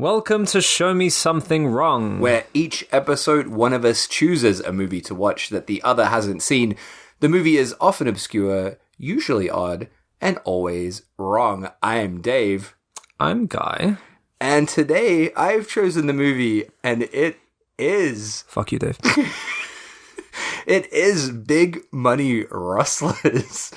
Welcome to Show Me Something Wrong, where each episode one of us chooses a movie to watch that the other hasn't seen. The movie is often obscure, usually odd, and always wrong. I'm Dave. I'm Guy. And today I've chosen the movie, and it is... Fuck you, Dave. It is Big Money Rustlas.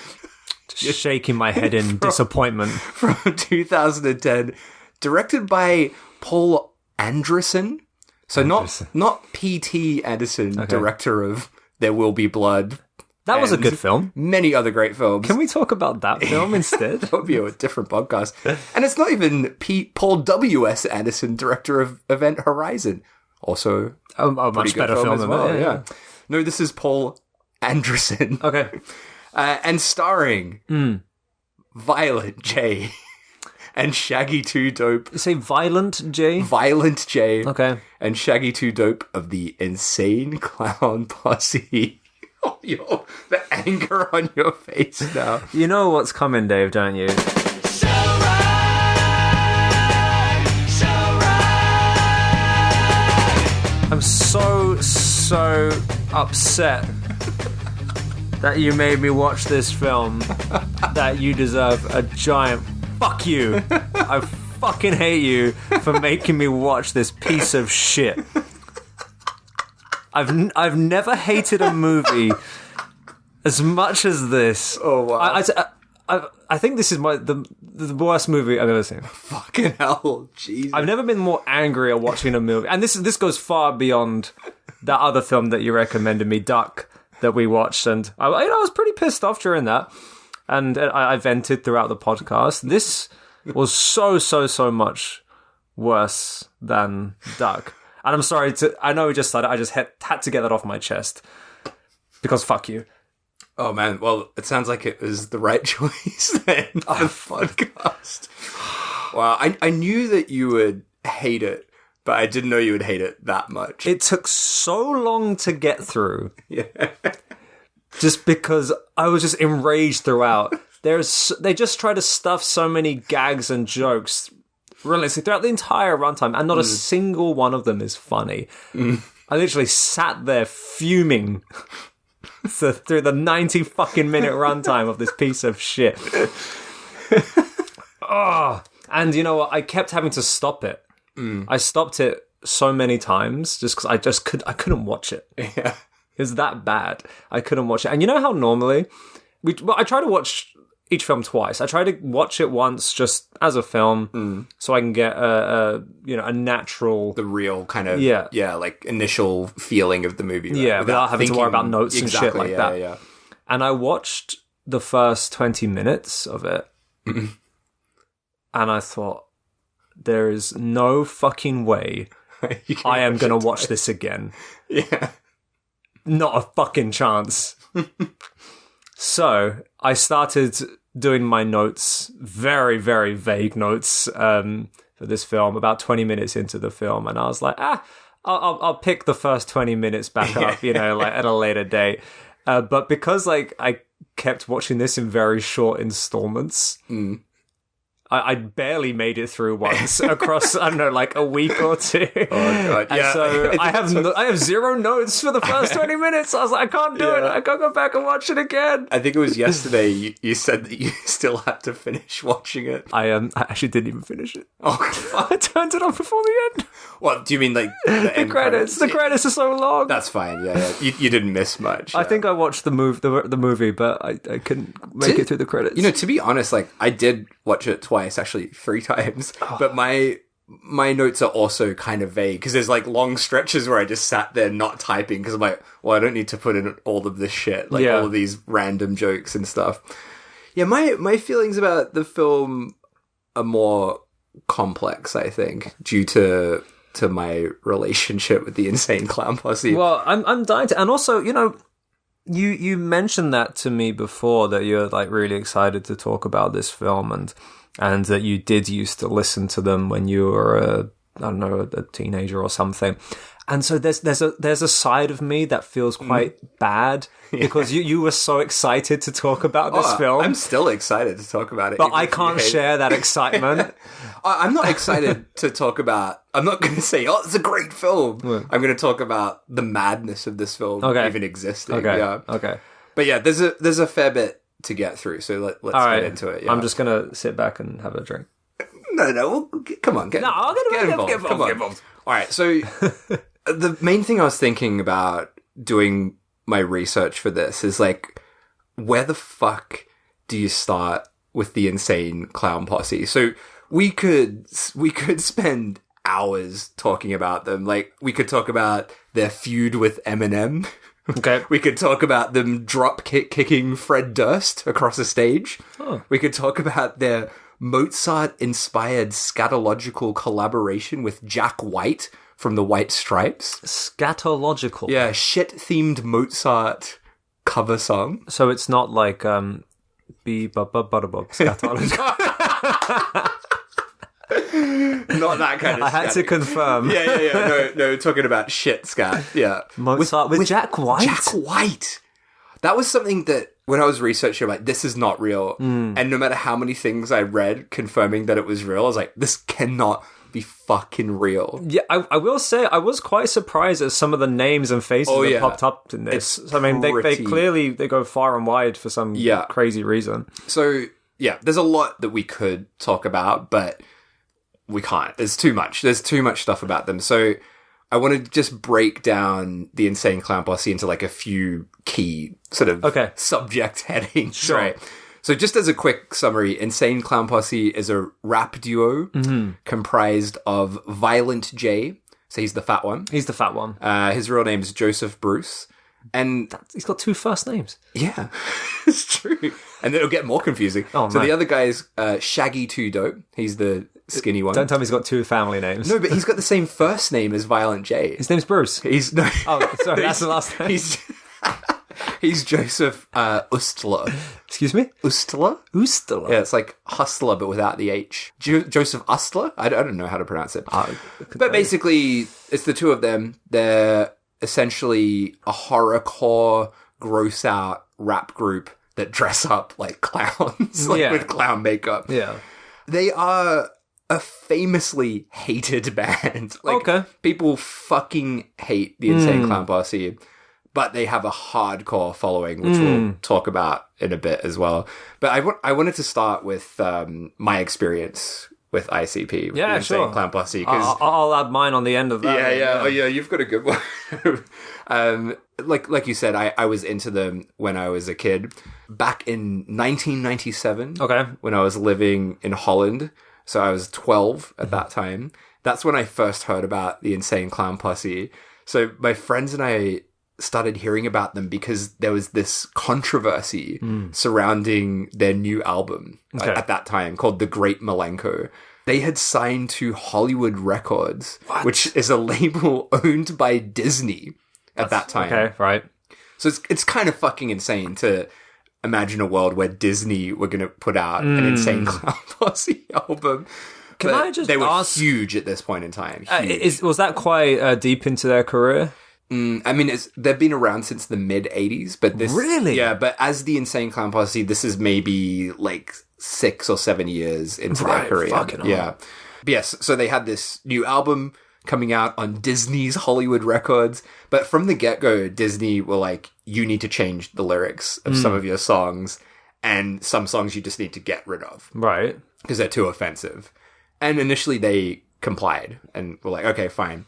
Just shaking my head in disappointment. From 2010, directed by Paul Anderson. So not P.T. Anderson, director of There Will Be Blood. That was a good film. Many other great films. Can we talk about that film instead? That would be a different podcast. And it's not even Paul W.S. Anderson, director of Event Horizon. Also a much better film as well. Yeah. No, this is Paul Anderson. Okay. And starring Violent J and Shaggy 2 Dope. You say Violent J? Violent J. Okay. And Shaggy 2 Dope of the Insane Clown Posse. Oh, the anger on your face now. You know what's coming, Dave, don't you? I'm so upset that you made me watch this film, that you deserve a giant fuck you. I fucking hate you for making me watch this piece of shit. I've never hated a movie as much as this. Oh, wow. I think this is the worst movie I've ever seen. Fucking hell, Jesus. I've never been more angry at watching a movie. And this goes far beyond that other film that you recommended me, Duck, that we watched. And I was pretty pissed off during that. And I vented throughout the podcast. This was so much worse than Duck. And I'm sorry I know we just started. I just had to get that off my chest. Because fuck you. Oh, man. Well, it sounds like it was the right choice then on the podcast. Wow. I knew that you would hate it, but I didn't know you would hate it that much. It took so long to get through. Yeah. Just because I was just enraged throughout. They just try to stuff so many gags and jokes relentlessly throughout the entire runtime, and not a single one of them is funny. I literally sat there fuming through the 90 fucking minute runtime of this piece of shit. Oh, and you know what? I kept having to stop it. I stopped it so many times just because I couldn't watch it. Yeah. It was that bad. I couldn't watch it. And you know how normally I try to watch each film twice. I try to watch it once just as a film so I can get a natural, the real kind of like initial feeling of the movie, right? Yeah, without having to worry about notes and shit like that. Yeah. And I watched the first 20 minutes of it and I thought, there is no fucking way I am going to watch this again. Yeah. Not a fucking chance. So I started doing my notes, very, very vague notes for this film, about 20 minutes into the film. And I was like, I'll pick the first 20 minutes back up, like at a later date. But because I kept watching this in very short installments, I barely made it through once across, I don't know, like a week or two. Oh, God. Yeah. And so I have zero notes for the first 20 minutes. I was like, I can't do it. I can't go back and watch it again. I think it was yesterday you said that you still had to finish watching it. I actually didn't even finish it. Oh, I turned it off before the end. What, do you mean like the end credits? The credits are so long. That's fine, yeah. You didn't miss much. I think I watched the movie, but I couldn't make it through the credits. To be honest, I did watch it twice, actually 3 times, but my notes are also kind of vague because there's long stretches where I just sat there not typing because I'm like, well, I don't need to put in all of this shit, all of these random jokes and stuff. Yeah, my feelings about the film are more complex, I think, due to my relationship with the Insane Clown Posse. Well, I'm dying to, and also, you mentioned that to me before, that you're really excited to talk about this film and that you did used to listen to them when you were a teenager or something. And so there's a side of me that feels quite bad because you were so excited to talk about this film. I'm still excited to talk about it. But I can't share that excitement. I'm not excited to talk about... I'm not going to say, oh, it's a great film. Yeah. I'm going to talk about the madness of this film even existing. Okay. Yeah. Okay. But yeah, there's a fair bit to get through, so let's get into it. Yeah. I'm just going to sit back and have a drink. No, come on. I'll get involved. Come on. All right, so the main thing I was thinking about doing my research for this is like, where the fuck do you start with the Insane Clown Posse? So we could spend hours talking about them. Like, we could talk about their feud with Eminem. Okay. We could talk about them kicking Fred Durst across a stage. Oh. We could talk about their Mozart-inspired scatological collaboration with Jack White from the White Stripes. Scatological. Yeah, shit-themed Mozart cover song. So it's not like Butterbub scatological. Not that kind of I had to confirm. Yeah. No, talking about shit scat. Yeah. Mozart with Jack White? Jack White. That was something that when I was researching, I'm like, this is not real. And no matter how many things I read confirming that it was real, I was like, this cannot be fucking real. Yeah, I will say I was quite surprised at some of the names and faces that popped up in this. I mean, they clearly they go far and wide for some crazy reason. So, yeah, there's a lot that we could talk about, but we can't. There's too much. There's too much stuff about them. So I want to just break down the Insane Clown Posse into like a few key sort of subject headings. Sure. Right? So just as a quick summary, Insane Clown Posse is a rap duo comprised of Violent J. So he's the fat one. He's the fat one. His real name is Joseph Bruce. And he's got two first names. Yeah, it's true. And then it'll get more confusing. So the other guy is Shaggy Too Dope. He's the skinny one. Don't tell me he's got two family names. No, but he's got the same first name as Violent J. His name's Bruce. No. Oh, sorry, that's the last name. He's Joseph Ustler. Excuse me? Ustler? Ustler. Yeah, it's like hustler, but without the H. Joseph Ustler? I don't know how to pronounce it. But basically, it's the two of them. They're essentially a horrorcore, gross-out rap group that dress up like clowns, with clown makeup. Yeah. They are a famously hated band. People fucking hate the Insane Clown Posse, but they have a hardcore following, which we'll talk about in a bit as well. But I wanted to start with my experience with ICP, with the Insane Clown Posse. I'll add mine on the end of that. Yeah. Oh, yeah, you've got a good one. Like you said, I was into them when I was a kid. Back in 1997, when I was living in Holland, so I was 12 at that time, that's when I first heard about the Insane Clown Posse. So my friends and I started hearing about them because there was this controversy surrounding their new album at that time called The Great Milenko. They had signed to Hollywood Records, which is a label owned by Disney at that time. Okay, right. So it's kind of fucking insane to imagine a world where Disney were going to put out an Insane Clown Posse album. Can I just they were ask, huge at this point in time. Was that quite deep into their career? I mean, they've been around since the mid-'80s, but this... Really? Yeah, but as the Insane Clown Posse, this is maybe like 6 or 7 years into their career. Yeah. But yes, so they had this new album coming out on Disney's Hollywood Records, but from the get-go, Disney were like, you need to change the lyrics of some of your songs, and some songs you just need to get rid of. Right. Because they're too offensive. And initially they complied, and were like, okay, fine.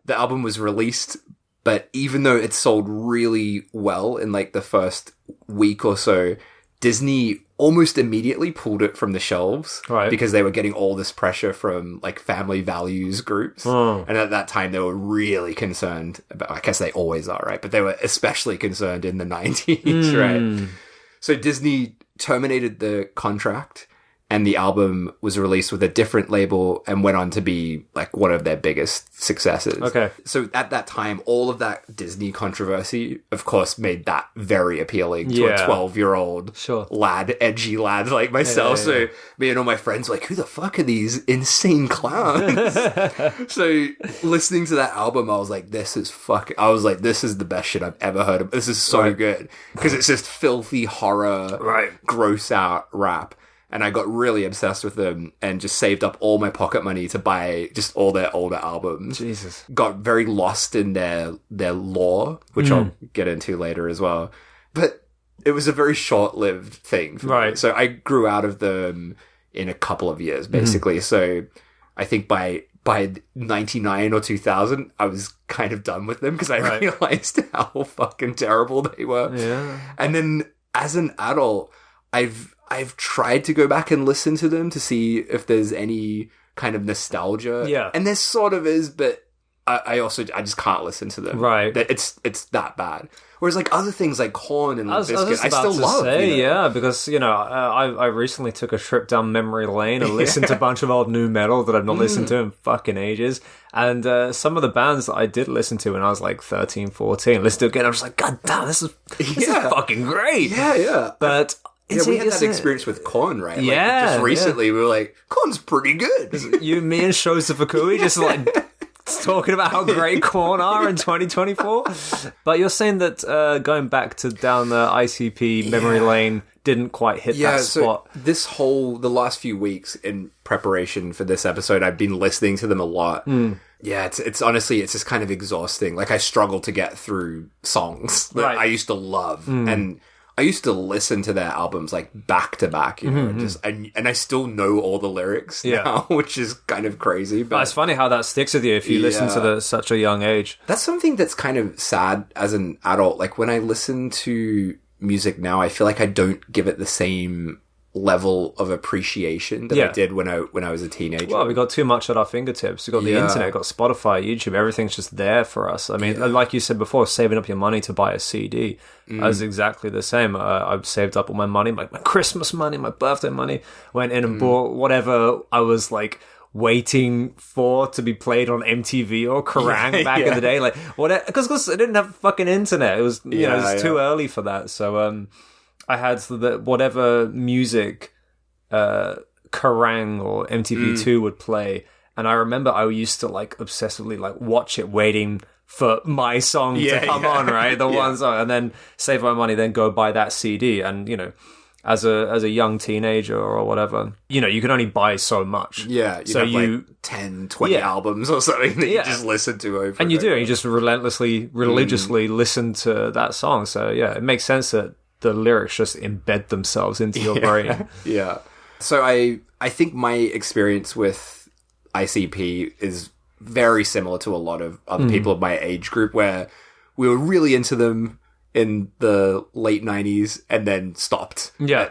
The album was released, but even though it sold really well in like the first week or so, Disney almost immediately pulled it from the shelves because they were getting all this pressure from like family values groups. And at that time, they were really concerned about, I guess they always are, right? But they were especially concerned in the 90s, right? So Disney terminated the contract, and the album was released with a different label and went on to be like one of their biggest successes. Okay. So at that time, all of that Disney controversy, of course, made that very appealing to a 12-year-old lad, edgy lad like myself. So me and all my friends were like, who the fuck are these insane clowns? So listening to that album, I was like, this is the best shit I've ever heard of. This is so good. Because it's just filthy horror, gross out rap. and I got really obsessed with them and just saved up all my pocket money to buy just all their older albums. Jesus. Got very lost in their lore, which I'll get into later as well. But it was a very short-lived thing for me. So I grew out of them in a couple of years, basically. So I think by 99 or 2000, I was kind of done with them because I realized how fucking terrible they were. Yeah. And then as an adult, I've tried to go back and listen to them to see if there's any kind of nostalgia. Yeah. And there sort of is, but I just can't listen to them. Right. It's that bad. Whereas like other things like Korn and I was Limp Bizkit, just I about still to love. say, you know? yeah, because, I recently took a trip down memory lane and listened to a bunch of old new metal that I've not listened to in fucking ages. And some of the bands that I did listen to when I was like 13, 14, listened to it again, I was like, God damn, this is fucking great. Yeah. But we had that experience with Korn, right? Yeah. Like, just recently, we were like, Korn's pretty good. Me and Shosa Fukui just like talking about how great Korn are in 2024. But you're saying that going back to down the ICP memory lane didn't quite hit that spot. So the last few weeks in preparation for this episode, I've been listening to them a lot. Yeah, it's honestly, it's just kind of exhausting. Like, I struggle to get through songs that I used to love. And I used to listen to their albums like back to back, and I still know all the lyrics now, which is kind of crazy. But it's funny how that sticks with you if you listen to such a young age. That's something that's kind of sad as an adult. Like, when I listen to music now, I feel like I don't give it the same level of appreciation that I did when I was a teenager. Well, we got too much at our fingertips. We got the internet, got Spotify, YouTube, everything's just there for us. I mean, like you said before, saving up your money to buy a CD. I was exactly the same. I've saved up all my money, my Christmas money, my birthday money, went in and bought whatever I was like waiting for to be played on MTV or Kerrang back in the day. Like, whatever, because I didn't have fucking internet. It was, it was too early for that. So, I had whatever music Kerrang or MTV2 would play, and I remember I used to like obsessively like watch it, waiting for my song to come on, right? The one song, and then save my money, then go buy that CD. And as a young teenager or whatever, you can only buy so much. Yeah, so have like 10, 20 albums or something that you just listen to over and you do. You just religiously listen to that song. So yeah, it makes sense that the lyrics just embed themselves into your brain. Yeah. So I think my experience with ICP is very similar to a lot of other people of my age group, where we were really into them in the late 90s and then stopped. Yeah.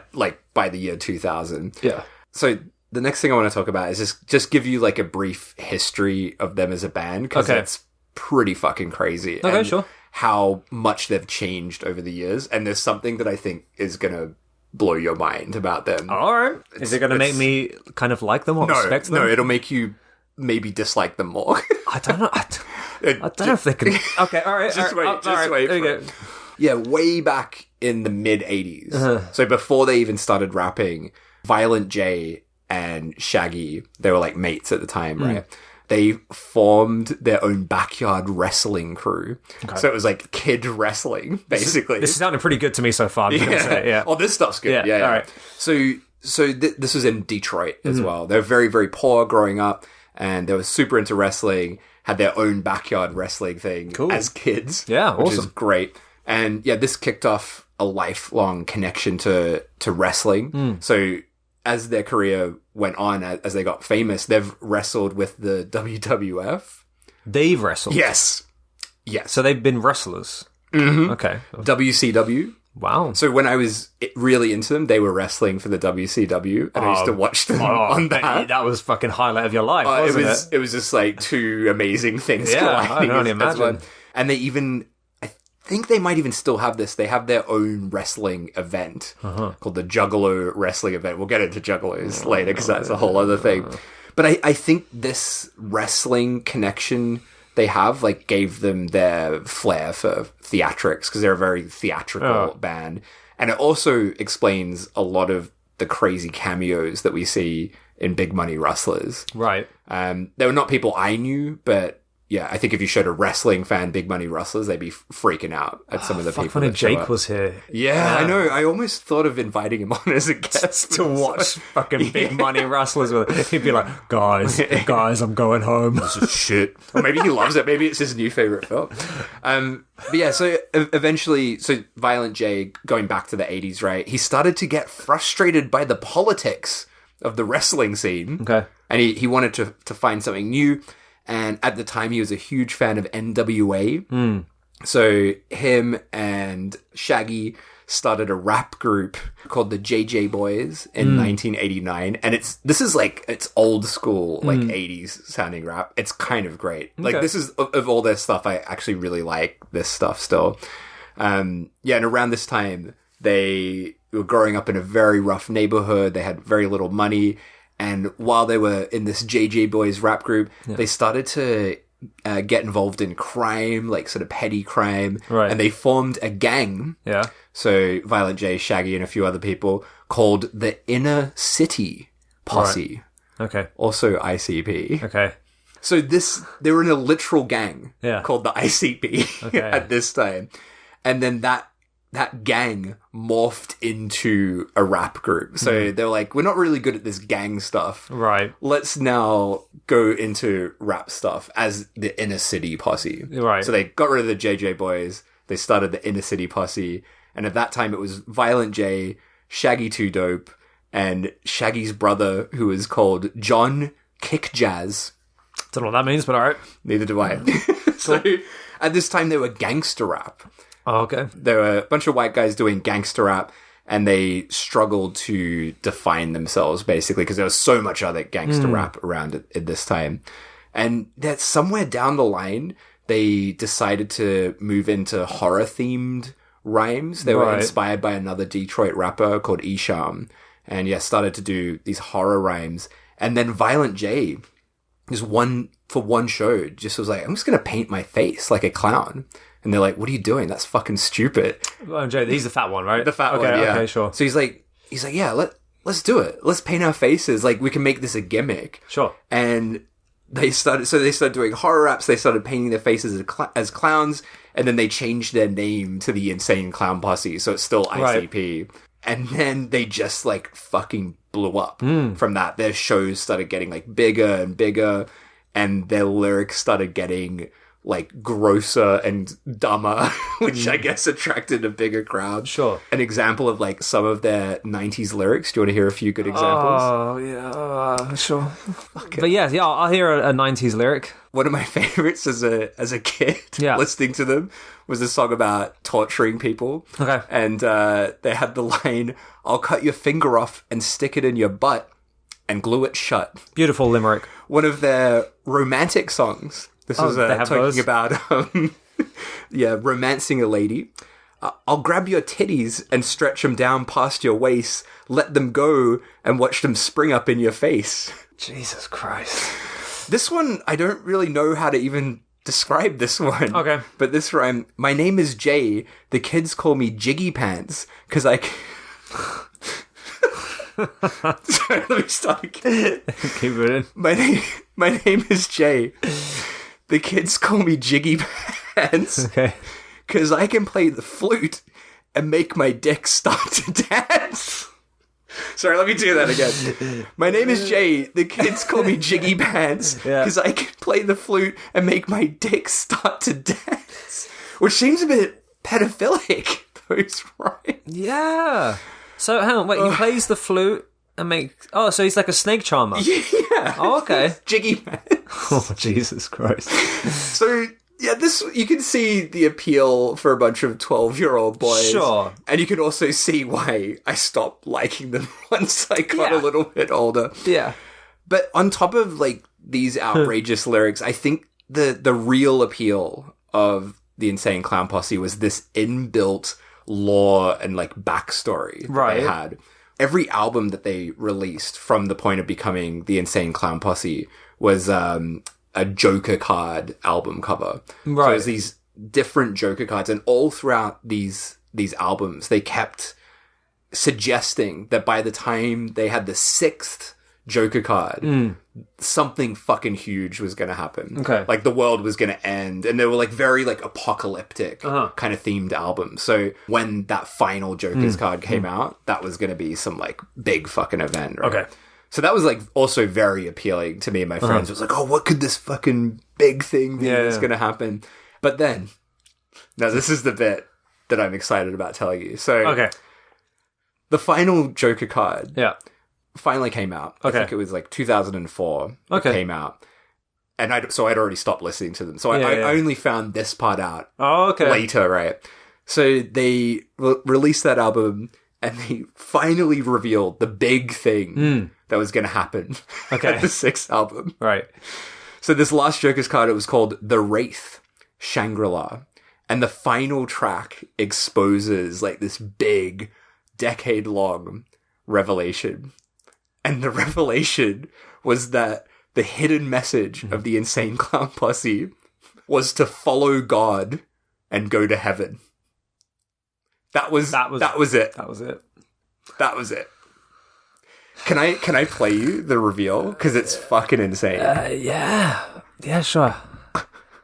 By the year 2000. Yeah. So the next thing I want to talk about is just give you like a brief history of them as a band, because it's pretty fucking crazy. Okay, sure. How much they've changed over the years, and there's something that I think is gonna blow your mind about them. All right, is it gonna make me kind of like them or respect them? No, it'll make you maybe dislike them more. I don't know. I don't know if they can. Okay, all right. Just wait. There you go. Yeah, way back in the mid '80s, so before they even started rapping, Violent J and Shaggy, they were like mates at the time, right? They formed their own backyard wrestling crew. Okay. So it was like kid wrestling, basically. This is sounding pretty good to me so far, I'm gonna say. Yeah. Oh, this stuff's good. Yeah. All right. So this was in Detroit as well. They were very, very poor growing up, and they were super into wrestling, had their own backyard wrestling thing as kids. Yeah, awesome. Which is great. And this kicked off a lifelong connection to wrestling. So as their career went on, as they got famous, they've wrestled with the WWF. They've wrestled? Yes. So they've been wrestlers? Mm-hmm. Okay. WCW. Wow. So when I was really into them, they were wrestling for the WCW, and I used to watch them on that. That was fucking highlight of your life, wasn't it? It was just like two amazing things colliding. I can only imagine. And they even... I think they might even still have this. They have their own wrestling event called the Juggalo wrestling event. We'll get into Juggalos later because that's a whole other thing. But I think this wrestling connection they have gave them their flair for theatrics, because they're a very theatrical band. And it also explains a lot of the crazy cameos that we see in Big Money Rustlers. Right. They were not people I knew, but yeah, I think if you showed a wrestling fan Big Money Rustlers, they'd be freaking out at some of the people. When that show Jake up. was here. Yeah, I know. I almost thought of inviting him on as a guest To watch fucking Big Money Rustlers with it. He'd be like, guys, I'm going home. This is shit. Or maybe he loves it. Maybe it's his new favorite film. But yeah, so eventually, Violent J, going back to the 80s, right? He started to get frustrated by the politics of the wrestling scene. Okay. And he wanted to find something new. And at the time, he was a huge fan of NWA. So him and Shaggy started a rap group called the JJ Boys in 1989. And this is it's old school, 80s sounding rap. It's kind of great. Like, this is, of all their stuff, I actually really like this stuff still. And around this time, they were growing up in a very rough neighborhood. They had very little money. And while they were in this JJ Boys rap group, they started to get involved in crime, like sort of petty crime. Right. And they formed a gang. Yeah. So Violent J, Shaggy, and a few other people called the Inner City Posse. Right. Okay. Also ICP. Okay. So they were in a literal gang called the ICP at this time. And then that gang morphed into a rap group. So they're like, we're not really good at this gang stuff. Right. Let's now go into rap stuff as the Inner City Posse. Right. So they got rid of the JJ Boys. They started the Inner City Posse. And at that time, it was Violent J, Shaggy 2 Dope, and Shaggy's brother, who is called John Kick Jazz. Don't know what that means, but all right. Neither do I. So at this time, they were gangster rap. Oh, okay. There were a bunch of white guys doing gangster rap, and they struggled to define themselves, basically, because there was so much other gangster rap around at this time. And that somewhere down the line, they decided to move into horror-themed rhymes. They were inspired by another Detroit rapper called Esham, and started to do these horror rhymes. And then Violent J, for one show, just was like, I'm just going to paint my face like a clown. And they're like, what are you doing? That's fucking stupid. Oh, Jay, he's the fat one, right? The fat one, yeah. Okay, sure. So he's like, yeah, let's do it. Let's paint our faces. Like, we can make this a gimmick. Sure. And they started doing horror raps. They started painting their faces as clowns. And then they changed their name to the Insane Clown Posse. So it's still ICP. Right. And then they just fucking blew up from that. Their shows started getting bigger and bigger. And their lyrics started getting grosser and dumber, which I guess attracted a bigger crowd. Sure. An example of some of their 90s lyrics. Do you want to hear a few good examples? Oh, yeah, sure. Okay. But yeah, I'll hear a 90s lyric. One of my favorites as a kid, listening to them, was a song about torturing people. Okay. And they had the line, I'll cut your finger off and stick it in your butt and glue it shut. Beautiful limerick. One of their romantic songs. This was talking about, romancing a lady. I'll grab your titties and stretch them down past your waist, let them go and watch them spring up in your face. Jesus Christ. This one, I don't really know how to even describe this one. Okay. But this rhyme, my name is Jay. The kids call me Jiggy Pants because I... Sorry, let me start again. Keep it in. My name is Jay. The kids call me Jiggy Pants. Okay. Because I can play the flute and make my dick start to dance. Sorry, let me do that again. My name is Jay. The kids call me Jiggy Pants because I can play the flute and make my dick start to dance. Which seems a bit pedophilic, those rhymes. Yeah. So, hang on, wait, he plays the flute and so he's like a snake charmer. Yeah. Oh, okay. Jiggy Pants. Oh, Jesus Christ. So, this, you can see the appeal for a bunch of 12-year-old boys. Sure. And you can also see why I stopped liking them once I got a little bit older. Yeah. But on top of, these outrageous lyrics, I think the real appeal of the Insane Clown Posse was this inbuilt lore and backstory that they had. Every album that they released from the point of becoming the Insane Clown Posse was a Joker card album cover. Right. So there's these different Joker cards, and all throughout these albums, they kept suggesting that by the time they had the 6th Joker card, something fucking huge was going to happen. Okay. Like, the world was going to end, and they were, like, very, like, apocalyptic kind of themed albums. So when that final Joker's card came out, that was going to be some, like, big fucking event, right? Okay. So that was, like, also very appealing to me and my friends. It was like, oh, what could this fucking big thing be that's going to happen? But then, now this is the bit that I'm excited about telling you. So, the final Joker card finally came out. I think it was, like, 2004 it came out. And I'd already stopped listening to them. So I only found this part out later, right? So they released that album, and they finally revealed the big thing that was going to happen at the sixth album. Right. So this last Joker's card, it was called The Wraith Shangri-La. And the final track exposes, like, this big, decade-long revelation. And the revelation was that the hidden message of the Insane Clown Posse was to follow God and go to heaven. That was it. That was it. That was it. Can I play you the reveal? Because it's fucking insane. Yeah, sure.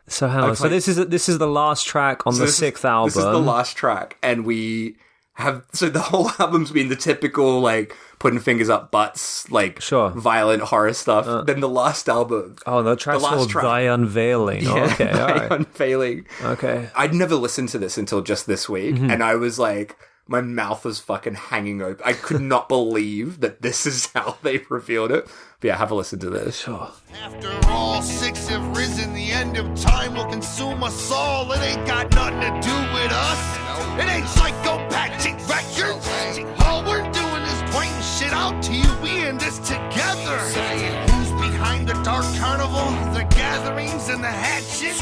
So hang on. So this is the last track on the sixth album. This is the last track, and we have the whole album's been the typical, like, putting fingers up butts, like, violent horror stuff. Then the last album. Oh, the track's called Thy Unveiling. Yeah, okay, all right. Unveiling. Okay. I'd never listened to this until just this week, and I was like, my mouth was fucking hanging open. I could not believe that this is how they revealed it. But yeah, have a listen to this. Sure. After all, six have risen, the end of time will consume us all. It ain't got nothing to do with us. It ain't psychopathic records. All we're doing is pointing shit out to you. We in this together. Who's behind the dark carnival, the gatherings and the hatchet?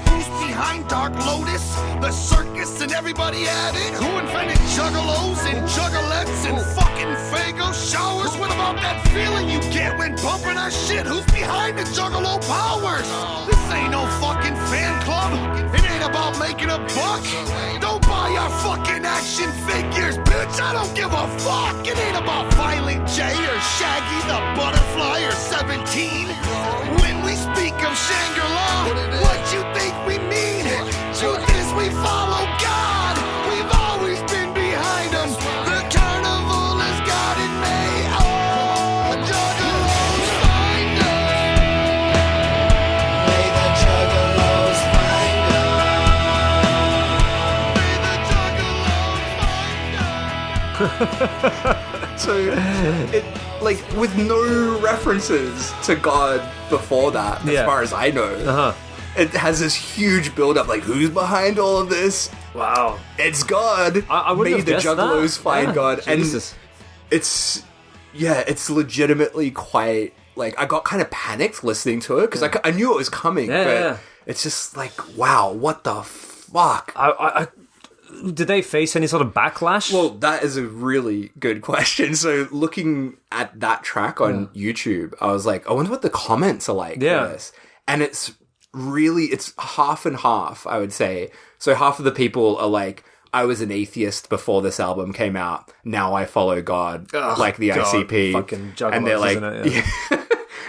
Who's behind Dark Lotus, the circus and everybody at it? Who invented juggalos and juggalettes and fucking Fago showers? What about that feeling you get when bumping our shit? Who's behind the juggalo powers? This ain't no fucking fan club. It ain't about making a buck. Don't buy our fucking action figures, bitch. I don't give a fuck. It ain't about Violent J or Shaggy the Butterfly or 17. When we speak of Shangri-La, what you think we mean? Truth is we follow God. We've always been behind him. The carnival has got it made. Oh, juggalos find us. May the juggalos find us. May the juggalos find us. So, it, like, with no references to God before that, as far as I know, it has this huge build-up, like, who's behind all of this? Wow. It's God. I wouldn't May the have guessed juggalos that. find God. Jesus. And it's legitimately quite, like, I got kind of panicked listening to it, because I knew it was coming, but it's just like, wow, what the fuck? Did they face any sort of backlash? Well, that is a really good question. So looking at that track on YouTube, I was like, I wonder what the comments are like for this. And it's half and half, I would say. So half of the people are like, I was an atheist before this album came out. Now I follow God, like the ICP. Fucking juggalos, and they're like, isn't it? Yeah.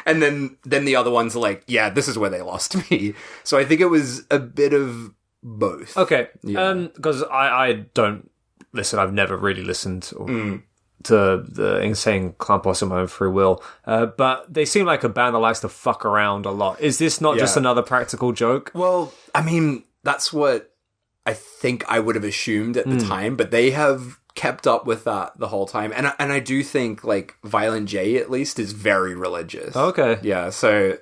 And then the other ones are like, yeah, this is where they lost me. So I think it was a bit of both. Okay. Because I don't listen. I've never really listened to the Insane Clown Posse of my own free will. But they seem like a band that likes to fuck around a lot. Is this not just another practical joke? Well, I mean, that's what I think I would have assumed at the time, but they have kept up with that the whole time. And I do think, like, Violent J, at least, is very religious. Okay. Yeah, so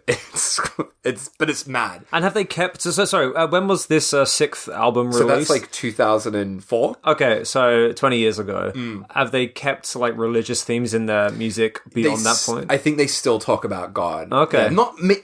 it's mad. And have they kept... Sorry, when was this sixth album released? So that's, like, 2004. Okay, so 20 years ago. Have they kept, like, religious themes in their music beyond that point? I think they still talk about God. Okay.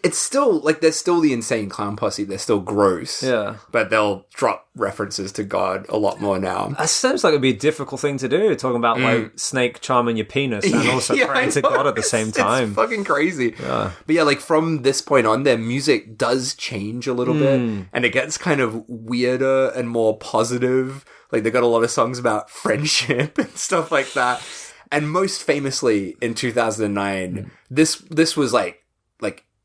It's still, like, they're still the Insane Clown Posse. They're still gross. Yeah. But they'll drop references to God a lot more now. That seems like it'd be a difficult thing to do, talking about like snake charming your penis and also praying to God at the same time. It's fucking crazy. Yeah. But yeah, like from this point on, their music does change a little bit, and it gets kind of weirder and more positive. Like they got a lot of songs about friendship and stuff like that. And most famously in 2009, this was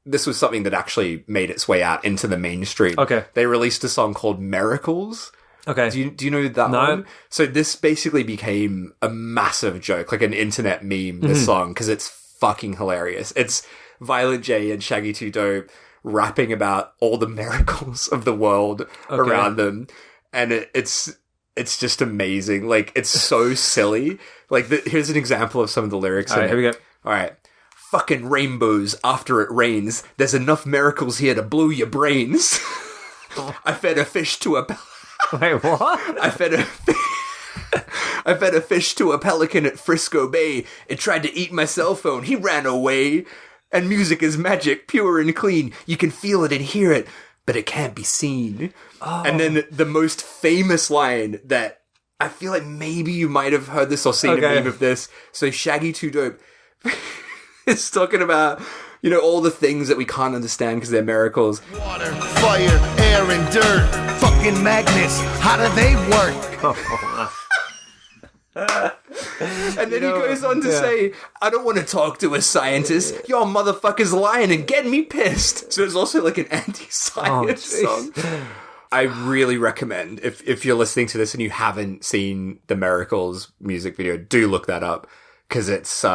this was something that actually made its way out into the mainstream. Okay. They released a song called Miracles. Okay. Do you know that one? So this basically became a massive joke, like an internet meme, this song, because it's fucking hilarious. It's Violent J and Shaggy 2 Dope rapping about all the miracles of the world around them. And it's just amazing. Like, it's so silly. Like, here's an example of some of the lyrics. All right, here we go. All right. Fucking rainbows after it rains. There's enough miracles here to blow your brains. I fed a fish to a... Wait, what? I fed a fish to a pelican at Frisco Bay. It tried to eat my cell phone. He ran away. And music is magic, pure and clean. You can feel it and hear it, but it can't be seen. Oh. And then the most famous line that I feel like maybe you might have heard this or seen a meme of this. So Shaggy 2 Dope is talking about, you know, all the things that we can't understand because they're miracles. Water, fire, air, and dirt. Fucking magnets, how do they work? And then he goes on to say, I don't want to talk to a scientist. Y'all motherfuckers lying and getting me pissed. So it's also like an anti-science song. I really recommend, if you're listening to this and you haven't seen the Miracles music video, do look that up. Because it's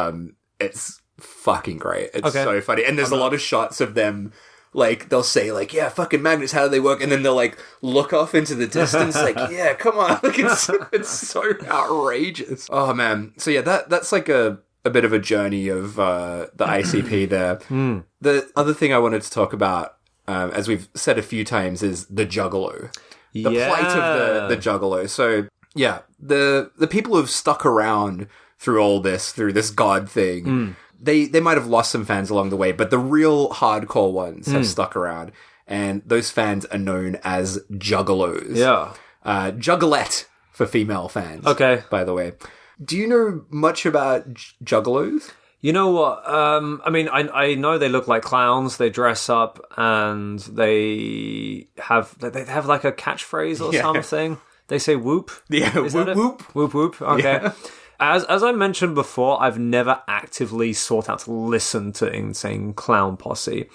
fucking great. It's so funny. And there's a lot of shots of them. Like, they'll say, like, yeah, fucking magnets, how do they work? And then they'll, like, look off into the distance, like, yeah, come on. Like, it's so outrageous. Oh, man. So, yeah, that's like a bit of a journey of the ICP there. The other thing I wanted to talk about, as we've said a few times, is the juggalo. The plight of the juggalo. So, yeah, the people who have stuck around through this God thing... They might have lost some fans along the way, but the real hardcore ones have stuck around. And those fans are known as juggalos. Yeah. Juggalette for female fans. Okay. By the way. Do you know much about juggalos? You know what? I mean, I know they look like clowns. They dress up and they have like a catchphrase or something. They say whoop. Yeah, whoop whoop. Whoop whoop. Okay. Yeah. As I mentioned before, I've never actively sought out to listen to Insane Clown Posse.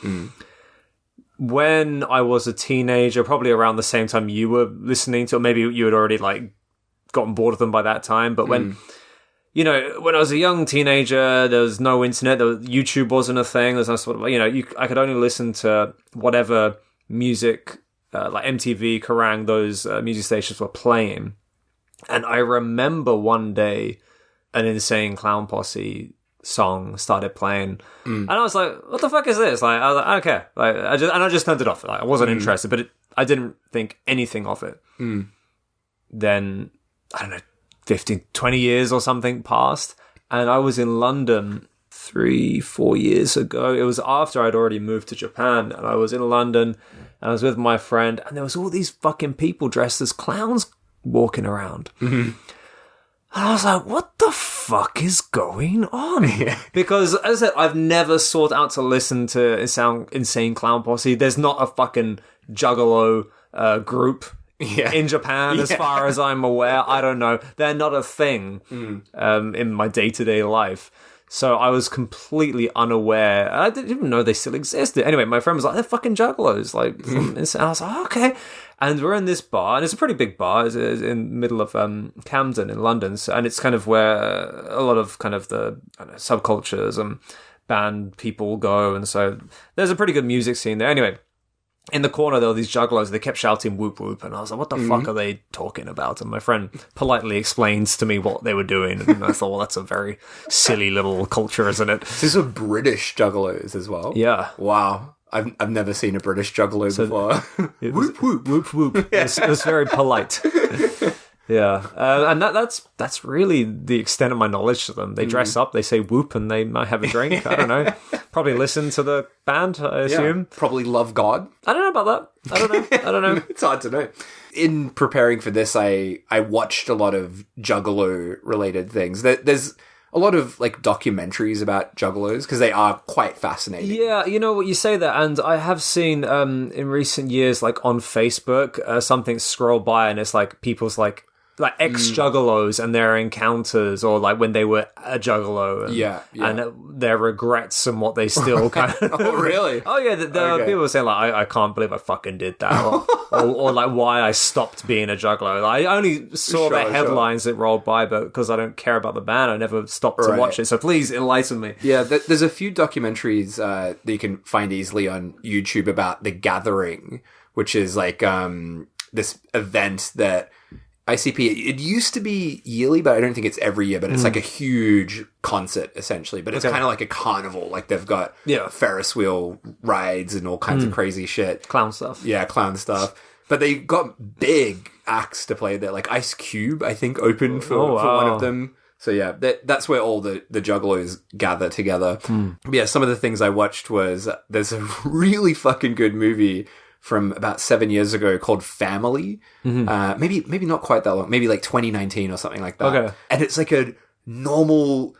When I was a teenager, probably around the same time you were listening to, or maybe you had already like gotten bored of them by that time. But when I was a young teenager, there was no internet. YouTube wasn't a thing. There's no sort of, I could only listen to whatever music, like MTV, Kerrang, those music stations were playing. And I remember one day, an Insane Clown Posse song started playing, and I was like, "What the fuck is this?" Like, I was like, "I don't care." Like, I just turned it off. Like, I wasn't interested, but I didn't think anything of it. Then I don't know, 15, 20 years or something passed, and I was in London 3-4 years ago. It was after I'd already moved to Japan, and I was in London, and I was with my friend, and there was all these fucking people dressed as clowns walking around. And I was like, what the fuck is going on? Because, as I said, I've never sought out to listen to Insane Clown Posse. There's not a fucking juggalo group in Japan, as far as I'm aware. I don't know. They're not a thing in my day-to-day life. So I was completely unaware. I didn't even know they still existed. Anyway, my friend was like, they're fucking juggalos. Like, and I was like, oh, okay. And we're in this bar, and it's a pretty big bar. It's in the middle of Camden in London. So, and it's kind of where a lot of kind of the subcultures and band people go. And so there's a pretty good music scene there. Anyway, in the corner, there were these juggalos. They kept shouting whoop whoop. And I was like, what the fuck are they talking about? And my friend politely explains to me what they were doing. And I thought, well, that's a very silly little culture, isn't it? These are British juggalos as well? Yeah. Wow. I've never seen a British juggalo before. Whoop whoop whoop whoop. It was very polite. Yeah, and that's really the extent of my knowledge of them. They dress up, they say whoop, and they might have a drink. I don't know. Probably listen to the band, I assume. Yeah, probably love God. I don't know about that. I don't know. It's hard to know. In preparing for this, I watched a lot of juggalo related things. There's a lot of like documentaries about juggalos because they are quite fascinating. Yeah, you know what, you say that, and I have seen in recent years, like on Facebook, something scroll by and it's like people's like like ex-juggalos and their encounters, or like when they were a juggalo, and, and their regrets and what they still kind of... Oh, really? Oh, yeah, people were saying, like, I can't believe I fucking did that, or like, why I stopped being a juggalo. Like, I only saw the headlines that rolled by, but because I don't care about the band, I never stopped to watch it, so please enlighten me. Yeah, there's a few documentaries that you can find easily on YouTube about The Gathering, which is like this event that ICP, it used to be yearly, but I don't think it's every year, but it's like a huge concert, essentially. But it's kind of like a carnival. Like, they've got Ferris wheel rides and all kinds of crazy shit. Clown stuff. Yeah, clown stuff. But they got big acts to play there. Like, Ice Cube, I think, opened for one of them. So, yeah, that's where all the juggalos gather together. But yeah, some of the things I watched was, there's a really fucking good movie from about 7 years ago called Family. Maybe not quite that long. Maybe like 2019 or something like that. Okay. And it's like a normal,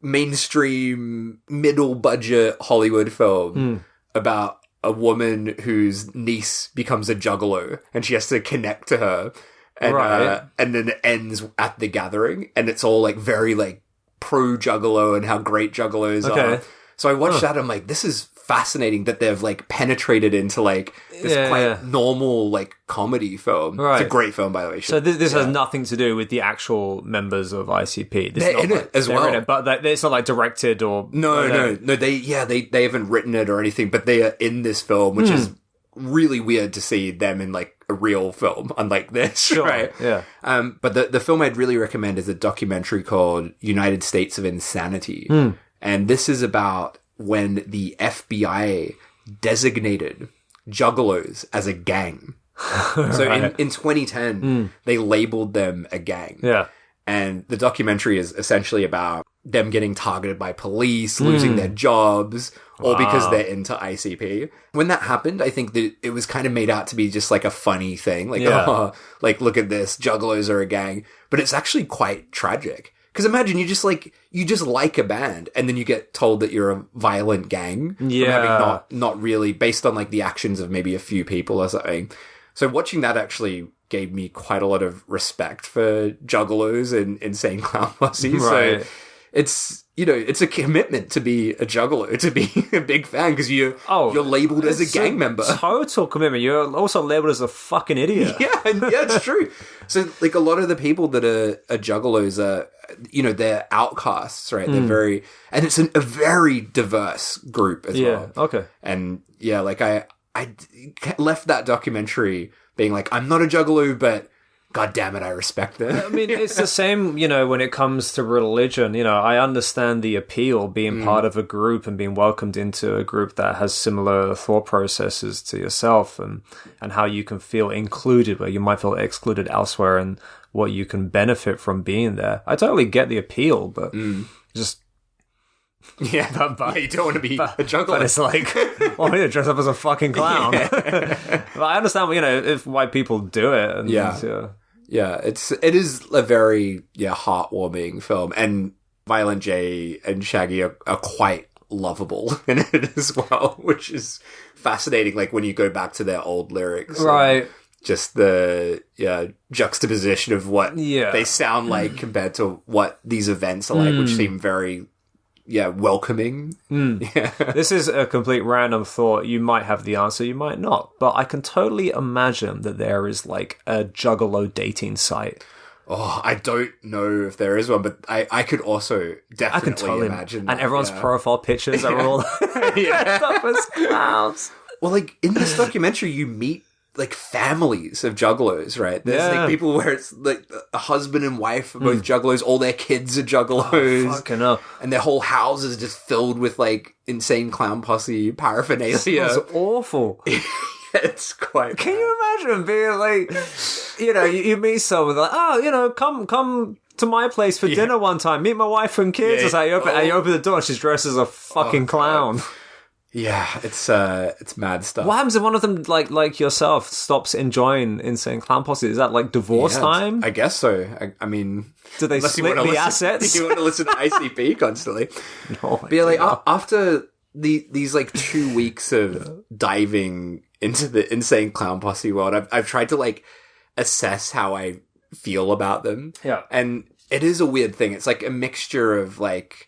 mainstream, middle budget Hollywood film about a woman whose niece becomes a juggalo and she has to connect to her. And, and then it ends at The Gathering, and it's all like very like pro juggalo and how great juggalos are. So I watched that. I'm like, this is fascinating that they've like penetrated into like this quite normal like comedy film. It's a great film, by the way. So this has nothing to do with the actual members of ICP. They're in it as well, but it's not like directed or no. They haven't written it or anything, but they are in this film, which is really weird to see them in like a real film, unlike this, right? Yeah. But the film I'd really recommend is a documentary called United States of Insanity, and this is about when the FBI designated juggalos as a gang. So in 2010, they labeled them a gang. Yeah. And the documentary is essentially about them getting targeted by police, losing their jobs, all because they're into ICP. When that happened, I think that it was kind of made out to be just like a funny thing. Like, like, look at this, juggalos are a gang. But it's actually quite tragic. Because imagine you just like a band, and then you get told that you're a violent gang. Yeah. From having not really, based on like the actions of maybe a few people or something. So watching that actually gave me quite a lot of respect for juggalos and Insane Clown Posse. Right. So it's, you know, it's a commitment to be a juggalo, to be a big fan, because you're labeled as a gang member. Total commitment. You're also labeled as a fucking idiot. Yeah, it's true. So, like, a lot of the people that are juggalos are, you know, they're outcasts, right? They're very, and it's a very diverse group as well. Okay. And yeah, like I left that documentary being like, I'm not a juggalo, but God damn it, I respect them. I mean, it's the same, you know, when it comes to religion. You know, I understand the appeal, being part of a group and being welcomed into a group that has similar thought processes to yourself, and how you can feel included where you might feel excluded elsewhere, and what you can benefit from being there. I totally get the appeal, but just... Yeah, but you don't want to be a juggler. But it's like, well, I'm going to dress up as a fucking clown. But I understand, you know, if white people do it. And, yeah, it is a very heartwarming film, and Violent J and Shaggy are quite lovable in it as well, which is fascinating. Like when you go back to their old lyrics, right? Just the juxtaposition of what they sound like compared to what these events are like, which seem very welcoming. Yeah. This is a complete random thought. You might have the answer, you might not. But I can totally imagine that there is like a juggalo dating site. Oh, I don't know if there is one, but I could also definitely imagine that. And everyone's profile pictures are all dressed up as clowns. Well, like in this documentary, you meet like families of juggalos, right? There's like people where it's like a husband and wife are both juggalos, all their kids are juggalos. Oh, fucking hell. And their whole house is just filled with like Insane Clown Posse paraphernalia. It's awful. It's quite Can you imagine being like, you know, you meet someone like, oh, you know, come to my place for dinner one time, meet my wife and kids. It's like you open the door and she's dressed as a fucking clown. God. Yeah, it's mad stuff. What happens if one of them, like yourself, stops enjoying Insane Clown Posse? Is that like divorce time? I guess so. I mean, do they split the assets? You want to listen to ICP constantly? No, but yeah, like after these like 2 weeks of diving into the Insane Clown Posse world, I've tried to like assess how I feel about them. Yeah. And it is a weird thing. It's like a mixture of like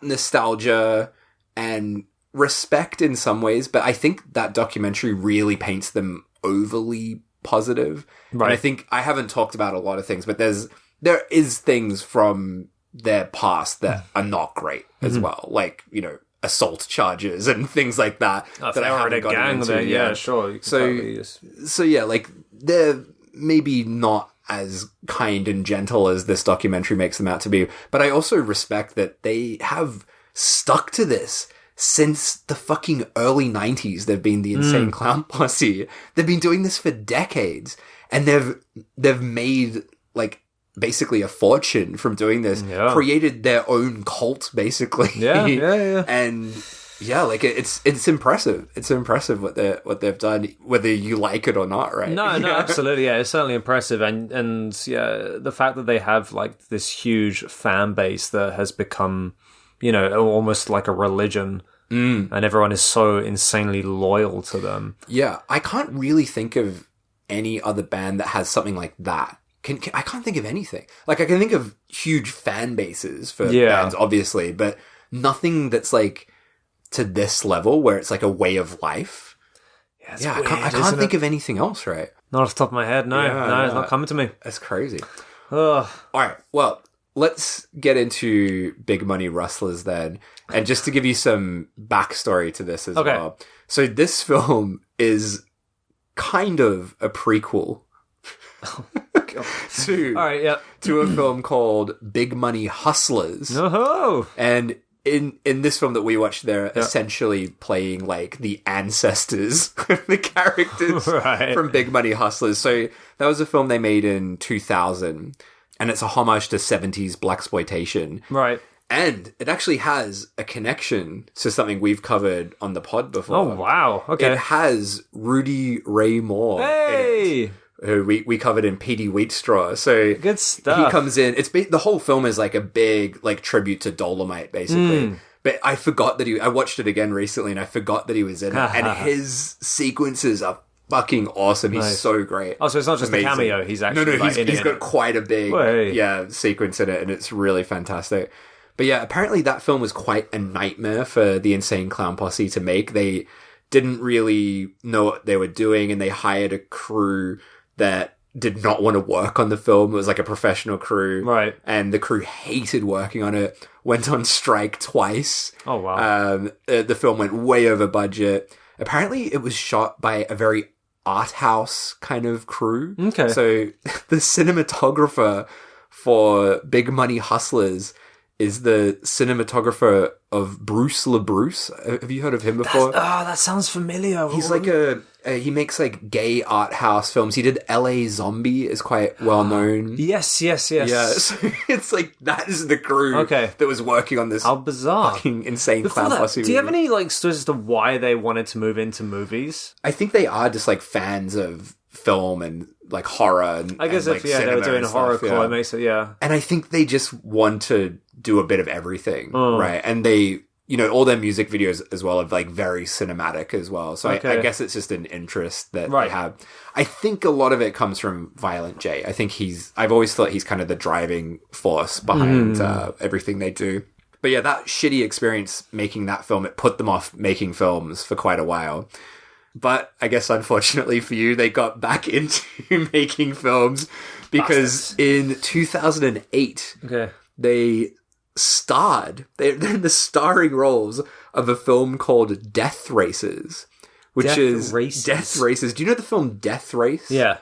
nostalgia and respect in some ways, but I think that documentary really paints them overly positive. Right. And I think I haven't talked about a lot of things, but there is things from their past that are not great as well. Like, you know, assault charges and things like that. That I haven't gotten into. There, yeah, sure. So yeah, like they're maybe not as kind and gentle as this documentary makes them out to be, but I also respect that they have stuck to this since the fucking early 90s. They've been the Insane Clown Posse. They've been doing this for decades, and they've made like basically a fortune from doing this. Created their own cult, basically. And yeah, like it's impressive. It's impressive what they've done, whether you like it or not, right? No, absolutely. Yeah, it's certainly impressive, and yeah, the fact that they have like this huge fan base that has become, you know, almost like a religion, and everyone is so insanely loyal to them. Yeah, I can't really think of any other band that has something like that. I can't think of anything. Like, I can think of huge fan bases for bands, obviously, but nothing that's like to this level where it's like a way of life. Yeah, weird, I can't think of anything else, right? Not off the top of my head. No, it's not coming to me. That's crazy. Ugh. All right, well, let's get into Big Money Rustlas then. And just to give you some backstory to this as well. So this film is kind of a prequel to a film called Big Money Hustlers. Oh. And in this film that we watched, they're essentially playing like the ancestors, the characters from Big Money Hustlers. So that was a film they made in 2000, and it's a homage to 70s blaxploitation. Right. And it actually has a connection to something we've covered on the pod before. Oh, wow. Okay. It has Rudy Ray Moore in it, who we covered in Petey Wheatstraw. So good stuff. He comes in. The whole film is like a big like tribute to Dolomite, basically. But I forgot that I watched it again recently, and I forgot that he was in it. And his sequences are fucking awesome. He's so great. Oh, so it's not just a cameo. He's actually he's got quite a big sequence in it, and it's really fantastic. But yeah, apparently that film was quite a nightmare for the Insane Clown Posse to make. They didn't really know what they were doing, and they hired a crew that did not want to work on the film. It was like a professional crew. Right. And the crew hated working on it, went on strike twice. Oh, wow. The film went way over budget. Apparently it was shot by a very art house kind of crew. Okay. So the cinematographer for Big Money Hustlers is the cinematographer of Bruce LaBruce. Have you heard of him before? That sounds familiar. He's like he makes like gay art house films. He did LA Zombie, is quite well known. Yes. Yeah, so it's like that is the crew that was working on this. How bizarre. Fucking Insane Clown Posse. Do you have any like stories as to why they wanted to move into movies? I think they are just like fans of film and like horror and I guess and, they were doing horrorcore, it makes it And I think they just want to do a bit of everything, right? And they, you know, all their music videos as well are like very cinematic as well. So I guess it's just an interest that they have. I think a lot of it comes from Violent J. I think I've always thought he's kind of the driving force behind everything they do. But yeah, that shitty experience making that film, it put them off making films for quite a while. But I guess unfortunately for you, they got back into making films because in 2008, they they're in the starring roles of a film called Death Races, which is Death Races. Do you know the film Death Race? Yeah.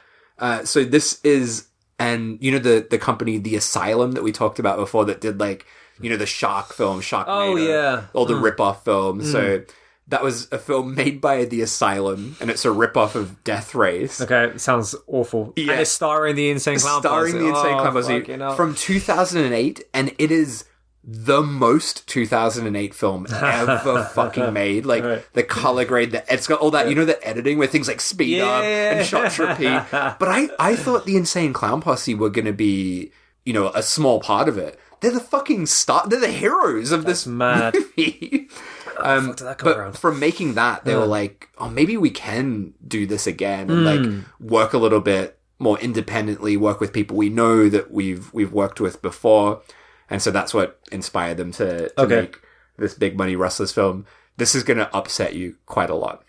So this is, and you know the company, The Asylum, that we talked about before, that did like, you know, the shark film, Sharknado, all the rip-off films. So that was a film made by The Asylum, and it's a rip-off of Death Race. Okay, sounds awful. Yeah. And it's starring the Insane Clown Posse. Starring the Insane Clown Posse from 2008, and it is the most 2008 film ever fucking made. Like, the color grade, it's got all that, you know, the editing where things like speed up and shots repeat. But I thought the Insane Clown Posse were going to be, you know, a small part of it. They're the fucking they're the heroes of this movie. But from making that, they were like, oh, maybe we can do this again and like work a little bit more independently, work with people we know that we've worked with before. And so that's what inspired them to make this Big Money Rustlers film. This is going to upset you quite a lot.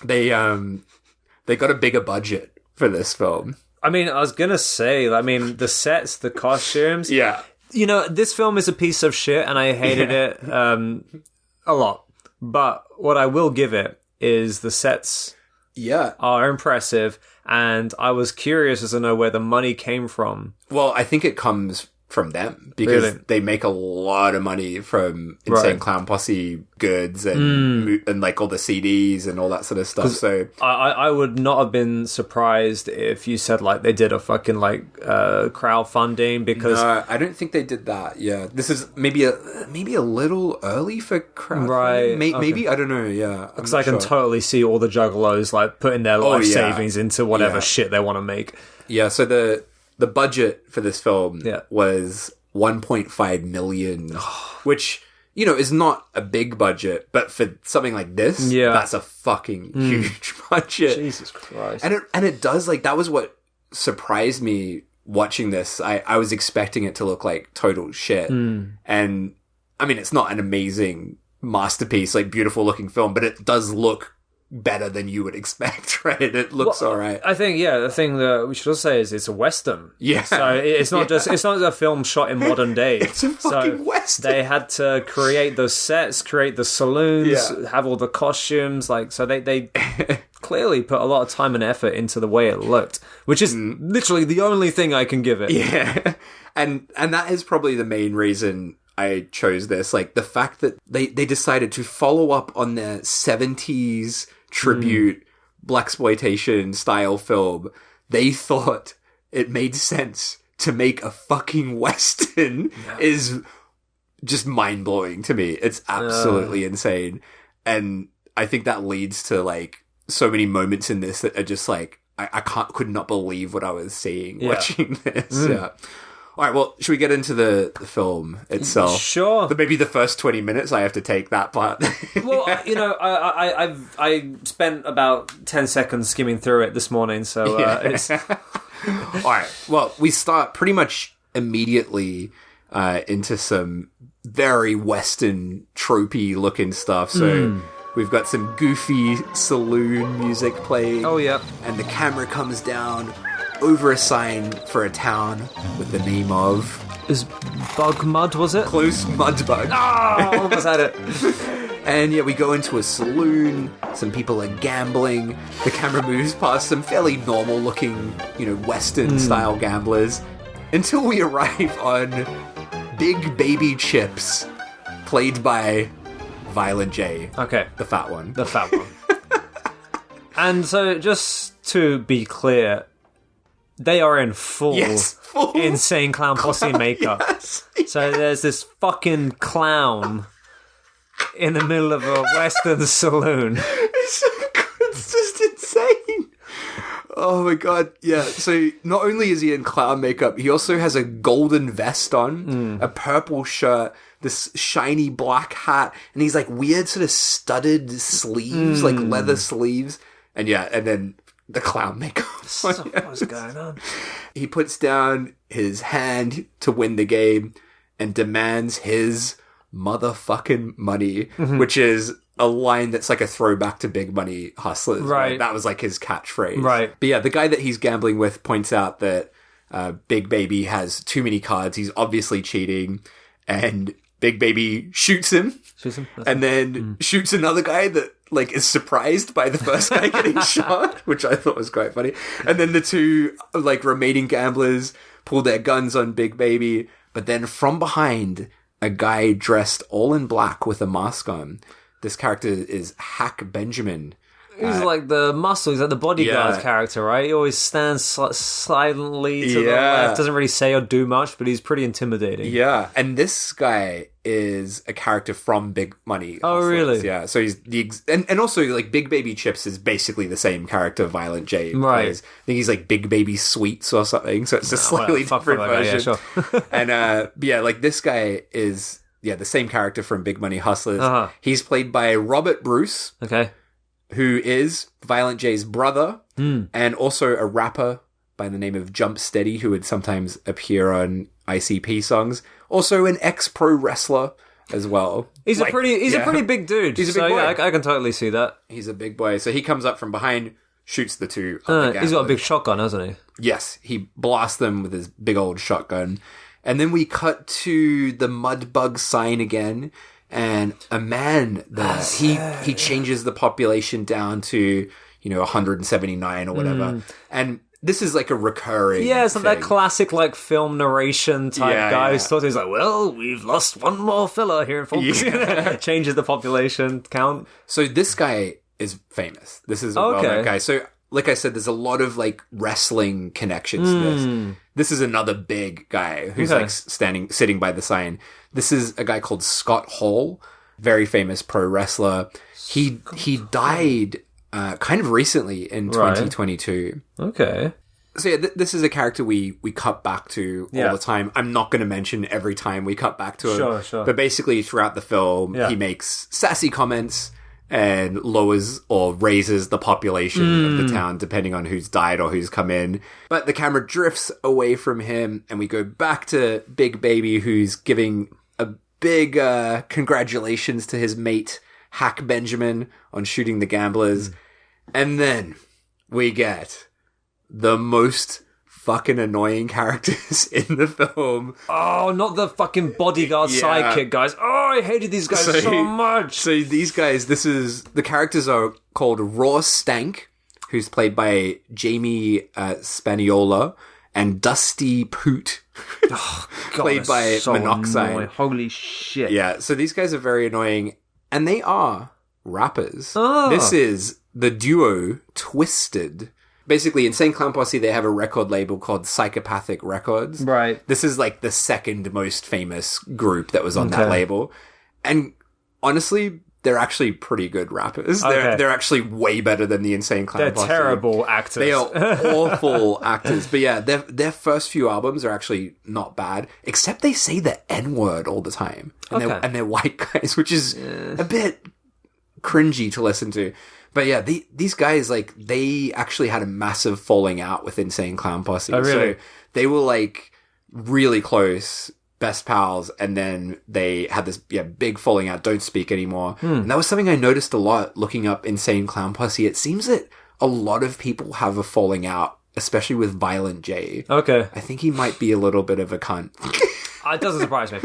They got a bigger budget for this film. I mean, I was going to say, the sets, the costumes. Yeah. You know, this film is a piece of shit and I hated it a lot. But what I will give it is the sets are impressive. And I was curious as to know where the money came from. Well, I think it comes from them because they make a lot of money from Insane Clown Posse goods and like all the CDs and all that sort of stuff. So I would not have been surprised if you said like they did a fucking like crowdfunding because no, I don't think they did that. Yeah, this is maybe a little early for crowdfunding. Right? Maybe I don't know. Yeah, because I can totally see all the juggalos like putting their life savings into whatever shit they want to make. Yeah, so the budget for this film was $1.5 million, which, you know, is not a big budget, but for something like this, that's a fucking huge budget. Jesus Christ. And it does, like, that was what surprised me watching this. I was expecting it to look like total shit. And, I mean, it's not an amazing masterpiece, like, beautiful looking film, but it does look better than you would expect, right? It looks all right. I think, the thing that we should also say is it's a Western. Yeah. So it's not it's not a film shot in modern day. It's a fucking Western. They had to create those sets, create the saloons, have all the costumes, like, so they clearly put a lot of time and effort into the way it looked, which is literally the only thing I can give it. Yeah. And that is probably the main reason I chose this. Like, the fact that they decided to follow up on their 70s tribute blaxploitation style film. They thought it made sense to make a fucking Western is just mind-blowing to me. It's absolutely insane. And I think that leads to, like, so many moments in this that are just like, I could not believe what I was seeing watching this. Yeah. All right, well, should we get into the film itself? Sure. Maybe the first 20 minutes, I have to take that part. Well, you know, I spent about 10 seconds skimming through it this morning, so it's... All right, well, we start pretty much immediately into some very Western, tropey looking stuff, so... We've got some goofy saloon music playing. Oh, yeah. And the camera comes down over a sign for a town with the name of... Is Bug Mud, was it? Close Mudbug. Oh, almost had it. And yeah, we go into a saloon. Some people are gambling. The camera moves past some fairly normal looking, you know, Western style gamblers until we arrive on Big Baby Chips, played by Violent J. Okay. The fat one. The fat one. And so, just to be clear, they are in full Insane Clown Posse makeup. Yes. So there's this fucking clown in the middle of a Western saloon. It's just insane. Oh my god, yeah. So not only is he in clown makeup, he also has a golden vest on, a purple shirt, this shiny black hat, and he's like weird sort of studded sleeves, like leather sleeves. And then the clown makeup. What's going on? He puts down his hand to win the game and demands his motherfucking money, which is a line that's like a throwback to Big Money Hustlers. Right. That was like his catchphrase. Right. But yeah, the guy that he's gambling with points out that Big Baby has too many cards. He's obviously cheating. And Big Baby shoots him. And then shoots another guy that like is surprised by the first guy getting shot, which I thought was quite funny. And then the two like remaining gamblers pull their guns on Big Baby, but then from behind, a guy dressed all in black with a mask on. This character is Hack Benjamin. He's like the muscle. He's like the bodyguard character, right? He always stands silently to the left. Doesn't really say or do much, but he's pretty intimidating. Yeah, and this guy is a character from Big Money. Oh, really? Yeah, so he's and also like Big Baby Chips is basically the same character Violent J plays. I think he's like Big Baby Sweets or something. So it's a slightly different version. Yeah, sure. And yeah, like this guy is the same character from Big Money Hustlers. He's played by Robert Bruce. Okay. Who is Violent J's brother and also a rapper by the name of Jump Steady, who would sometimes appear on ICP songs. Also an ex-pro wrestler as well. He's a pretty big dude. He's a big boy. Yeah, I can totally see that. He's a big boy. So he comes up from behind, shoots the two. He's got a big shotgun, hasn't he? Yes, he blasts them with his big old shotgun. And then we cut to the Mudbug sign again. And a man there, he changes the population down to, 179 or whatever. And this is like a recurring it's like that thing. classic like film narration type guy who's Yeah. he's like, well, we've lost one more filler here, folks. Yeah. Changes the population count. So this guy is famous. This is a well-known guy. So like I said, there's a lot of like wrestling connections to this. This is another big guy who's like sitting by the sign. This is a guy called Scott Hall, very famous pro wrestler. He died kind of recently in 2022. Okay. So yeah, this is a character we cut back to all the time. I'm not going to mention every time we cut back to him. Sure. But basically throughout the film, he makes sassy comments and lowers or raises the population of the town depending on who's died or who's come in. But the camera drifts away from him and we go back to Big Baby, who's giving a big congratulations to his mate Hack Benjamin on shooting the gamblers. And then we get the most fucking annoying characters in the film. Oh, not the fucking bodyguard sidekick guys. Oh, I hated these guys so much. So these guys, the characters are called Raw Stank, who's played by Jamie Spaniola, and Dusty Poot, played by so Monoxide. Annoying. Holy shit. Yeah, so these guys are very annoying, and they are rappers. Oh. This is the duo Twisted. Basically, Insane Clown Posse, they have a record label called Psychopathic Records. Right. This is like the second most famous group that was on that label. And honestly, they're actually pretty good rappers. They're actually way better than the Insane Clown Posse. They're terrible actors. They are awful actors. But yeah, their first few albums are actually not bad, except they say the N-word all the time. And they're white guys, which is a bit cringy to listen to. But yeah, these guys, like, they actually had a massive falling out with Insane Clown Posse. Oh, really? So they were, like, really close, best pals, and then they had this big falling out, don't speak anymore. And that was something I noticed a lot looking up Insane Clown Posse. It seems that a lot of people have a falling out, especially with Violent J. Okay. I think he might be a little bit of a cunt. It doesn't surprise me.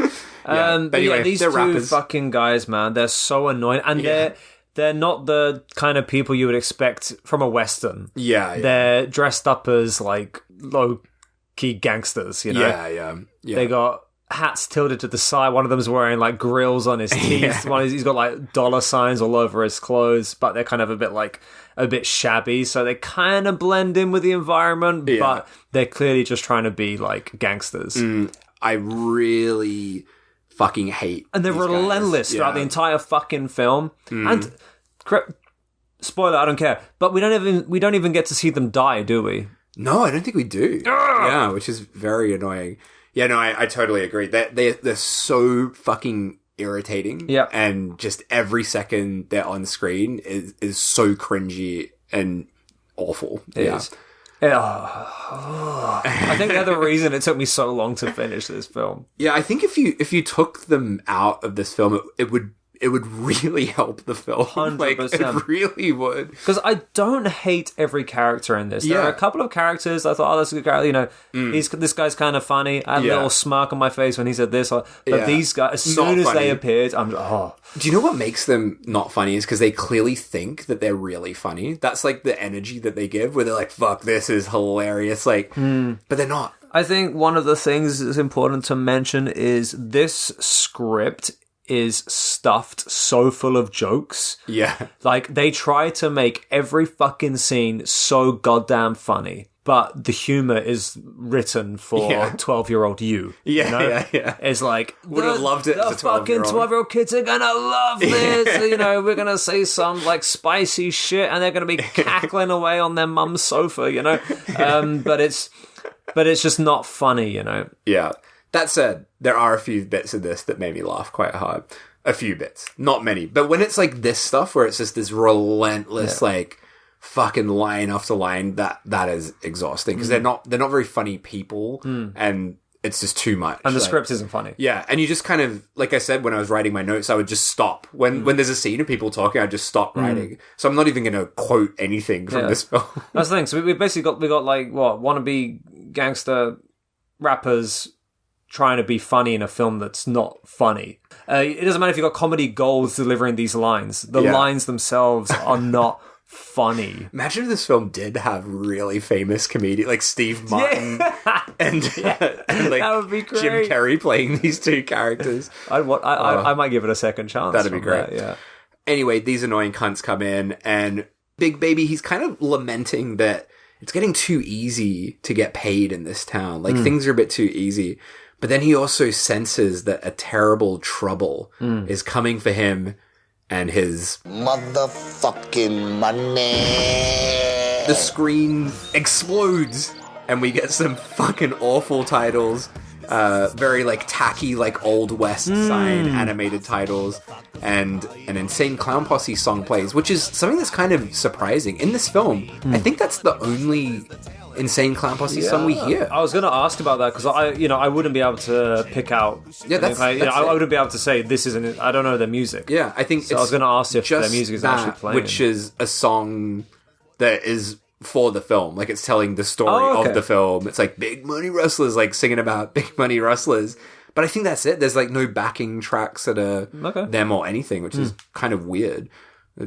But anyway, these they're two rappers. fucking guys, man, they're so annoying. And they're not the kind of people you would expect from a Western. Yeah. They're dressed up as, like, low-key gangsters, you know? Yeah. They got hats tilted to the side. One of them's wearing, like, grills on his teeth. He's got, like, dollar signs all over his clothes, but they're kind of a bit shabby, so they kind of blend in with the environment, but they're clearly just trying to be, like, gangsters. I really fucking hate. And they're relentless throughout the entire fucking film. And spoiler, I don't care. But we don't even get to see them die, do we? No, I don't think we do. Yeah, which is very annoying. Yeah, no, I totally agree. They're so fucking irritating. Yeah. And just every second they're on screen is so cringy and awful. It is. I think they're the reason it took me so long to finish this film. Yeah, I think if you took them out of this film, it would really help the film. 100%. Like, it really would. Because I don't hate every character in this. There are a couple of characters I thought, that's a good character. You know, this guy's kind of funny. I had a little smirk on my face when he said this. But these guys, as soon as they appeared, I'm Do you know what makes them not funny is because they clearly think that they're really funny. That's like the energy that they give where they're like, fuck, this is hilarious. Like, but they're not. I think one of the things that's important to mention is this script is stuffed so full of jokes. Yeah. Like, they try to make every fucking scene so goddamn funny, but the humor is written for 12-year-old you. Yeah, you know? yeah. It's like, would have loved it as a the fucking 12-year-old. 12-year-old kids are gonna love this. You know, we're gonna say some, like, spicy shit, and they're gonna be cackling away on their mum's sofa, you know? But it's just not funny, you know? Yeah. That said, there are a few bits of this that made me laugh quite hard. A few bits. Not many. But when it's like this stuff where it's just this relentless, like, fucking line after line, that is exhausting because they're not very funny people, and it's just too much. And the script isn't funny. Yeah, and you just kind of, like I said, when I was writing my notes, I would just stop. When there's a scene of people talking, I just stop writing. So I'm not even going to quote anything from this film. That's the thing. So we basically got like, wannabe gangster rappers trying to be funny in a film that's not funny. It doesn't matter if you've got comedy golds delivering these lines. The lines themselves are not funny. Imagine if this film did have really famous comedians like Steve Martin and like that would be great. Jim Carrey playing these two characters. I might give it a second chance. That'd be great. Yeah. Anyway, these annoying cunts come in, and Big Baby, he's kind of lamenting that it's getting too easy to get paid in this town. Like, things are a bit too easy. But then he also senses that a terrible trouble is coming for him and his motherfucking money. The screen explodes, and we get some fucking awful titles. Very like tacky, like Old West sign animated titles, and an Insane Clown Posse song plays, which is something that's kind of surprising in this film. I think that's the only Insane Clown Posse song we hear. I was going to ask about that because I wouldn't be able to pick out. Yeah, I wouldn't be able to say this isn't. I don't know their music. Yeah, I think. So I was going to ask if their music is actually playing, which is a song that is for the film. Like, it's telling the story of the film. It's like Big Money Rustlas, like singing about Big Money Rustlas. But I think that's it. There's like no backing tracks that are them or anything, which is kind of weird.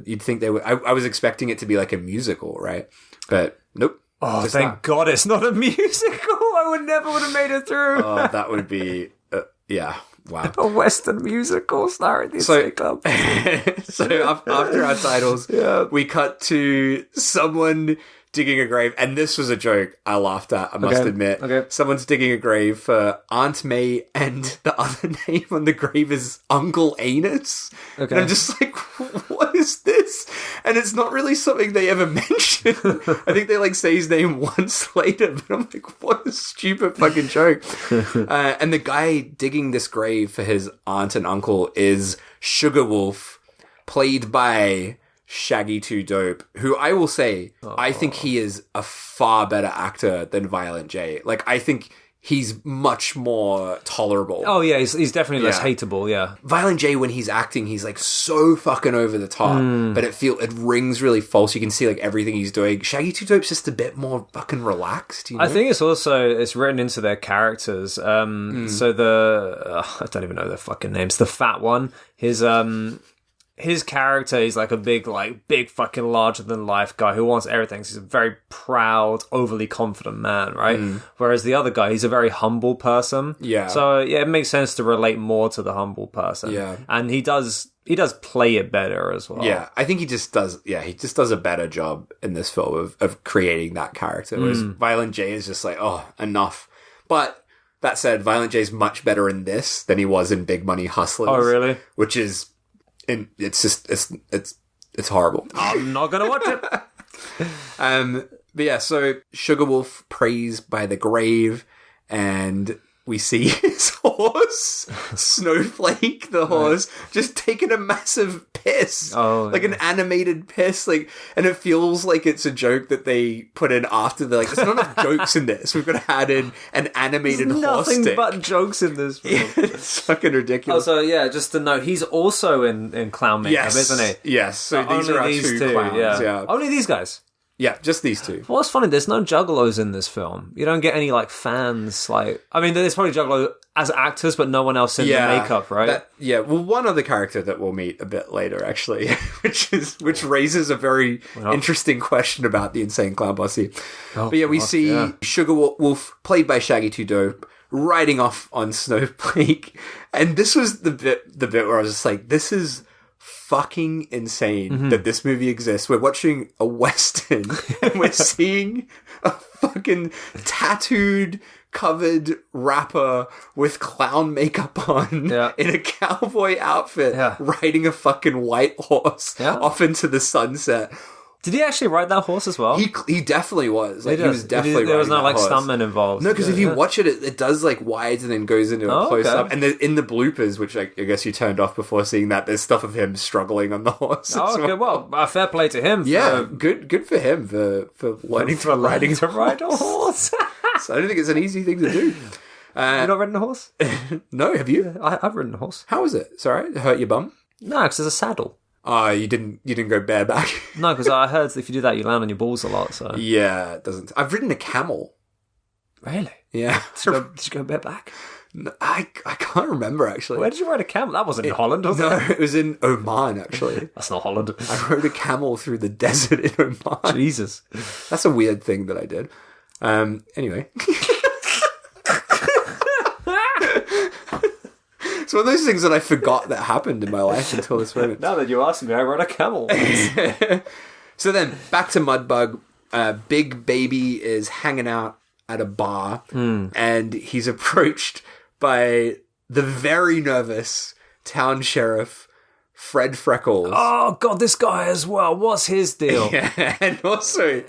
You'd think they would. I was expecting it to be like a musical, right? But nope. Oh, thank God it's not a musical. I would have made it through. Oh, that would be, wow. A Western musical starring the Insane Club. So after our titles, we cut to someone digging a grave. And this was a joke I laughed at, I must admit. Okay. Someone's digging a grave for Aunt May, and the other name on the grave is Uncle Anus. Okay. And I'm just like, what is this? And it's not really something they ever mention. I think they like say his name once later, but I'm like, what a stupid fucking joke. And the guy digging this grave for his aunt and uncle is Sugar Wolf, played by Shaggy 2 Dope, who I will say, I think he is a far better actor than Violent J. Like, I think he's much more tolerable. Oh, yeah, he's definitely less hateable, yeah. Violent J, when he's acting, he's like so fucking over the top, but it rings really false. You can see like everything he's doing. Shaggy 2 Dope's just a bit more fucking relaxed, you know? I think it's written into their characters. So I don't even know their fucking names. The fat one, his character is like a big fucking larger than life guy who wants everything. So he's a very proud, overly confident man, right? Whereas the other guy, he's a very humble person. Yeah. So yeah, it makes sense to relate more to the humble person. Yeah. And he does play it better as well. Yeah. I think he just does a better job in this film of creating that character. Whereas Violent J is just like, oh, enough. But that said, Violent J is much better in this than he was in Big Money Hustlers. Oh, really? Which is, it's just it's horrible. I'm not gonna watch it. But yeah, so Sugar Wolf prays by the grave, and we see his horse, Snowflake, the horse, just taking a massive piss, an animated piss, and it feels like it's a joke that they put in after. They're like, there's not enough jokes in this. We've got to add in an animated horse stick. Nothing but jokes in this film. It's fucking ridiculous. Also, yeah, just to note, he's also in clown makeup, isn't he? Yes. So these are our two clowns. Yeah. Only these guys. Yeah, just these two. What's funny, there's no juggalos in this film. You don't get any, fans, there's probably juggalo as actors, but no one else in the makeup, right? Well, one other character that we'll meet a bit later, actually, which raises a very interesting question about the Insane Clown Posse. But yeah, we see Sugar Wolf, played by Shaggy 2 Dope, riding off on Snowflake. And this was the bit where I was just like, this is fucking insane that this movie exists. We're watching a Western and we're seeing a fucking tattooed, covered rapper with clown makeup on in a cowboy outfit riding a fucking white horse off into the sunset. Did he actually ride that horse as well? He definitely was. Like, he was definitely There was riding no that horse. stuntman involved. No, because if you watch it, it does like wides and then goes into a close up. And in the bloopers, which I guess you turned off before seeing that, the's stuff of him struggling on the horse. Oh, okay. Well, fair play to him. Yeah, good for him for learning to ride a horse. So I don't think it's an easy thing to do. You not ridden a horse? No, have you? I've ridden a horse. How was it? Sorry, it hurt your bum? No, because there's a saddle. Oh, you didn't go bareback? No, because I heard if you do that, you land on your balls a lot. So yeah, it doesn't. I've ridden a camel. Really? Yeah. Did you go bareback? No, I can't remember actually. Where did you ride a camel? That wasn't in Holland, was it? No, it was in Oman actually. That's not Holland. I rode a camel through the desert in Oman. Jesus, that's a weird thing that I did. Anyway. It's one of those things that I forgot that happened in my life until this moment. Now that you asked me, I rode a camel. So then, back to Mudbug. Big Baby is hanging out at a bar, and he's approached by the very nervous town sheriff, Fred Freckles. Oh, God, this guy as well. What's his deal? Yeah, and also,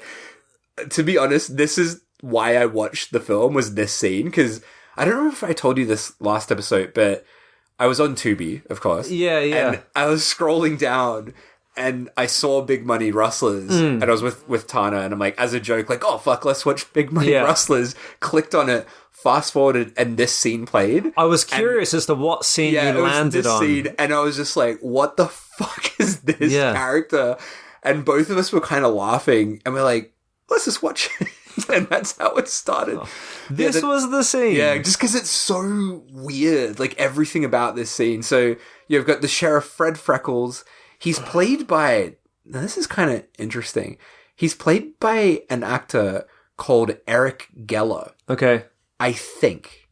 to be honest, this is why I watched the film, was this scene, because I don't know if I told you this last episode, but I was on Tubi, of course. Yeah. And I was scrolling down and I saw Big Money Rustlas and I was with Tana and I'm like, as a joke, like, oh, fuck, let's watch Big Money Rustlas. Clicked on it, fast forwarded, and this scene played. I was curious as to what scene you landed on. Scene, and I was just like, what the fuck is this character? And both of us were kind of laughing and we're like, let's just watch it. And that's how it started. This was the scene. Yeah, just because it's so weird, like everything about this scene. So you've got the sheriff, Fred Freckles. He's played by, now this is kind of interesting. He's played by an actor called Eric Geller. Okay. I think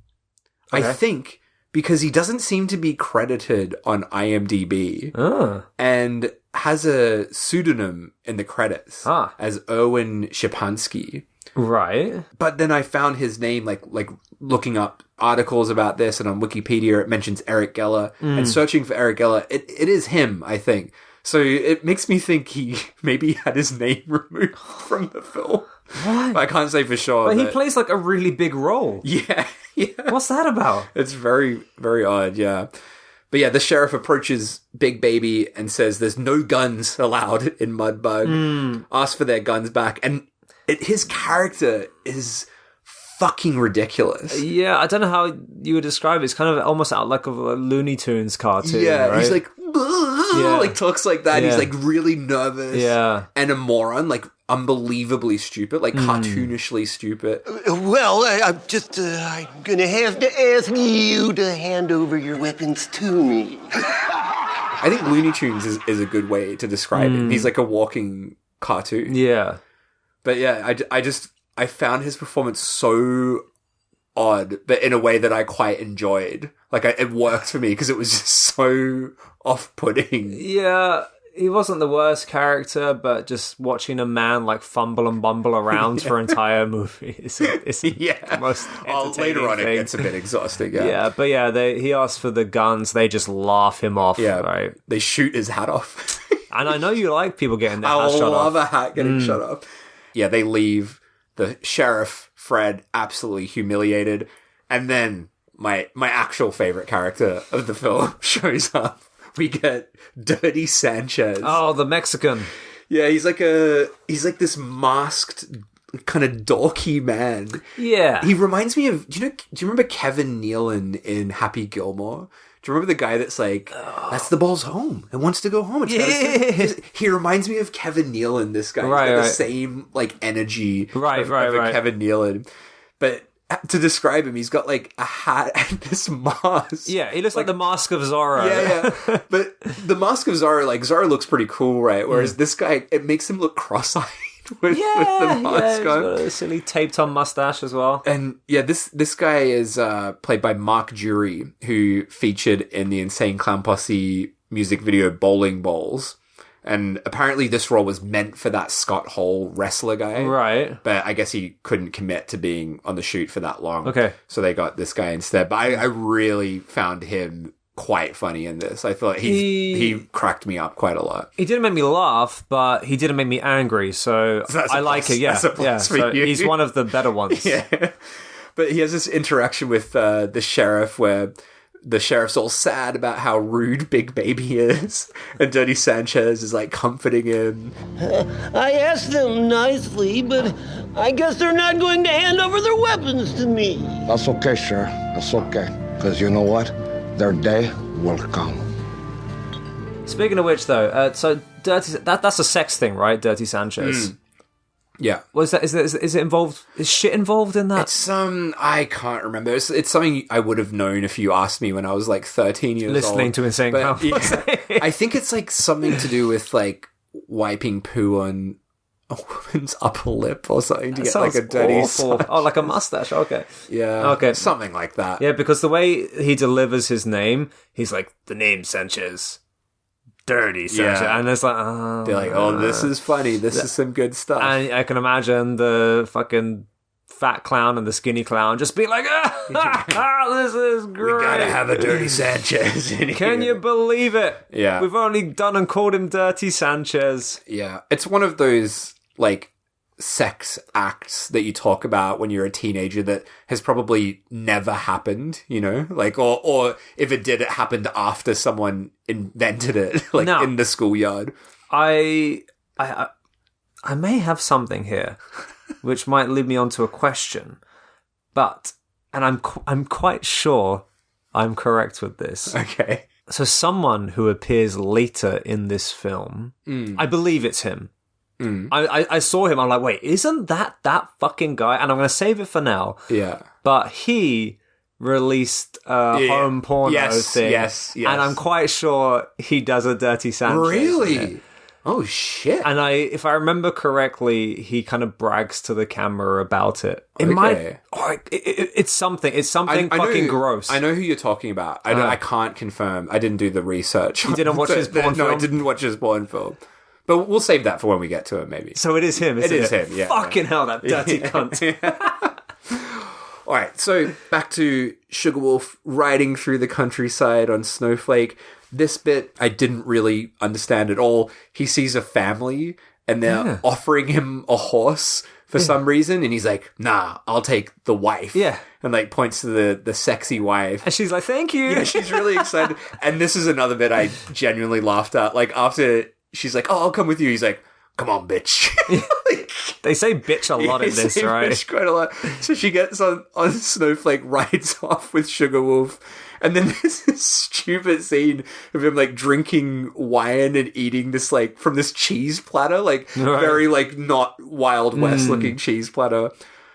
because he doesn't seem to be credited on IMDb. And has a pseudonym in the credits as Erwin Shapansky. Right. But then I found his name, like looking up articles about this, and on Wikipedia it mentions Eric Geller, and searching for Eric Geller, it is him, I think. So it makes me think he maybe had his name removed from the film. What? I can't say for sure. But he plays like a really big role. Yeah. What's that about? It's very, very odd, yeah. But yeah, the sheriff approaches Big Baby and says there's no guns allowed in Mudbug. Asks for their guns back. And his character is fucking ridiculous. Yeah, I don't know how you would describe it. It's kind of almost out like a Looney Tunes cartoon. Yeah, right? He's like, like talks like that. Yeah. He's like really nervous. Yeah. And a moron, like unbelievably stupid, like cartoonishly stupid. Well, I'm gonna have to ask you to hand over your weapons to me. I think Looney Tunes is a good way to describe him. He's like a walking cartoon. Yeah. But yeah, I found his performance so odd, but in a way that I quite enjoyed. Like, it worked for me because it was just so off-putting. Yeah, he wasn't the worst character, but just watching a man like fumble and bumble around for an entire movie is the most later on thing. It gets a bit exhausting. Yeah, but he asked for the guns. They just laugh him off. Yeah, right. They shoot his hat off. And I know you like people getting their hat shot off. I love a hat getting shot off. Yeah, they leave. The sheriff, Fred, absolutely humiliated. And then my actual favorite character of the film shows up. We get Dirty Sanchez. Oh, the Mexican. Yeah, he's like this masked kind of dorky man. Yeah. He reminds me of, do you remember Kevin Nealon in Happy Gilmore? Do you remember the guy that's like, that's the ball's home and wants to go home? He reminds me of Kevin Nealon, this guy. Right, the same, like, energy of Kevin Nealon. But to describe him, he's got, like, a hat and this mask. Yeah, he looks like the Mask of Zorro. Yeah. But the Mask of Zorro, like, Zorro looks pretty cool, right? Whereas this guy, it makes him look cross-eyed. With the mask on. He's got a silly taped-on mustache as well. And yeah, this guy is played by Mark Jury, who featured in the Insane Clown Posse music video Bowling Balls. And apparently this role was meant for that Scott Hall wrestler guy. Right. But I guess he couldn't commit to being on the shoot for that long. Okay. So they got this guy instead. But I really found him quite funny in this. I feel like he cracked me up quite a lot. He didn't make me laugh, but he didn't make me angry, so I like it. Yeah, so he's one of the better ones. Yeah. But he has this interaction with the sheriff where the sheriff's all sad about how rude Big Baby is, and Dirty Sanchez is like comforting him. I asked them nicely, but I guess they're not going to hand over their weapons to me. That's okay, sir. That's okay. Because you know what? Their day will come. Speaking of which, though, so that's a sex thing, right? Dirty Sanchez. Yeah. Was that? Is it involved? Is shit involved in that? It's I can't remember. It's something I would have known if you asked me when I was like 13 years old. Listening to Insane Clown Posse. Yeah, I think it's like something to do with like wiping poo on a woman's upper lip or something to get like a dirty awful. Oh, like a mustache. Okay. Yeah. Okay. Something like that. Yeah, because the way he delivers his name, he's like, the name Sanchez. Dirty Sanchez. Yeah. And it's like, oh. They're like, oh, this is funny. This is some good stuff. And I can imagine the fucking fat clown and the skinny clown just be like, this is great. We gotta have a Dirty Sanchez in here. Can you believe it? Yeah. We've only done and called him Dirty Sanchez. Yeah. It's one of those, like, sex acts that you talk about when you're a teenager that has probably never happened, you know? Like, or if it did, it happened after someone invented it, like, No. in the schoolyard. I may have something here, which might lead me on to a question, but, and I'm quite sure I'm correct with this. Okay. So someone who appears later in this film, I believe it's him. I saw him, I'm like, wait, isn't that fucking guy? And I'm going to save it for now. Yeah. But he released a home porno thing. Yes. And I'm quite sure he does a Dirty Sanchez. Really? Oh, shit. And if I remember correctly, he kind of brags to the camera about it. It Okay. might, it's something. It's something fucking gross. I know who you're talking about. I can't confirm. I didn't do the research. You didn't watch his porn film? No, I didn't watch his porn film. But we'll save that for when we get to it, maybe. So it is him, isn't it? It is him, yeah. Fucking hell, that dirty cunt. All right, so back to Sugar Wolf riding through the countryside on Snowflake. This bit I didn't really understand at all. He sees a family and they're offering him a horse for some reason, and he's like, nah, I'll take the wife. Yeah. And like points to the sexy wife. And she's like, thank you. Yeah, she's really excited. And this is another bit I genuinely laughed at. Like after she's like, oh, I'll come with you. He's like, come on, bitch. Like, they say bitch a lot in this, say right? Bitch quite a lot. So she gets on Snowflake, rides off with Sugar Wolf. And then there's this stupid scene of him like drinking wine and eating this like from this cheese platter, like very like not Wild West looking cheese platter.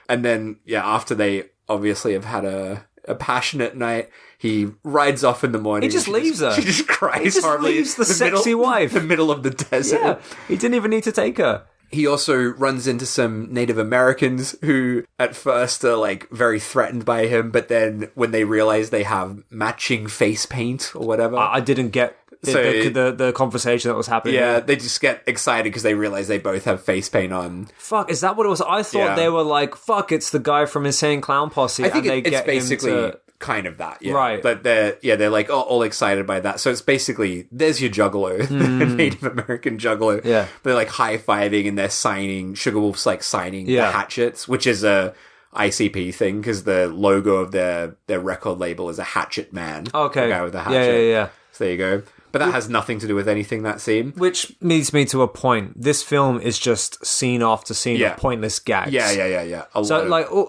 And then, yeah, after they obviously have had a passionate night, he rides off in the morning. He just leaves her. She just cries He just horribly. leaves the sexy wife. The middle of the desert. Yeah, he didn't even need to take her. He also runs into some Native Americans who at first are like very threatened by him, but then when they realize they have matching face paint or whatever. I didn't get the conversation that was happening. Yeah, they just get excited because they realize they both have face paint on. Fuck, is that what it was? I thought they were like, fuck, it's the guy from Insane Clown Posse. I think and it's basically kind of that, yeah. Right. But they're like all excited by that. So it's basically, there's your juggalo, the Native American juggalo. Yeah. They're like high-fiving and they're signing, Sugar Wolf's like signing the hatchets, which is a ICP thing because the logo of their record label is a hatchet man. Okay. The guy with the hatchet. Yeah. So there you go. But that has nothing to do with anything, that scene. Which leads me to a point. This film is just scene after scene of pointless gags. Yeah.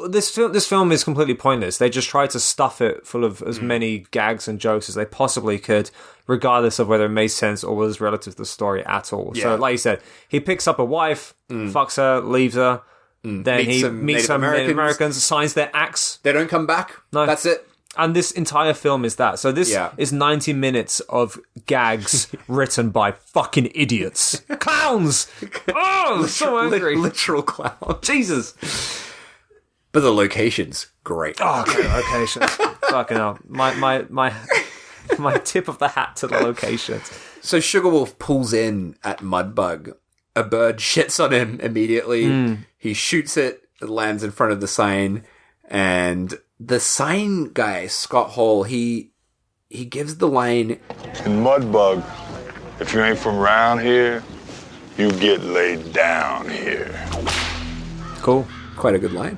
This film is completely pointless. They just try to stuff it full of as many gags and jokes as they possibly could, regardless of whether it made sense or was relative to the story at all. Yeah. So, like you said, he picks up a wife, fucks her, leaves her, then he meets some Native Americans, signs their acts. They don't come back. No. That's it. And this entire film is that. So this is 90 minutes of gags written by fucking idiots. Clowns! Oh, I'm so angry. Literal clown. Jesus. But the location's great. Oh, okay, locations. Fucking hell. My tip of the hat to the locations. So Sugar Wolf pulls in at Mudbug. A bird shits on him immediately. He shoots it. It lands in front of the sign. And the sign guy, Scott Hall, he he gives the line, In Mudbug, if you ain't from around here, you get laid down here. Cool. quite a good line.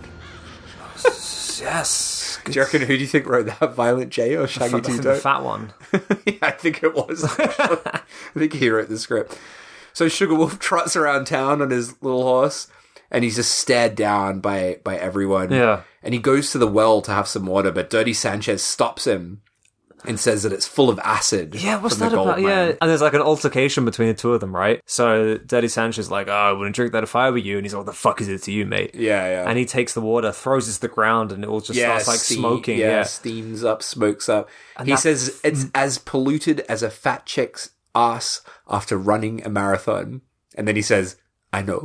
Yes. Do you reckon, who do you think wrote that? Violent J or Shaggy Two The fat one. Yeah, I think it was. I think he wrote the script. So Sugar Wolf trots around town on his little horse, and he's just stared down by everyone. Yeah. And he goes to the well to have some water, but Dirty Sanchez stops him and says that it's full of acid. Yeah, what's from the that about? Gold Man. Yeah, and there's like an altercation between the two of them, right? So Dirty Sanchez is like, oh, I wouldn't drink that if I were you. And he's like, what the fuck is it to you, mate? Yeah, yeah. And he takes the water, throws it to the ground, and it all just starts like smoking. Yeah, Yeah. steams up, smokes up. And He that- says it's as polluted as a fat chick's ass after running a marathon. And then he says, I know.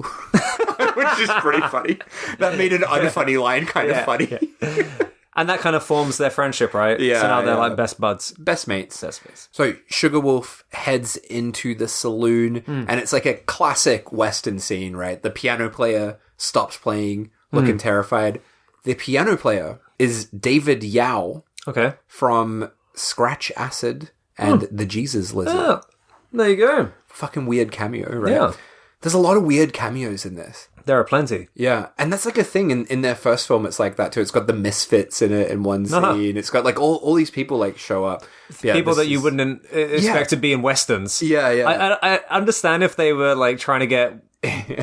Which is pretty funny. That made an unfunny line kind of funny. Yeah. And that kind of forms their friendship, right? Yeah, So now they're yeah. like best buds. Best mates. Best mates. So Sugar Wolf heads into the saloon, and it's like a classic Western scene, right? The piano player stops playing, looking terrified. The piano player is David Yao Okay. from Scratch Acid and the Jesus Lizard. Oh, there you go. Fucking weird cameo, right? Yeah. There's a lot of weird cameos in this. There are plenty. Yeah, and that's like a thing in their first film. It's like that too. It's got the Misfits in it in one scene. Uh-huh. It's got like all these people like show up. Yeah, People this that you is- wouldn't expect to be in westerns. Yeah, yeah. I understand if they were like trying to get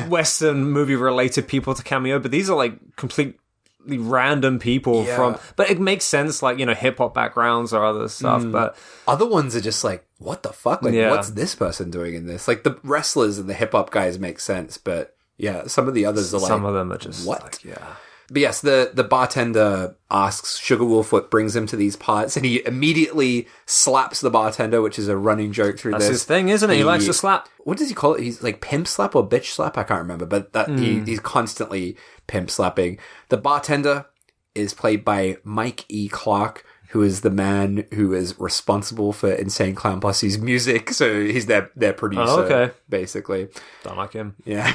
western movie related people to cameo, but these are like completely random people Yeah. from. But it makes sense, like, you know, hip hop backgrounds or other stuff. But Other ones are just like, what the fuck? Like, Yeah. what's this person doing in this? Like the wrestlers and the hip hop guys make sense, but yeah, some of the others are like, some of them are just what? like, yeah. But yes, the bartender asks Sugar Wolf what brings him to these parts, and he immediately slaps the bartender, which is a running joke through That's this. his thing, isn't it? He likes to slap. What does he call it? He's like pimp slap or bitch slap? I can't remember, but that he's constantly pimp slapping. The bartender is played by Mike E. Clark, who is the man who is responsible for Insane Clown Posse's music. So he's their producer, Oh, okay. basically. Don't like him. Yeah.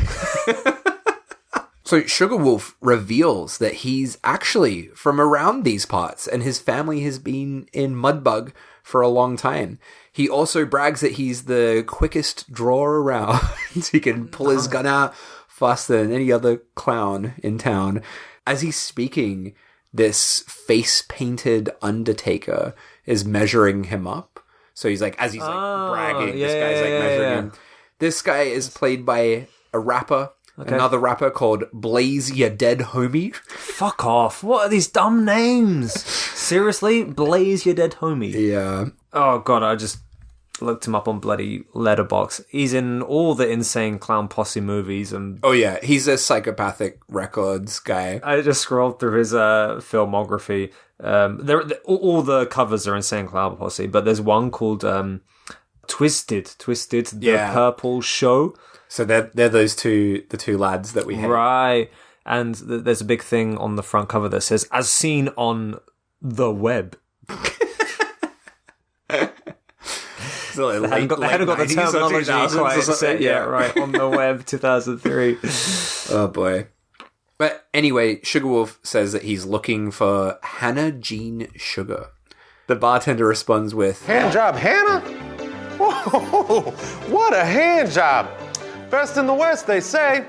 So Sugar Wolf reveals that he's actually from around these parts and his family has been in Mudbug for a long time. He also brags that he's the quickest drawer around. He can pull his gun out faster than any other clown in town. As he's speaking, this face-painted Undertaker is measuring him up. So he's like, as he's like bragging, this guy's like measuring him. This guy is played by a rapper. Another rapper called Blaze Ya Dead Homie. Fuck off. What are these dumb names? Seriously? Blaze Your Dead Homie. Yeah. Oh, God, I just looked him up on bloody Letterboxd. He's in all the Insane Clown Posse movies. And Oh, yeah. He's a Psychopathic Records guy. I just scrolled through his filmography. All the covers are Insane Clown Posse, but there's one called Twisted, the Yeah. Purple Show. So they're the two lads that we have. Right. And there's a big thing on the front cover that says, as seen on the web. So They hadn't got the terminology quite set yet, right? On the web, 2003. Oh, boy. But anyway, Sugar Wolf says that he's looking for Hannah Jean Sugar. The bartender responds with, Hand job, Hannah? Whoa, what a hand job. Best in the West, they say.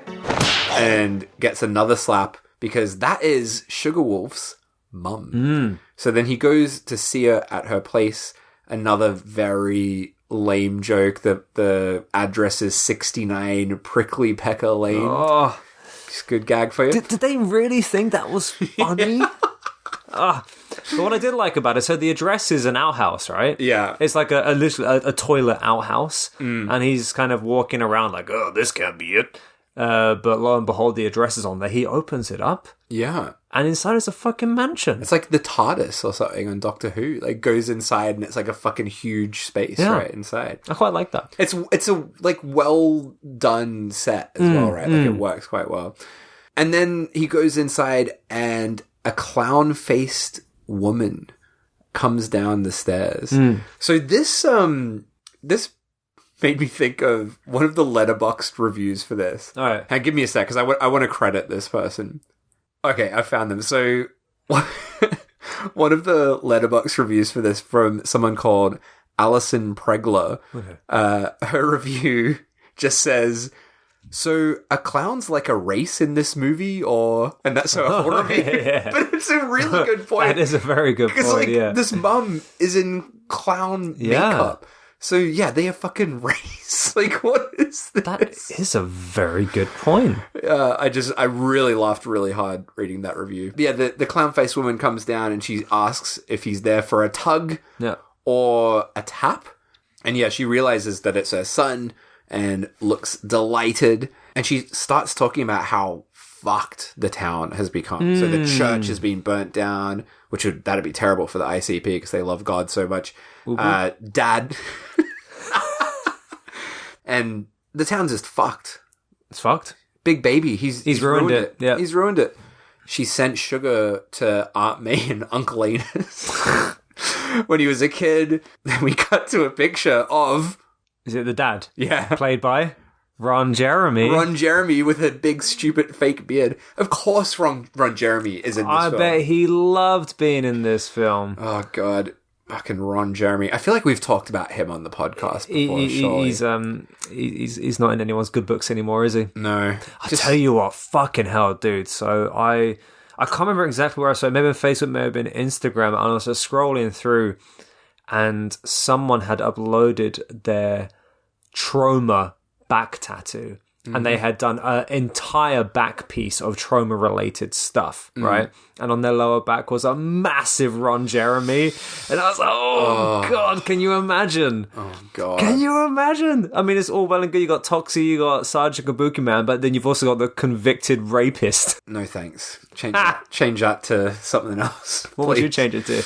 and gets another slap because that is Sugar Wolf's mum. So then he goes to see her at her place. Another very lame joke. The address is 69 Prickly Pecker Lane. Oh, It's a good gag for you. did they really think that was funny? But what I did like about it, so the address is an outhouse, right? Yeah. It's like literally a toilet outhouse. And he's kind of walking around like, oh, this can't be it. But lo and behold, the address is on there. He opens it up, Yeah. and inside is a fucking mansion. It's like the TARDIS or something on Doctor Who. Like goes inside and it's like a fucking huge space Yeah. right inside. I quite like that. It's a like well done set as well, right? Like it works quite well. And then he goes inside and a clown faced woman comes down the stairs. So this made me think of one of the Letterboxd reviews for this. All right. Hey, give me a sec, because I want to credit this person. Okay, I found them. So One of the letterbox reviews for this from someone called Alison Pregler, her review just says, so are clowns like a race in this movie, or... And that's a horror movie. Yeah. But it's a really good point. That is a very good point, Because, yeah. this mum is in clown makeup. So, yeah, they are fucking race. Like, what is this? That is a very good point. I really laughed really hard reading that review. But yeah, the clown face woman comes down and she asks if he's there for a tug or a tap. And yeah, she realizes that it's her son and looks delighted. And she starts talking about how fucked the town has become. So the church has been burnt down, that'd be terrible for the ICP because they love God so much. Dad. And the town's just fucked. It's fucked. Big baby, he's ruined it. Yeah. He's ruined it. She sent sugar to Aunt May and Uncle Anus when he was a kid. Then we cut to a picture of... Is it the dad? Yeah. Played by Ron Jeremy. Ron Jeremy with a big, stupid, fake beard. Of course Ron Jeremy is in this film. I bet he loved being in this film. Oh, God. Fucking Ron Jeremy. I feel like we've talked about him on the podcast before, He's not in anyone's good books anymore, is he? No. I tell you what, fucking hell, dude. So I can't remember exactly where I saw it. Maybe Facebook, maybe been Instagram. And I was just scrolling through and someone had uploaded their trauma back tattoo. And they had done an entire back piece of trauma-related stuff, right? And on their lower back was a massive Ron Jeremy. And I was like, oh, God, can you imagine? Oh, God. Can you imagine? I mean, it's all well and good. You got Toxie, you got Sergeant Kabuki Man, but then you've also got the convicted rapist. No, thanks. Change that to something else. What would you change it to?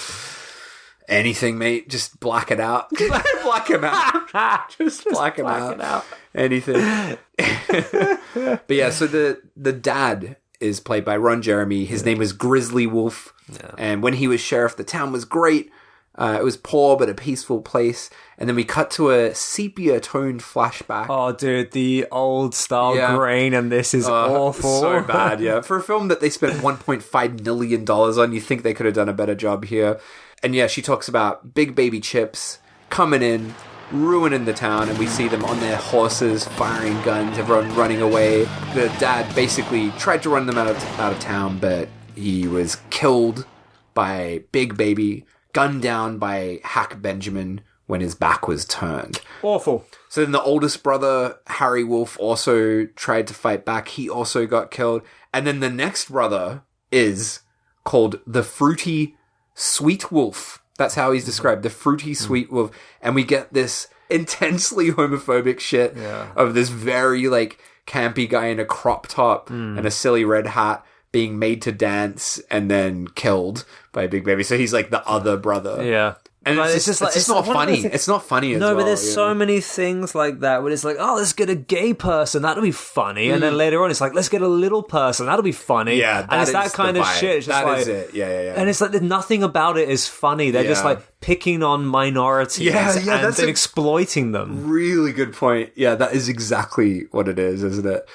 Anything, mate. Just black it out. Black him out. Just black him out. Anything. But yeah, so the dad is played by Ron Jeremy. His name is Grizzly Wolf. Yeah. And when he was sheriff, the town was great. It was poor, but a peaceful place. And then we cut to a sepia-toned flashback. Oh, dude, the old style grain, and this is awful. So bad, yeah. For a film that they spent $1.5 million on, you think they could have done a better job here. And yeah, she talks about big baby Chips coming in, ruining the town, and we see them on their horses, firing guns, everyone running away. The dad basically tried to run them out of town, but he was killed by Big Baby, gunned down by Hack Benjamin when his back was turned. Awful. So then the oldest brother, Harry Wolf, also tried to fight back. He also got killed. And then the next brother is called the Fruity Sweet Wolf. That's how he's described, the Fruity Sweet Wolf. And we get this intensely homophobic shit of this very, like, campy guy in a crop top and a silly red hat being made to dance and then killed by Big Baby. So he's, like, the other brother. Yeah. And it's just not funny. It's not funny as well. No, but there's so many things like that where it's like, oh, let's get a gay person. That'll be funny. And then later on, it's like, let's get a little person. That'll be funny. Yeah, and it's that kind of shit. It's just that is it. Yeah. And it's like, nothing about it is funny. They're just like picking on minorities and then exploiting them. Really good point. Yeah, that is exactly what it is, isn't it?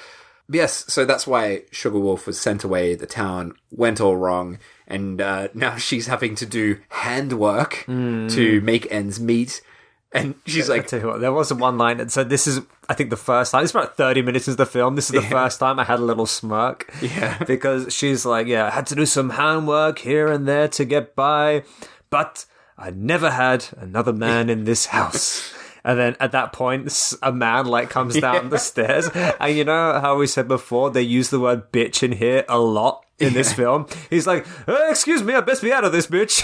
But yes, so that's why Sugar Wolf was sent away. The town went all wrong. And now she's having to do handwork to make ends meet. And she's like... I tell you what, there was one line that said, this is, I think, the first time. It's about 30 minutes into the film. This is the first time I had a little smirk. Yeah. Because she's like, I had to do some handwork here and there to get by. But I never had another man in this house. And then at that point, a man comes down the stairs. And you know how we said before, they use the word bitch in here a lot in this film. He's like, excuse me, I best be out of this, bitch.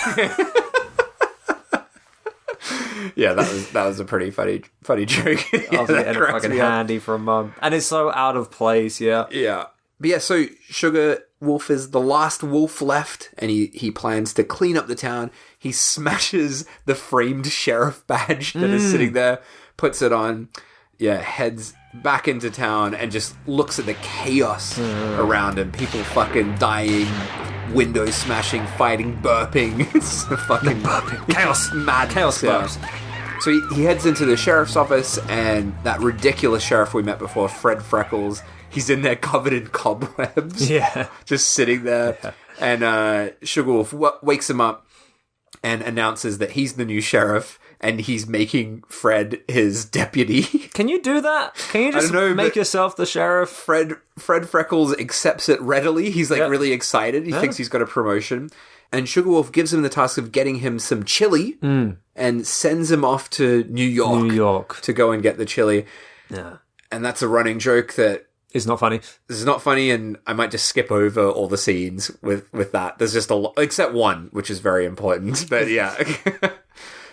Yeah, that was a pretty funny joke. I was getting fucking handy for a mum. And it's so out of place, yeah. Yeah. But yeah, so Sugar Wolf is the last wolf left, and he plans to clean up the town. He smashes the framed sheriff badge that is sitting there, puts it on, heads back into town, and just looks at the chaos around him. People fucking dying, windows smashing, fighting, burping. It's a fucking chaos. Mad chaos burps. So he heads into the sheriff's office, and that ridiculous sheriff we met before, Fred Freckles, he's in there covered in cobwebs. Yeah. Just sitting there. Yeah. And Sugar Wolf wakes him up, and announces that he's the new sheriff and he's making Fred his deputy. Can you do that? Can you just make yourself the sheriff? Fred Freckles accepts it readily. He's like really excited. He thinks he's got a promotion. And Sugarwolf gives him the task of getting him some chili and sends him off to New York to go and get the chili. Yeah. And that's a running joke that is not funny. This is not funny, and I might just skip over all the scenes with that. There's just a lot, except one, which is very important. But yeah.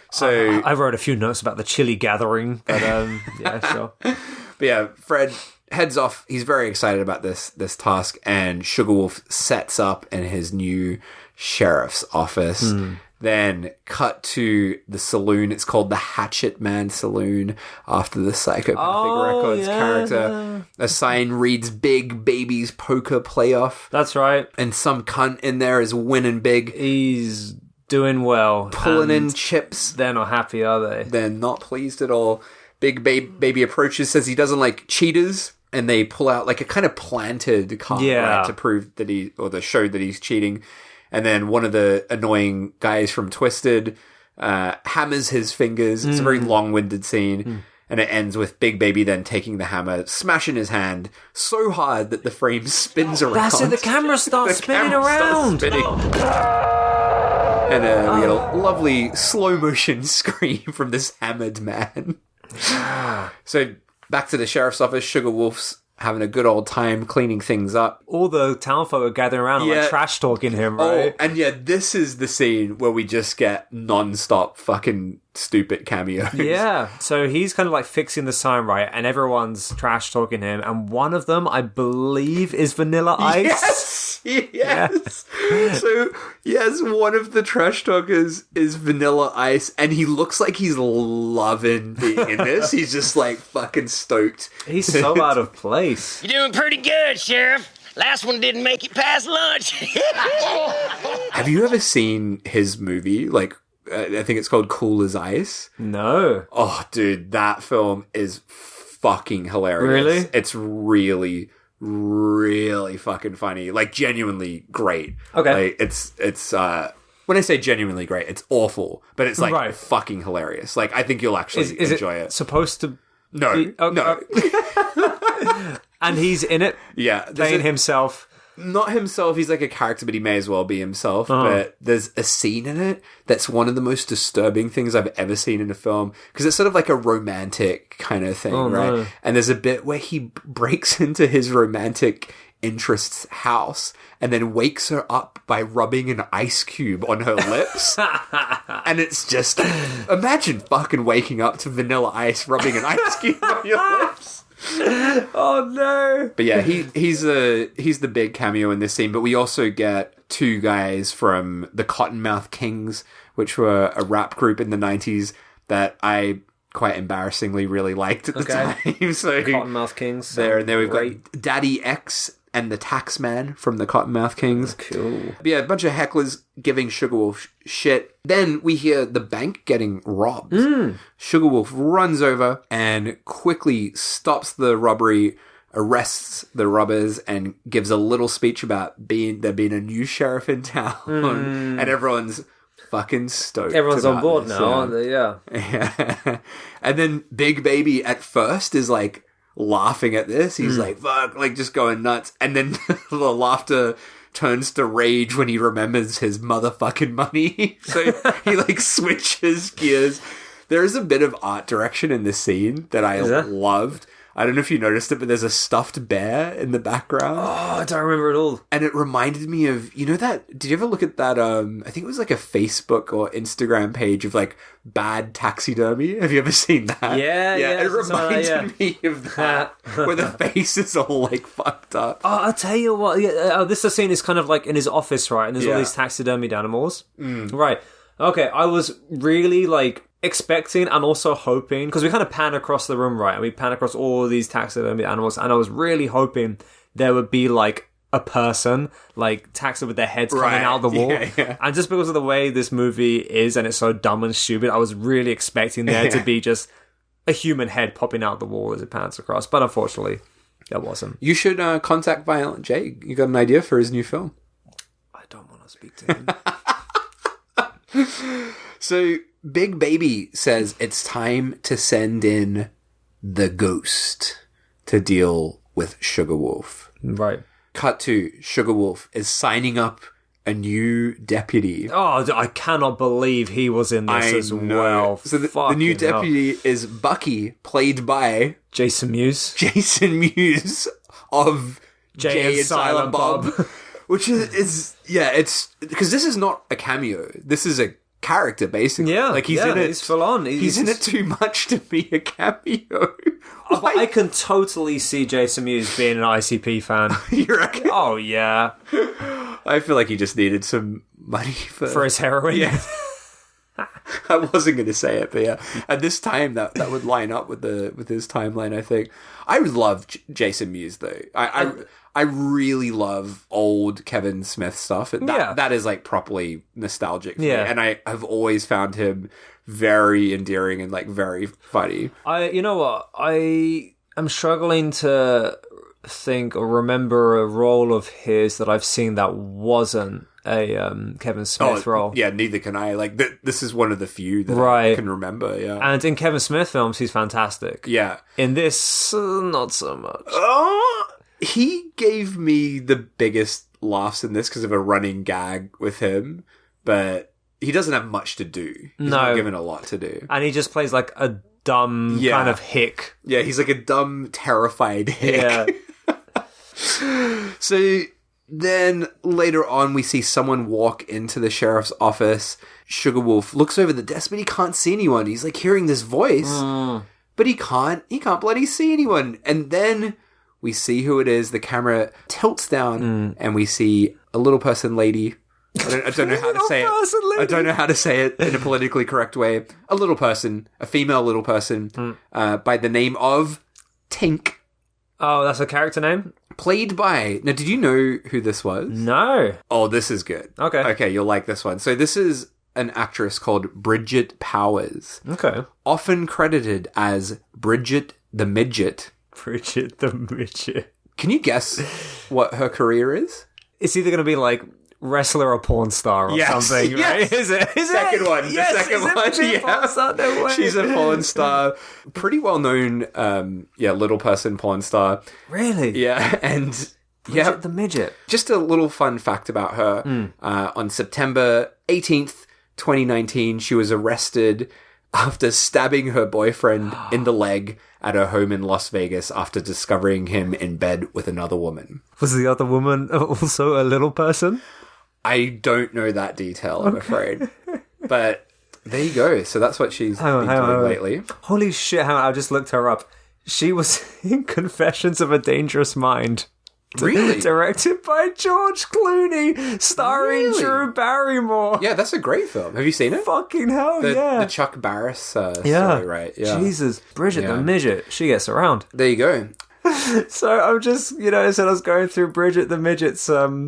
So I wrote a few notes about the chili gathering, but yeah, sure. But yeah, Fred heads off. He's very excited about this task, and Sugarwolf sets up in his new sheriff's office. Then cut to the saloon. It's called the Hatchet Man Saloon after the Psychopathic Records character. A sign reads Big Baby's Poker Playoff. That's right. And some cunt in there is winning big. He's doing well. Pulling in chips. They're not happy, are they? They're not pleased at all. Big Baby approaches, says he doesn't like cheaters. And they pull out like a kind of planted card to prove that to show that he's cheating. And then one of the annoying guys from Twisted hammers his fingers. It's a very long-winded scene. And it ends with Big Baby then taking the hammer, smashing his hand so hard that the frame spins around. That's it, the camera starts spinning around. And we get a lovely slow-motion scream from this hammered man. So back to the sheriff's office, Sugarwolf's having a good old time cleaning things up. All the townfolk are gathering around and like trash talking him, right? Oh, and yeah, this is the scene where we just get non-stop fucking stupid cameos. Yeah. So he's kind of like fixing the sign, right? And everyone's trash talking him. And one of them, I believe, is Vanilla Ice. Yes. So, yes, one of the trash talkers is Vanilla Ice, and he looks like he's loving being in this. He's just like fucking stoked. He's so out of place. You're doing pretty good, Sheriff. Last one didn't make it past lunch. Have you ever seen his movie? Like, I think it's called Cool as Ice. No. Oh, dude, that film is fucking hilarious. Really? It's really, really fucking funny. Like, genuinely great. Okay. Like, it's when I say genuinely great, it's awful, but it's like fucking hilarious. Like, I think you'll actually enjoy it. Supposed to? No, no. And he's in it. Yeah, playing himself. Not himself, he's like a character, but he may as well be himself. But there's a scene in it that's one of the most disturbing things I've ever seen in a film, because it's sort of like a romantic kind of thing, right? No. And there's a bit where he breaks into his romantic interest's house and then wakes her up by rubbing an ice cube on her lips. And it's just, imagine fucking waking up to Vanilla Ice rubbing an ice cube on your lips. Oh no! But yeah, he's the big cameo in this scene. But we also get two guys from the Cottonmouth Kings, which were a rap group in the 90s that I quite embarrassing really liked at the time. So Cottonmouth Kings. There and there we've got Daddy X and the Taxman from the Cottonmouth Kings. Oh, cool. But yeah, a bunch of hecklers giving Sugarwolf shit. Then we hear the bank getting robbed. Sugarwolf runs over and quickly stops the robbery, arrests the robbers, and gives a little speech about there being a new sheriff in town. And everyone's fucking stoked. Everyone's on board this, now, aren't they? Yeah. And then Big Baby at first is like laughing at this. He's like, fuck, like just going nuts. And then the laughter turns to rage when he remembers his motherfucking money. So he like switches gears. There is a bit of art direction in this scene that I loved. I don't know if you noticed it, but there's a stuffed bear in the background. Oh, I don't remember at all. And it reminded me of, you know that, did you ever look at that, I think it was like a Facebook or Instagram page of like bad taxidermy? Have you ever seen that? Yeah. It reminded me of that, where the face is all like fucked up. Oh, I'll tell you what, this scene is kind of like in his office, right? And there's all these taxidermied animals. Right. Okay, I was really like expecting and also hoping, because we kind of pan across the room, right? And we pan across all these taxidermy animals, and I was really hoping there would be like a person, like taxidermy with their heads coming out of the wall. Yeah. And just because of the way this movie is, and it's so dumb and stupid, I was really expecting there to be just a human head popping out the wall as it pans across. But unfortunately, that wasn't. You should contact Violent J. You got an idea for his new film? I don't want to speak to him. So Big Baby says it's time to send in the ghost to deal with Sugar Wolf. Right. Cut to Sugar Wolf is signing up a new deputy. Oh, I cannot believe he was in this as well. So the new deputy is Bucky, played by Jason Mewes. Jason Mewes of Jay and Silent Bob. Which is it's because this is not a cameo. This is a character, basically. Yeah, like he's in it. He's full on. He's in it too much to be a cameo. I can totally see Jason Mewes being an ICP fan. You reckon? Oh yeah. I feel like he just needed some money for his heroin. Yeah. I wasn't going to say it, but yeah. At this time, that would line up with his timeline. I think I would love Jason Mewes though. I really love old Kevin Smith stuff. That is like properly nostalgic for me. And I have always found him very endearing and like very funny. You know what? I am struggling to think or remember a role of his that I've seen that wasn't a Kevin Smith role. Yeah, neither can I. Like this is one of the few that I can remember. Yeah, and in Kevin Smith films, he's fantastic. Yeah, in this, not so much. He gave me the biggest laughs in this because of a running gag with him, but he doesn't have much to do. He's not given a lot to do, and he just plays like a dumb kind of hick. Yeah, he's like a dumb, terrified hick. Yeah. So then later on, we see someone walk into the sheriff's office. Sugar Wolf looks over the desk, but he can't see anyone. He's like hearing this voice, but he can't bloody see anyone. And then we see who it is. The camera tilts down, and we see a little person lady. I don't know how to say it. I don't know how to say it in a politically correct way. A little person, a female little person, by the name of Tink. Oh, that's a character name? Played by... Now, did you know who this was? No. Oh, this is good. Okay, you'll like this one. So this is an actress called Bridget Powers. Okay. Often credited as Bridget the Midget. Bridget the Midget. Can you guess what her career is? It's either going to be like wrestler or porn star or something, right? Is it? Second one. Yes, the second one. Yeah. Porn star? No way. She's a porn star. Pretty well known, little person porn star. Really? Yeah, and... Bridget the Midget. Just a little fun fact about her. On September 18th, 2019, she was arrested after stabbing her boyfriend in the leg at her home in Las Vegas after discovering him in bed with another woman. Was the other woman also a little person? I don't know that detail, I'm afraid. But there you go. So that's what she's been doing lately. Holy shit, I just looked her up. She was in Confessions of a Dangerous Mind. Really? Directed by George Clooney, starring Drew Barrymore. Yeah, that's a great film. Have you seen it? Fucking hell, yeah. The Chuck Barris story, right? Yeah. Jesus. Bridget the Midget. She gets around. There you go. So I'm just, as I was going through Bridget the Midget's... Sorry.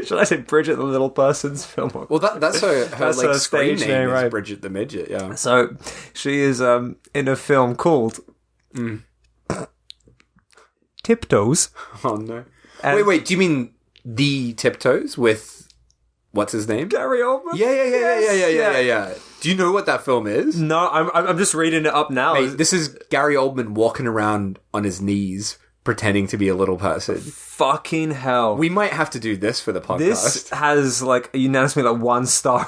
Should I say Bridget the Little Person's film? Well, that's her like screen stage name, right? Is Bridget the Midget, yeah. So she is in a film called... Tiptoes. Oh no! Wait. Do you mean The Tiptoes with what's his name? Gary Oldman. Yeah. Do you know what that film is? No, I'm just reading it up now. Mate, this is Gary Oldman walking around on his knees pretending to be a little person. Fucking hell! We might have to do this for the podcast. This has like unanimously like 1 star.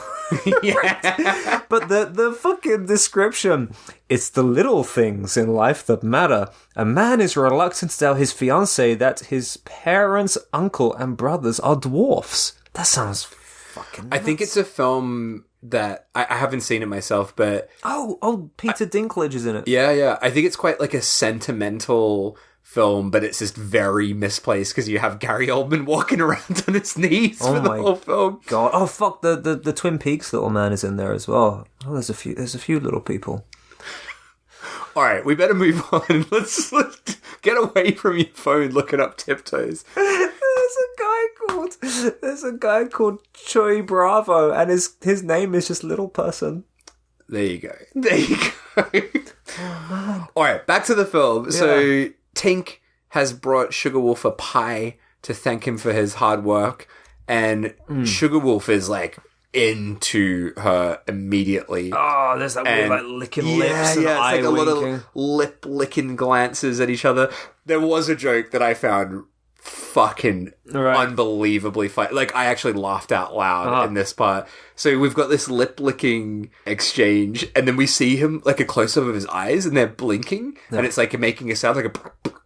Yeah. But the fucking description. It's the little things in life that matter. A man is reluctant to tell his fiancée that his parents, uncle, and brothers are dwarfs. That sounds fucking nuts. I think it's a film that I haven't seen it myself, but... Oh, Peter Dinklage is in it. Yeah. I think it's quite like a sentimental film, but it's just very misplaced because you have Gary Oldman walking around on his knees for the whole film. God. Oh, fuck. The Twin Peaks little man is in there as well. Oh, there's a few little people. All right, we better move on. Let's get away from your phone looking up Tiptoes. There's a guy called Choi Bravo, and his name is just Little Person. There you go. Oh, man. All right, back to the film. Yeah. So Tink has brought Sugar Wolf a pie to thank him for his hard work, and Sugarwolf is like into her immediately. Oh, there's that weird like licking lips and eye it's like winking. a lot of lip licking glances at each other. There was a joke that I found fucking unbelievably funny. Like, I actually laughed out loud in this part. So we've got this lip licking exchange, and then we see him like a close up of his eyes, and they're blinking, and it's like making a sound like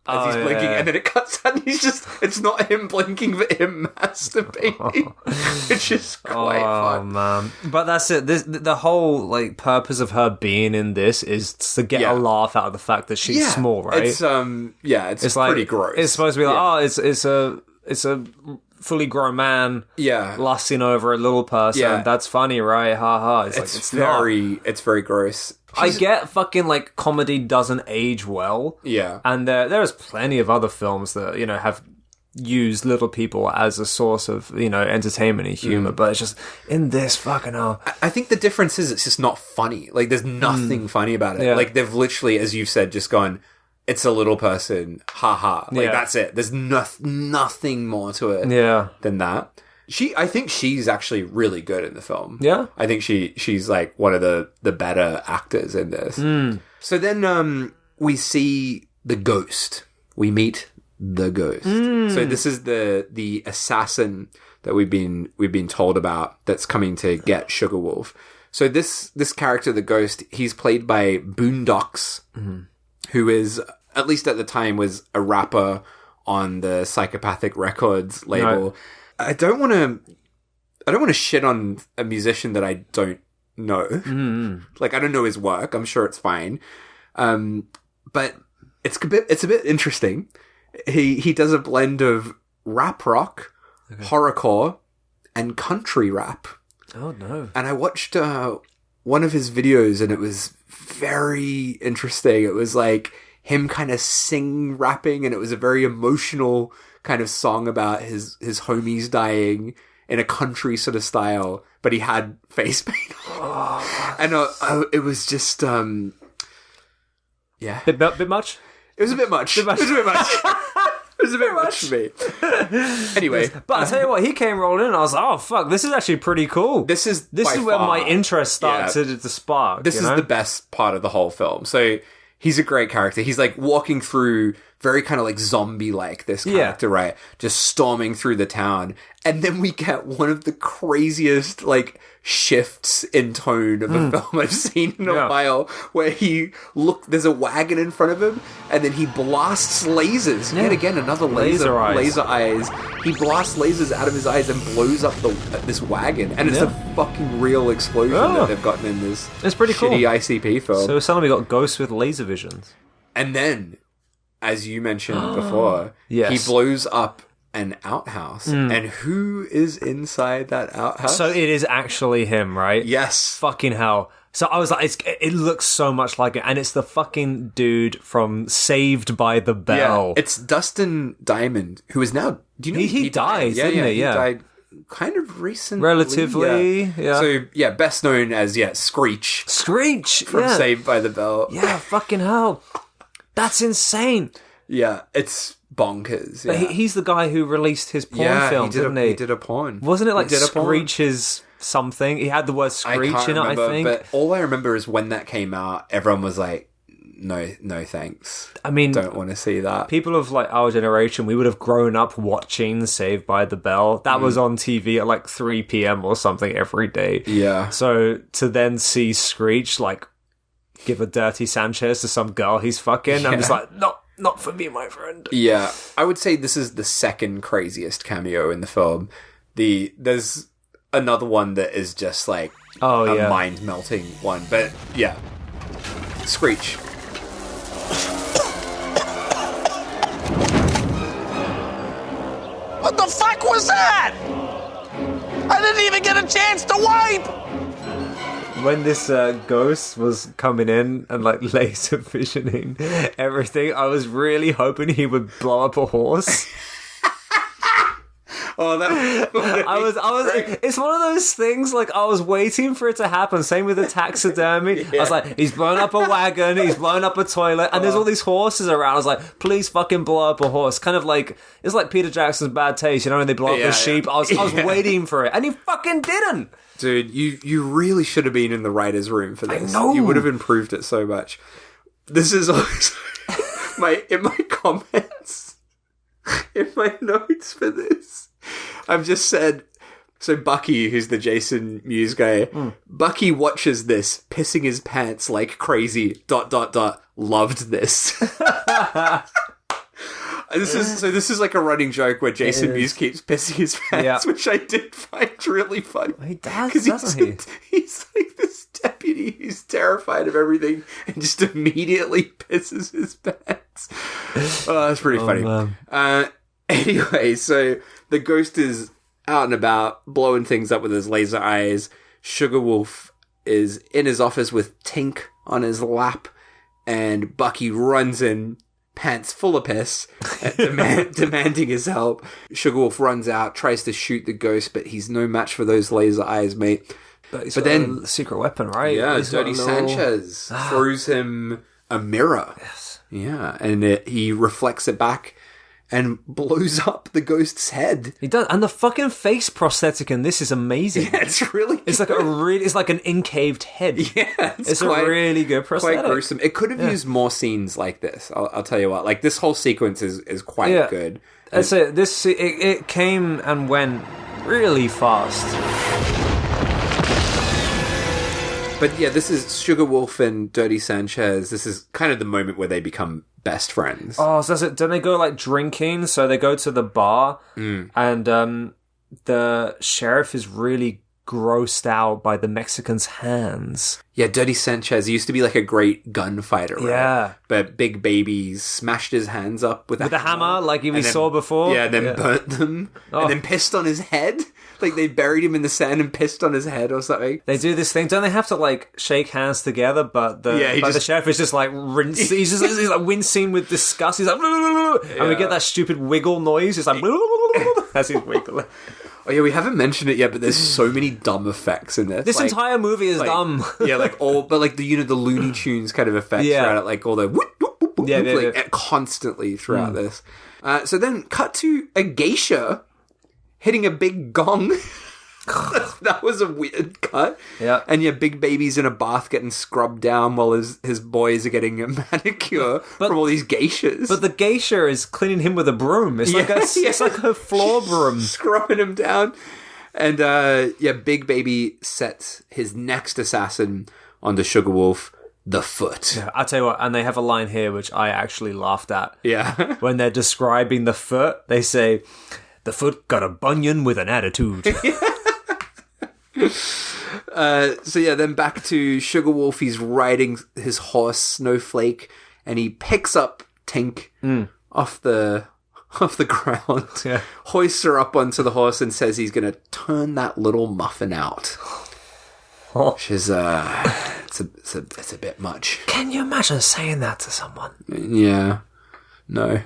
as he's blinking, and then it cuts out, and it's not him blinking, but him masturbating. It's just quite fun. Man. But that's it. The whole like purpose of her being in this is to get a laugh out of the fact that she's small, right? It's it's like, pretty gross. It's supposed to be like, it's a fully grown man lusting over a little person. Yeah. That's funny, right? Ha ha. It's very gross. I get fucking like comedy doesn't age well. Yeah. And there's plenty of other films that, you know, have used little people as a source of, you know, entertainment and humor, but it's just in this fucking hell. I think the difference is it's just not funny. Like, there's nothing funny about it. Yeah. Like, they've literally, as you've said, just gone, it's a little person, haha. Like, that's it. There's nothing more to it than that. I think she's actually really good in the film. Yeah? I think she's like one of the better actors in this. So then we see the ghost. We meet the ghost. So this is the assassin that we've been told about that's coming to get Sugarwolf. So this character, the ghost, he's played by Boondocks, who is, at least at the time, was a rapper on the Psychopathic Records label. Right. I don't want to shit on a musician that I don't know. Like, I don't know his work. I'm sure it's fine. But it's a bit interesting. He does a blend of rap rock, horrorcore, and country rap. Oh no. And I watched one of his videos, and it was very interesting. It was like him kind of rapping, and it was a very emotional kind of song about his homies dying in a country sort of style, but he had face paint on. And it was just Bit much? It was a bit much. It was a bit much. It was a bit much for me. Anyway. But I'll tell you what, he came rolling in and I was like, oh fuck, this is actually pretty cool. This is where my interest started to spark. This is the best part of the whole film. So he's a great character. He's like walking through very kind of like zombie-like, this character, right? Just storming through the town. And then we get one of the craziest like shifts in tone of a film I've seen in a while, where there's a wagon in front of him, and then he blasts lasers. Yet again, another laser eyes. He blasts lasers out of his eyes and blows up this wagon. And it's a fucking real explosion that they've gotten in this pretty shitty cool ICP film. So suddenly we got ghosts with laser visions. And then, as you mentioned before, he blows up an outhouse. And who is inside that outhouse? So it is actually him, right? Yes. Fucking hell. So I was like, it looks so much like it. And it's the fucking dude from Saved by the Bell. Yeah, it's Dustin Diamond, who is now... Do you know he died, didn't he? He died kind of recently. Relatively, yeah. So, best known as, Screech. Screech! From Saved by the Bell. Yeah, fucking hell. That's insane. Yeah, it's bonkers. But he's the guy who released his porn film, didn't he? He did a porn. Wasn't it like Screech's something? He had the word Screech in it, I think. But all I remember is when that came out, everyone was like, no thanks. I mean, don't want to see that. People of like our generation, we would have grown up watching Saved by the Bell. That was on TV at like 3 p.m. or something every day. Yeah. So to then see Screech like give a dirty Sanchez to some girl he's fucking, I'm just like, not for me, my friend. Yeah, I would say this is the second craziest cameo in the film. There's another one that is just like a mind-melting one. But yeah, Screech. What the fuck was that? I didn't even get a chance to wipe! When this ghost was coming in and like laser visioning everything, I was really hoping he would blow up a horse. Oh, that I was. It's one of those things. Like I was waiting for it to happen. Same with the taxidermy. I was like, he's blown up a wagon. He's blown up a toilet, and there's all these horses around. I was like, please fucking blow up a horse. Kind of like it's like Peter Jackson's Bad Taste. You know when they blow up the sheep. I was waiting for it, and he fucking didn't. Dude, you really should have been in the writers' room for this. I know. You would have improved it so much. This is also in my comments, in my notes for this. I've just said, so Bucky, who's the Jason Mewes guy, Bucky watches this, pissing his pants like crazy, ... loved this. This is like a running joke where Jason Mewes keeps pissing his pants, which I did find really funny. He does, doesn't he? He's like this deputy who's terrified of everything and just immediately pisses his pants. Oh, that's pretty funny. Anyway, so the ghost is out and about, blowing things up with his laser eyes. Sugar Wolf is in his office with Tink on his lap, and Bucky runs in, pants full of piss, demanding his help. Sugar Wolf runs out, tries to shoot the ghost, but he's no match for those laser eyes, mate. But then a secret weapon, right? Yeah, Dirty Sanchez throws him a mirror. Yes. Yeah, and he reflects it back and blows up the ghost's head. He does, and the fucking face prosthetic in this is amazing. Yeah, it's really good. It's like an incaved head. Yeah, it's a really good prosthetic. Quite gruesome. It could have used more scenes like this. I'll tell you what. Like this whole sequence is quite good. So it came and went really fast. But yeah, this is Sugar Wolf and Dirty Sanchez. This is kind of the moment where they become best friends. Oh, so don't they go like drinking? So they go to the bar, and the sheriff is really grossed out by the Mexican's hands. Yeah, Dirty Sanchez used to be like a great gunfighter, right? Yeah. But Big Baby smashed his hands up with a hammer, like we saw before. Yeah, then burnt them, and then pissed on his head. Like they buried him in the sand and pissed on his head or something. They do this thing. Don't they have to like shake hands together? But the sheriff is just like rinsing. He's like wincing with disgust. He's like, and we get that stupid wiggle noise. It's like, that's his wiggle. Oh yeah, we haven't mentioned it yet, but there's so many dumb effects in this. This entire movie is dumb. Yeah, like but the the Looney Tunes kind of effects throughout it, like all the constantly throughout this. So then, cut to a geisha hitting a big gong. That was a weird cut. Yeah. And Big Baby's in a bath getting scrubbed down while his boys are getting a manicure from all these geishas. But the geisha is cleaning him with a broom. It's it's like a floor broom. Scrubbing him down. And Big Baby sets his next assassin onto Sugar Wolf, the Foot. Yeah, I'll tell you what, and they have a line here which I actually laughed at. Yeah. When they're describing the Foot, they say, "The Foot got a bunion with an attitude." Then back to Sugar Wolf. He's riding his horse Snowflake, and he picks up Tink off the ground, hoists her up onto the horse, and says he's going to turn that little muffin out. Which is it's a bit much. Can you imagine saying that to someone? Yeah, no,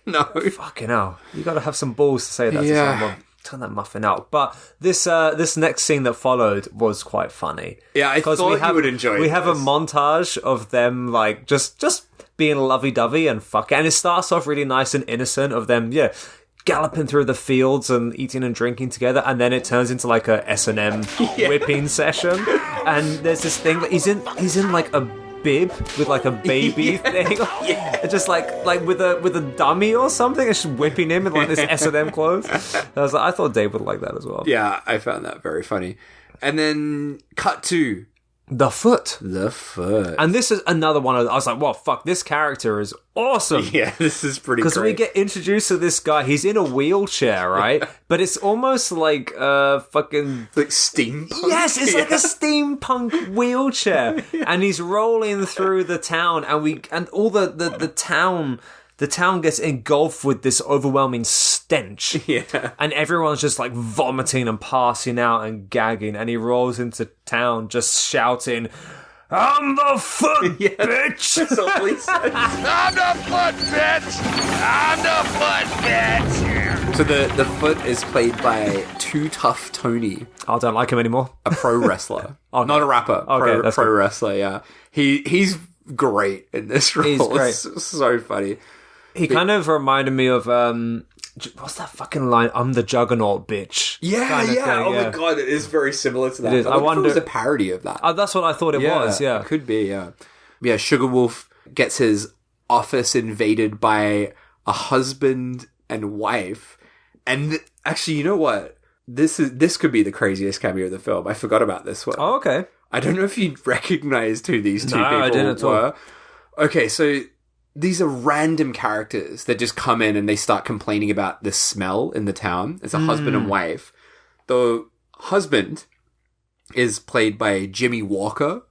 no. Fucking hell, you got to have some balls to say that to someone. Turn that muffin out. But this next scene that followed was quite funny. Yeah, I thought you would enjoy it. We have a montage of them like just being lovey-dovey and fucking, and it starts off really nice and innocent of them, galloping through the fields and eating and drinking together, and then it turns into like a S&M whipping session. And there's this thing, he's in like a bib with like a baby thing, just like with a dummy or something, and just whipping him in like this S&M clothes. I thought Dave would like that as well. Yeah, I found that very funny. And then cut to the Foot. And this is another one of I was like, well, fuck, this character is awesome. Yeah, this is pretty great. Because we get introduced to this guy. He's in a wheelchair, right? But it's almost like fucking... like steampunk? Yes, it's like a steampunk wheelchair. And he's rolling through the town, and all the town... The town gets engulfed with this overwhelming stench. Yeah. And everyone's just like vomiting and passing out and gagging. And he rolls into town just shouting, I'm the foot, bitch! That's all he says. I'm the foot, bitch! I'm the foot, bitch! So the foot is played by Too Tough Tony, I don't like him anymore. a pro wrestler. Okay. Not a rapper. Okay, that's pro good. wrestler, yeah. He's great in this role. He's great. It's so funny. He kind of reminded me of, what's that fucking line? I'm the juggernaut, bitch. Yeah, kind of yeah. thing, Oh my god, it is very similar to that. It is. I wonder if it was a parody of that. That's what I thought it was, yeah. It could be, yeah. Yeah, Sugar Wolf gets his office invaded by a husband and wife. And actually, you know what? This could be the craziest cameo of the film. I forgot about this one. Oh, okay. I don't know if you recognized who these two No, people I didn't at all. were. Okay, so these are random characters that just come in and they start complaining about the smell in the town. It's a husband and wife. The husband is played by Jimmy Walker,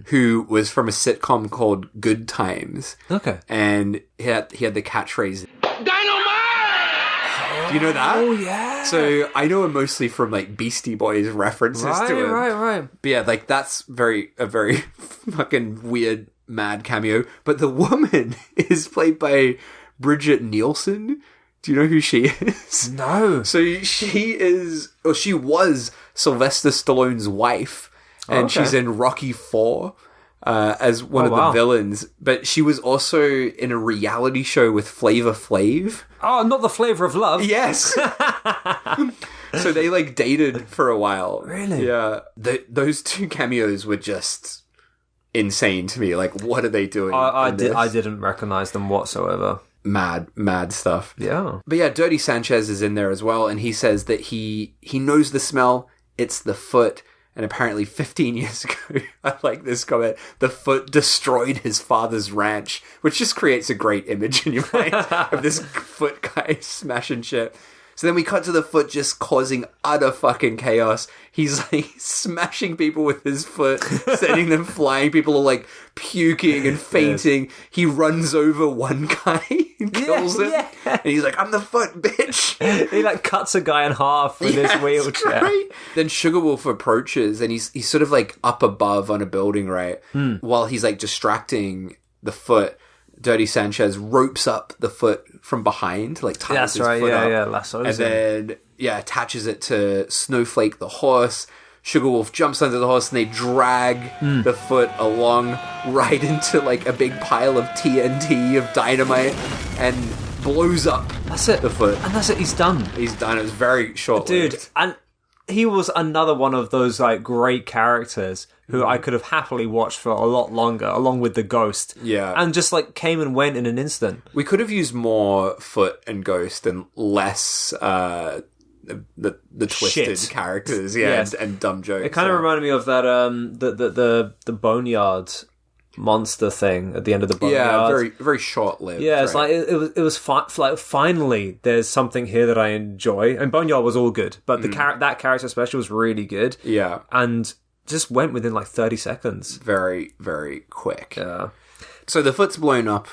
who was from a sitcom called Good Times. Okay. And he had the catchphrase, "Dynamite!" Do you know that? Oh, yeah. So I know him mostly from like Beastie Boys references to him. Right. But yeah, like that's a very fucking weird, mad cameo. But the woman is played by Bridget Nielsen. Do you know who she is? No. So she was Sylvester Stallone's wife, and okay. she's in Rocky IV as one of the villains. But she was also in a reality show with Flavor Flav. Oh, not the Flavor of Love. Yes. So they like dated for a while. Really? Yeah. Those two cameos were just insane to me. Like, what are they doing? I in this? didn't recognize them whatsoever. Mad stuff. Yeah. But yeah, Dirty Sanchez is in there as well, and he says that he knows the smell. It's the foot. And apparently 15 years ago, I like this comment, the foot destroyed his father's ranch, which just creates a great image in your mind of this foot guy smashing shit. So then we cut to the foot just causing utter fucking chaos. He's like smashing people with his foot, sending them flying. People are like puking and fainting. Yes. He runs over one guy and kills him. Yeah. And he's like, I'm the foot, bitch. He like cuts a guy in half with his wheelchair. Right. Then Sugar Wolf approaches and he's sort of like up above on a building, right? While he's like distracting the foot. Dirty Sanchez ropes up the foot from behind, like ties his foot up. Lassos and then, attaches it to Snowflake the horse. Sugar Wolf jumps under the horse and they drag the foot along right into like a big pile of TNT, of dynamite, and blows up the foot. And that's it, he's done. He's done. It was very short-lived. Dude, and he was another one of those like great characters who I could have happily watched for a lot longer, along with the Ghost. Yeah. And just like came and went in an instant. We could have used more Foot and Ghost and less the twisted characters, yes. and dumb jokes. It kind of reminded me of that the Boneyard monster thing at the end of the Boneyard. Yeah, very very short lived. Yeah, it's like it was like finally there's something here that I enjoy. And Boneyard was all good, but that character especially was really good. Yeah, and just went within like 30 seconds. Very very quick. Yeah. So the foot's blown up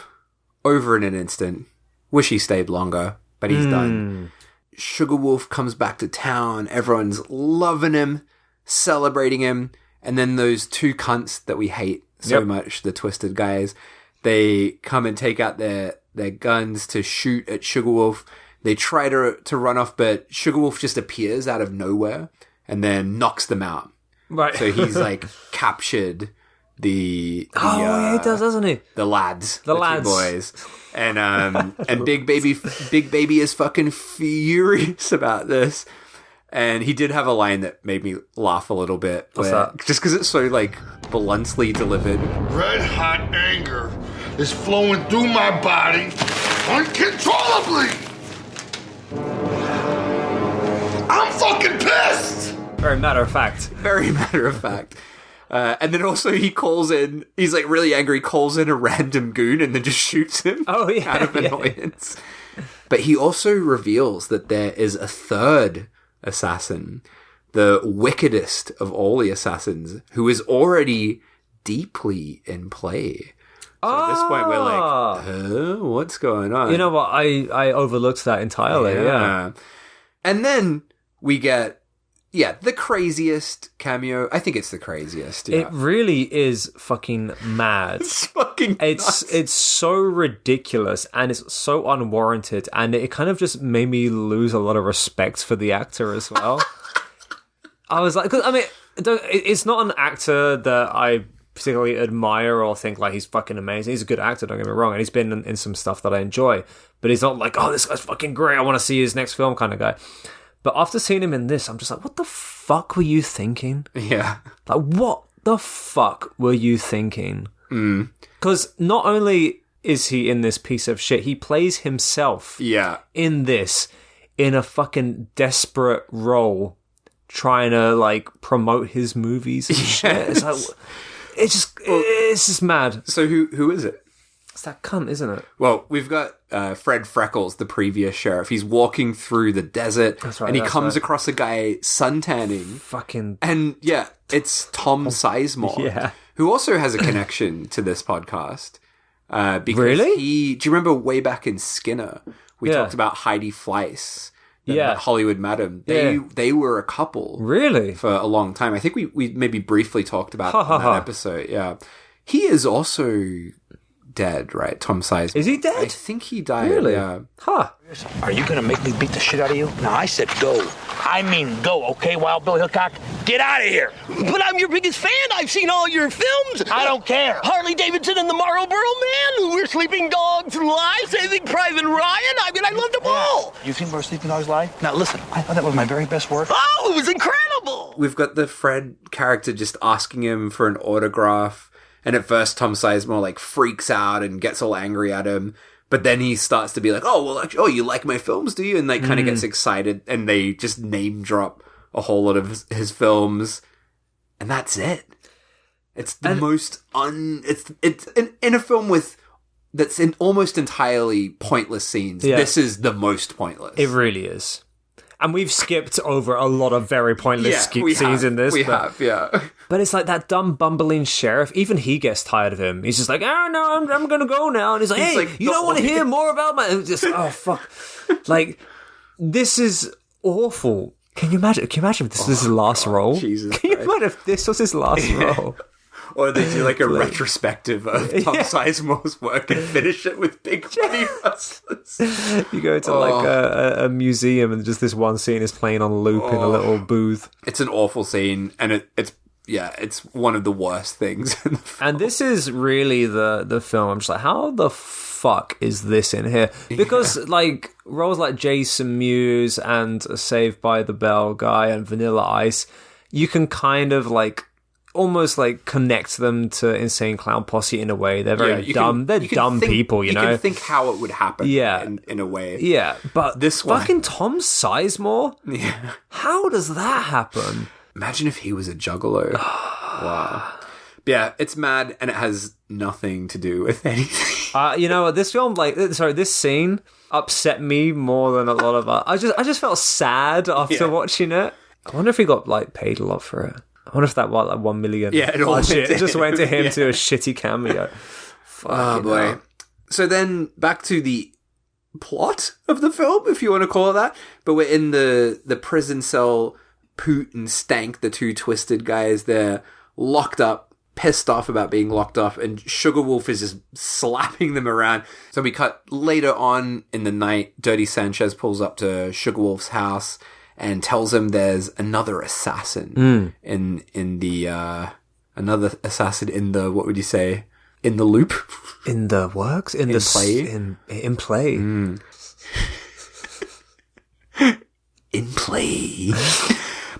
over in an instant. Wish he stayed longer, but he's done. Sugar Wolf comes back to town. Everyone's loving him, celebrating him, and then those two cunts that we hate so much, the twisted guys, they come and take out their guns to shoot at Sugar Wolf. They try to run off, but Sugar Wolf just appears out of nowhere and then knocks them out. Right. So he's like captured the he does, doesn't he? The lads, the lads, two boys, and Big Baby is fucking furious about this. And he did have a line that made me laugh a little bit. What's that? Just because it's so like bluntly delivered. Red hot anger is flowing through my body uncontrollably. I'm fucking pissed. Very matter of fact. Very matter of fact. And then also he calls in, he's like really angry, calls in a random goon and then just shoots him out of annoyance. But he also reveals that there is a third assassin, the wickedest of all the assassins, who is already deeply in play. So at this point we're like, what's going on? You know what? I overlooked that entirely, yeah. And then we get, Yeah, the craziest cameo. I think it's the craziest. Yeah. It really is fucking mad. It's fucking nuts. It's so ridiculous and it's so unwarranted, and it kind of just made me lose a lot of respect for the actor as well. I was like, 'cause, I mean, it's not an actor that I particularly admire or think like he's fucking amazing. He's a good actor, don't get me wrong, and he's been in some stuff that I enjoy, but he's not like, oh, this guy's fucking great, I want to see his next film kind of guy. But after seeing him in this, I'm just like, what the fuck were you thinking? Yeah. Like, what the fuck were you thinking? Because not only is he in this piece of shit, he plays himself in this, in a fucking desperate role, trying to, like, promote his movies and shit. It's like, it's just mad. So who is it? It's that cunt, isn't it? Well, we've got Fred Freckles, the previous sheriff. He's walking through the desert, and he comes across a guy suntanning. Fucking... And, yeah, it's Tom Sizemore, who also has a connection to this podcast. Because really? Do you remember way back in Skinner, we talked about Heidi Fleiss, the Hollywood Madam. They were a couple. Really? For a long time. I think we maybe briefly talked about it in that episode, yeah. He is also... dead, right? Tom Sizemore. Is he dead? I think he died. Really? Yeah. Huh. Are you gonna make me beat the shit out of you? No, I said go. I mean go, okay, Wild Bill Hickok? Get out of here! But I'm your biggest fan. I've seen all your films. I don't care. Harley Davidson and the Marlboro Man, Where Sleeping Dogs Lie, Saving Private Ryan. I mean, I loved them all. You've seen Where Sleeping Dogs Lie? Now listen, I thought that was my very best work. Oh, it was incredible. We've got the Fred character just asking him for an autograph. And at first, Tom Sizemore, like, freaks out and gets all angry at him. But then he starts to be like, oh, well, actually, you like my films, do you? And, like, kind of gets excited. And they just name drop a whole lot of his films. And that's it. It's the most It's in a film that's in almost entirely pointless scenes. Yeah. This is the most pointless. It really is. And we've skipped over a lot of very pointless scenes in this. But it's like that dumb bumbling sheriff, even he gets tired of him. He's just like, oh no, I'm gonna go now. And he's like, hey, you don't want to hear more about my... Just, oh, fuck. Like, this is awful. Can you imagine if this was his last role? Jesus Can you imagine if this was his last role? Or they do like a retrospective of Tom Sizemore's work and finish it with Big Money Rustlers. You go to like a museum and just this one scene is playing on loop in a little booth. It's an awful scene, and it's one of the worst things in the film. And this is really the film. I'm just like, how the fuck is this in here? Because like roles like Jason Mewes and Saved by the Bell guy and Vanilla Ice, you can kind of like almost like connect them to Insane Clown Posse in a way. They're very dumb. They're dumb people, you know? You can think how it would happen in a way. Yeah, but this fucking Tom Sizemore? Yeah. How does that happen? Imagine if he was a juggalo. Wow. Yeah, it's mad and it has nothing to do with anything. You know, this film, this scene upset me more than a lot of I just felt sad after watching it. I wonder if he got like paid a lot for it. I wonder if that was like 1 million. Yeah, it just went to him to a shitty cameo. Oh boy. Hell. So then back to the plot of the film, if you want to call it that. But we're in the prison cell. Poot and Stank, the two twisted guys, they're locked up, pissed off about being locked up, and Sugar Wolf is just slapping them around. So we cut later on in the night. Dirty Sanchez pulls up to Sugar Wolf's house and tells him there's another assassin in the another assassin in the, what would you say, in the loop, in the works, in play. In play.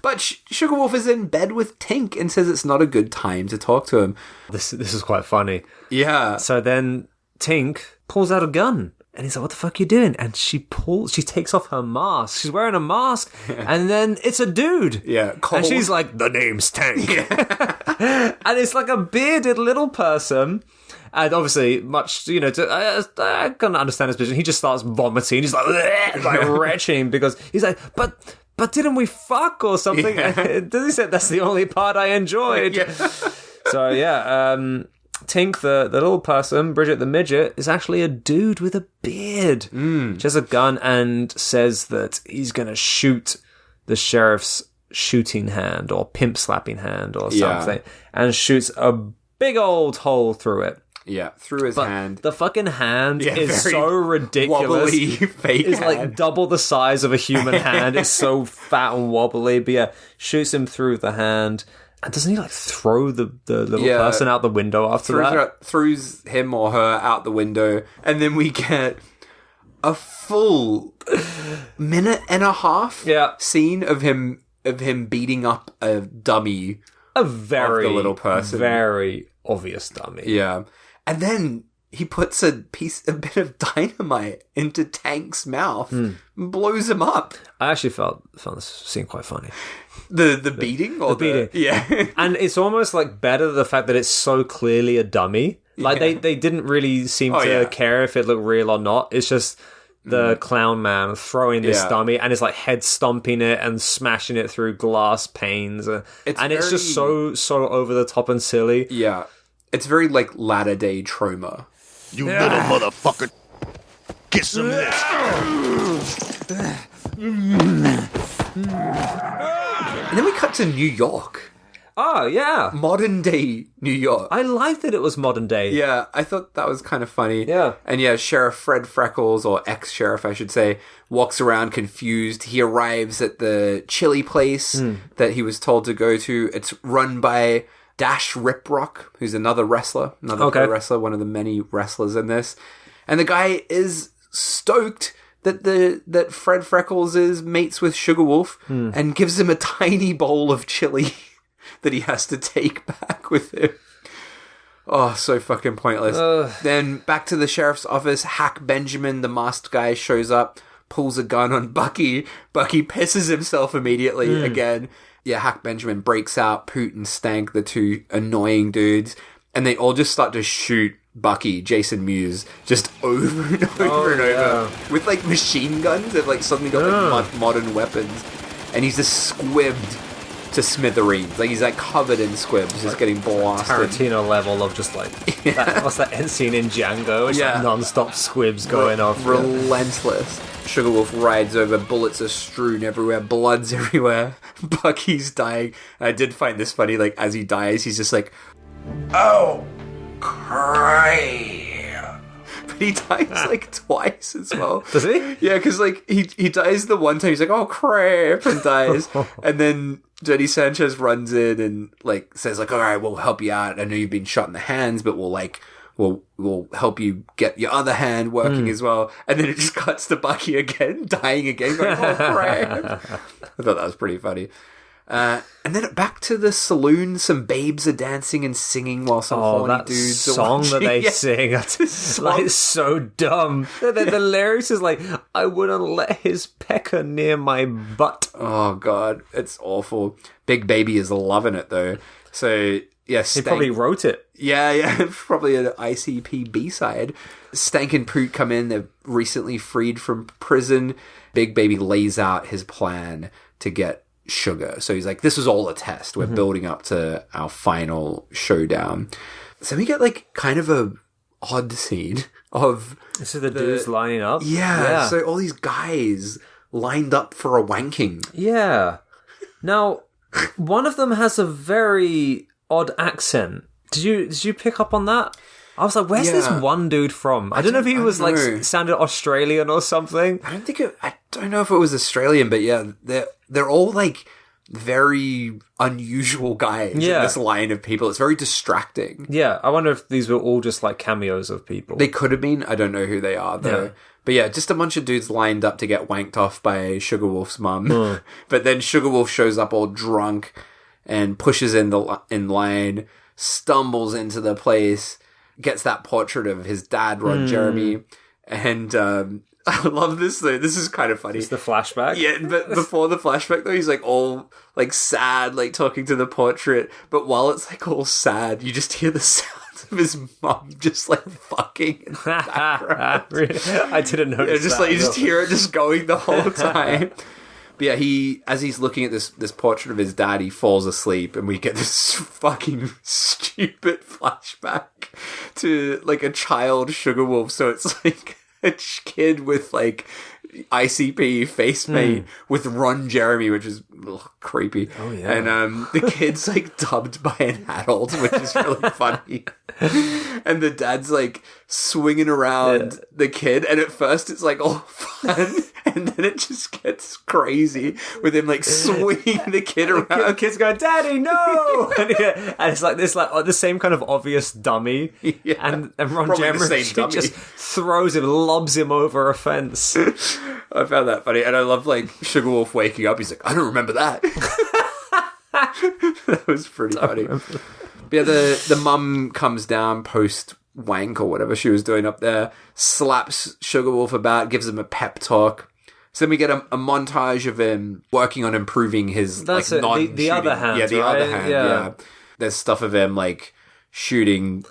But Sugar Wolf is in bed with Tink and says it's not a good time to talk to him. This is quite funny. Yeah. So then Tink pulls out a gun. And he's like, what the fuck are you doing? And she takes off her mask. She's wearing a mask. And then it's a dude. Yeah. Cold. And she's like, the name's Tank. Yeah. And it's like a bearded little person. And obviously, much, you know, I can't understand his position. He just starts vomiting. He's like retching because he's like, but didn't we fuck or something? Yeah. Does he say that's the only part I enjoyed? Yeah. So, yeah, Tink, the little person, Bridget the midget, is actually a dude with a beard. She has a gun and says that he's going to shoot the sheriff's shooting hand or pimp slapping hand or something, and shoots a big old hole through it. Yeah, through his hand. The fucking hand is so ridiculous. Wobbly, fake It's hand. like double the size of a human hand. It's so fat and wobbly. But yeah, shoots him through the hand. And doesn't he like throw the little person out the window after that? Throws him or her out the window. And then we get a full minute and a half scene of him beating up a dummy of the little person. Very obvious dummy. Yeah. And then he puts a bit of dynamite into Tank's mouth and blows him up. I actually found this scene quite funny. The beating? Or the beating. Yeah. And it's almost like better the fact that it's so clearly a dummy. Like they didn't really seem to care if it looked real or not. It's just the clown man throwing this dummy and it's like head stomping it and smashing it through glass panes. It's just so over the top and silly. Yeah. It's very like latter day trauma. You little motherfucker. Get some of this. And then we cut to New York. Oh, yeah. Modern day New York. I like that it was modern day. Yeah, I thought that was kind of funny. Yeah. And yeah, Sheriff Fred Freckles, or ex-sheriff I should say, walks around confused. He arrives at the chili place that he was told to go to. It's run by Dash Riprock, who's another wrestler, pro wrestler, one of the many wrestlers in this. And the guy is stoked that Fred Freckles is mates with Sugar Wolf and gives him a tiny bowl of chili that he has to take back with him. Oh, so fucking pointless. Then back to the sheriff's office, Hack Benjamin, the masked guy, shows up, pulls a gun on Bucky. Bucky pisses himself immediately again. Yeah, Hack Benjamin breaks out, Poot and Stank, the two annoying dudes, and they all just start to shoot Bucky, Jason Mewes, just over and over with like machine guns. They've like suddenly got like modern weapons, and he's just squibbed to smithereens. Like he's like covered in squibs, just getting blasted. Tarantino level of just like what's that end scene in Django? It's like non-stop squibs going off. Relentless. Sugar Wolf rides over, bullets are strewn everywhere, blood's everywhere. Bucky's dying. I did find this funny, like as he dies, he's just like, oh, crap. But he dies like twice as well. Does he? Yeah, because like he dies the one time, he's like, oh crap, and dies. And then Jenny Sanchez runs in and like says like, all right, we'll help you out. I know you've been shot in the hands, but we'll help you get your other hand working as well. And then it just cuts to Bucky again, dying again, going, oh crap. I thought that was pretty funny. And then back to the saloon, some babes are dancing and singing while some horny dudes are watching. That they sing, like, it's so dumb. The lyrics is like, I wouldn't let his pecker near my butt. Oh god, it's awful. Big Baby is loving it though. So yeah, he probably wrote it. Yeah, probably an ICP B-side. Stank and Poot come in, they're recently freed from prison. Big Baby lays out his plan to get Sugar. So he's like, this was all a test. We're building up to our final showdown. So we get like kind of a odd scene of... So the dudes lining up? Yeah, so all these guys lined up for a wanking. Yeah. Now, one of them has a very odd accent. Did you pick up on that? I was like, where's this one dude from? I don't know if he was like sounded Australian or something. I don't know if it was Australian, but yeah, they're all like very unusual guys in this line of people. It's very distracting. Yeah, I wonder if these were all just like cameos of people. They could have been. I don't know who they are though. Yeah. But yeah, just a bunch of dudes lined up to get wanked off by Sugar Wolf's mum. But then Sugar Wolf shows up all drunk and pushes in line, stumbles into the place, gets that portrait of his dad, Ron Jeremy, and I love this though. This is kind of funny. It's the flashback. Yeah, but before the flashback though, he's like all like sad, like talking to the portrait. But while it's like all sad, you just hear the sounds of his mum just like fucking in the background. Really? I didn't notice. Just like you just hear it just going the whole time. But yeah, as he's looking at this portrait of his dad, he falls asleep, and we get this fucking stupid flashback to like a child Sugar Wolf. So it's like a kid with like ICP face paint with Ron Jeremy, which is creepy. Oh, yeah. And the kid's like dubbed by an adult, which is really funny. And the dad's like swinging around the kid, and at first it's like all fun, and then it just gets crazy with him like swinging the kid around. The kid's going, "Daddy, no!" and it's like this, like the same kind of obvious dummy. Yeah. And Ron Probably the Jeremy same dummy. just throws him, lobs him over a fence. I found that funny, and I love like Sugar Wolf waking up. He's like, "I don't remember that." That was pretty funny. But yeah, the mum comes down post wank or whatever she was doing up there, slaps Sugar Wolf about, gives him a pep talk. So then we get a montage of him working on improving his That's like it. non-shooting. The other hand, yeah, the right? other hand. Yeah. There's stuff of him like shooting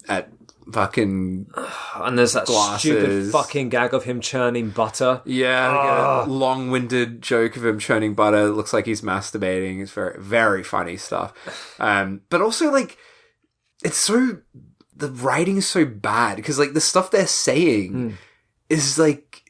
at fucking And there's that glasses. stupid fucking gag of him churning butter. Yeah, like a long-winded joke of him churning butter. It looks like he's masturbating. It's very, very funny stuff. But also, like, it's so... The writing's so bad, because, like, the stuff they're saying is, like...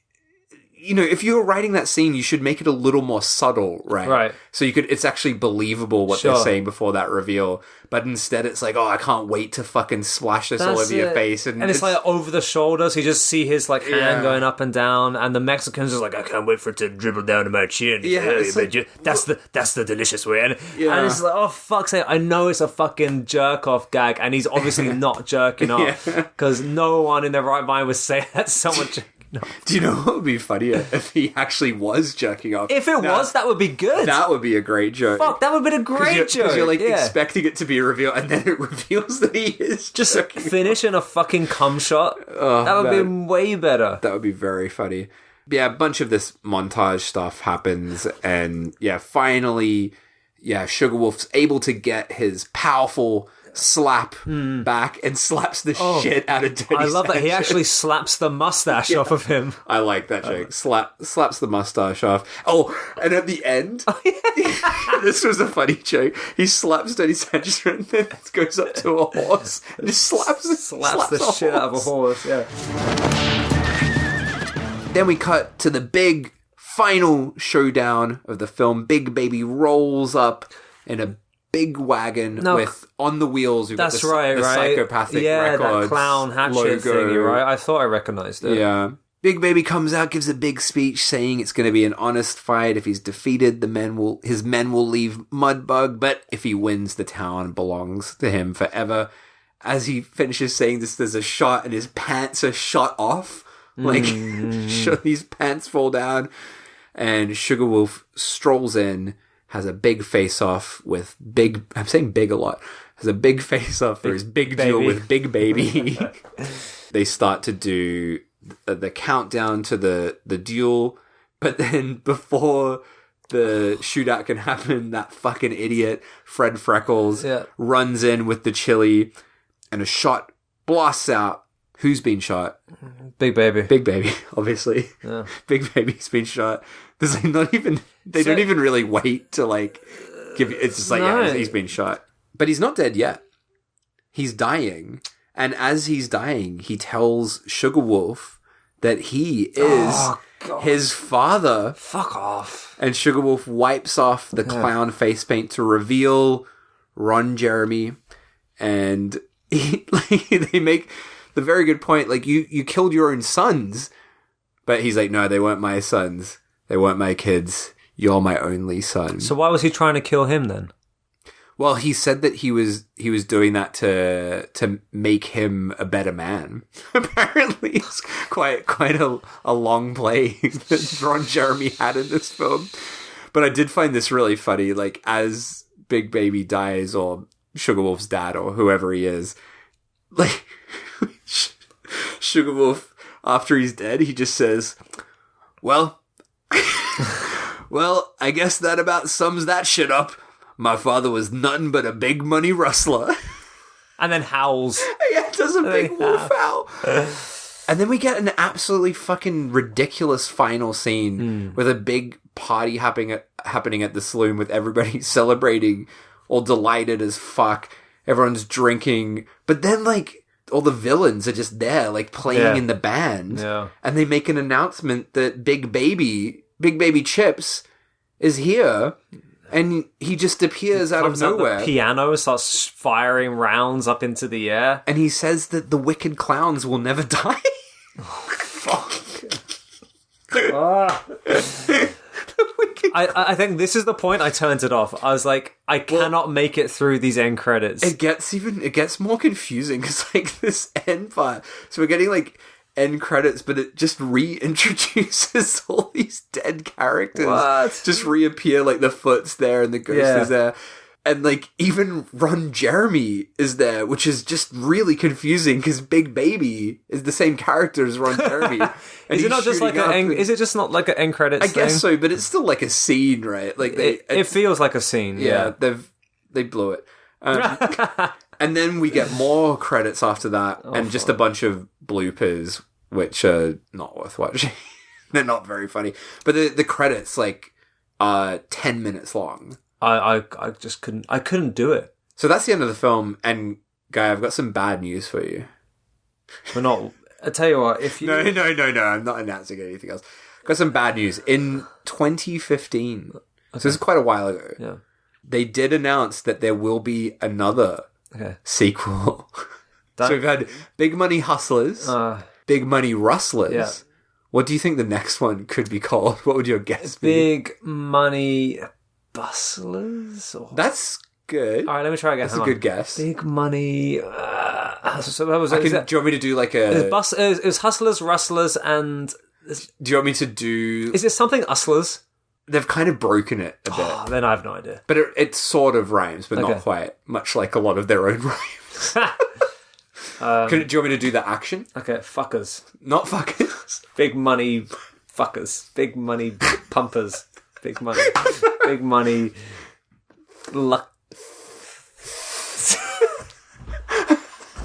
You know, if you were writing that scene, you should make it a little more subtle, right? Right. So it's actually believable what they're saying before that reveal. But instead, it's like, oh, I can't wait to fucking splash this all over your face. And it's like over the shoulder, so you just see his like hand Yeah. going up and down, and the Mexicans are like, "I can't wait for it to dribble down to my chin." Yeah, it's like- that's the delicious way. And Yeah. it's like, oh fuck's sake, I know it's a fucking jerk off gag, and he's obviously not jerking off, because no one in their right mind would say that to someone. No. Do you know what would be funnier if he actually was jerking off? If it was, that would be good. That would be a great joke. Fuck, that would have been a great joke. Because you're like yeah. expecting it to be a reveal, and then it reveals that he is Just jerking finish in a fucking cum shot. That would be way better. That would be very funny. Yeah, a bunch of this montage stuff happens, and finally, Sugar Wolf's able to get his powerful slap back and slaps the shit out of Dirty I love that he Sanchez. actually slaps the mustache off of him. I like that joke. Slaps the mustache off. Oh, and at the end, this was a funny joke. He slaps Dirty Sanchez and then goes up to a horse and just slaps the shit out of a horse. Yeah. Then we cut to the big final showdown of the film. Big Baby rolls up in a big wagon with on the wheels. We've got the Psychopathic Records that clown hatchet logo. thingy, right? I thought I recognized it. Yeah. Big Baby comes out, gives a big speech saying it's going to be an honest fight. If he's defeated, his men will leave Mudbug, but if he wins, the town belongs to him forever. As he finishes saying this, there's a shot and his pants are shot off. Like, these pants fall down, and Sugar Wolf strolls in, has a big face-off with Big... I'm saying big a lot. Has a big face-off for his big deal with Big Baby. They start to do the countdown to the duel, but then before the shootout can happen, that fucking idiot, Fred Freckles, runs in with the chili, and a shot blasts out. Who's been shot? Big Baby. Big Baby, obviously. Yeah. Big Baby's been shot. There's like not even... They don't even really wait to like... give. It's just like, he's been shot. But he's not dead yet. He's dying. And as he's dying, he tells Sugar Wolf that he is his father. Fuck off. And Sugar Wolf wipes off the clown face paint to reveal Ron Jeremy. And they make... the very good point, like, you killed your own sons. But he's like, no, they weren't my sons. They weren't my kids. You're my only son. So why was he trying to kill him then? Well, he said that he was doing that to make him a better man. Apparently, it's quite a long play that Ron Jeremy had in this film. But I did find this really funny. Like, as Big Baby dies, or Sugar Wolf's dad, or whoever he is, like... Sugar Wolf, after he's dead, he just says, well, I guess that about sums that shit up. My father was nothing but a big money rustler. And then howls. Yeah, does a big wolf howl. And then we get an absolutely fucking ridiculous final scene with a big party happening at the saloon with everybody celebrating, all delighted as fuck. Everyone's drinking. But then, like, all the villains are just there, like, playing in the band. Yeah. And they make an announcement that Big Baby Chips is here, and he just appears out of nowhere. The piano starts firing rounds up into the air, and he says that the wicked clowns will never die. I think this is the point I turned it off. I was like, I cannot make it through these end credits. It gets more confusing because like this end part. So we're getting like end credits, but it just reintroduces all these dead characters. What? Just reappear, like the foot's there and the ghost is there. And like even Ron Jeremy is there, which is just really confusing because Big Baby is the same character as Ron Jeremy. And is it not just like is it just not like an end credits thing? I guess so, but it's still like a scene, right? Like it feels like a scene. Yeah, they blew it. And then we get more credits after that, and just a bunch of bloopers, which are not worth watching. They're not very funny, but the credits like 10 minutes long. I just couldn't do it. So that's the end of the film, and Guy, I've got some bad news for you. We're not. I tell you what, if you no, I'm not announcing anything else. Got some bad news. In 2015, so this is quite a while ago. Yeah, they did announce that there will be another sequel. So we've had Big Money Hustlers, Big Money Rustlers. Yeah. What do you think the next one could be called? What would your guess be? Big Money Bustlers? That's good. All right, let me try again. That's a good guess. Big Money. So that was. Do you want me to do like a? It was Hustlers, Rustlers, and. Do you want me to do? Is it something Hustlers? They've kind of broken it a bit. Then I have no idea. But it sort of rhymes, but not quite. Much like a lot of their own rhymes. Do you want me to do the action? Okay, fuckers. Not fuckers. Big money fuckers. Big money pumpers. Big money luck.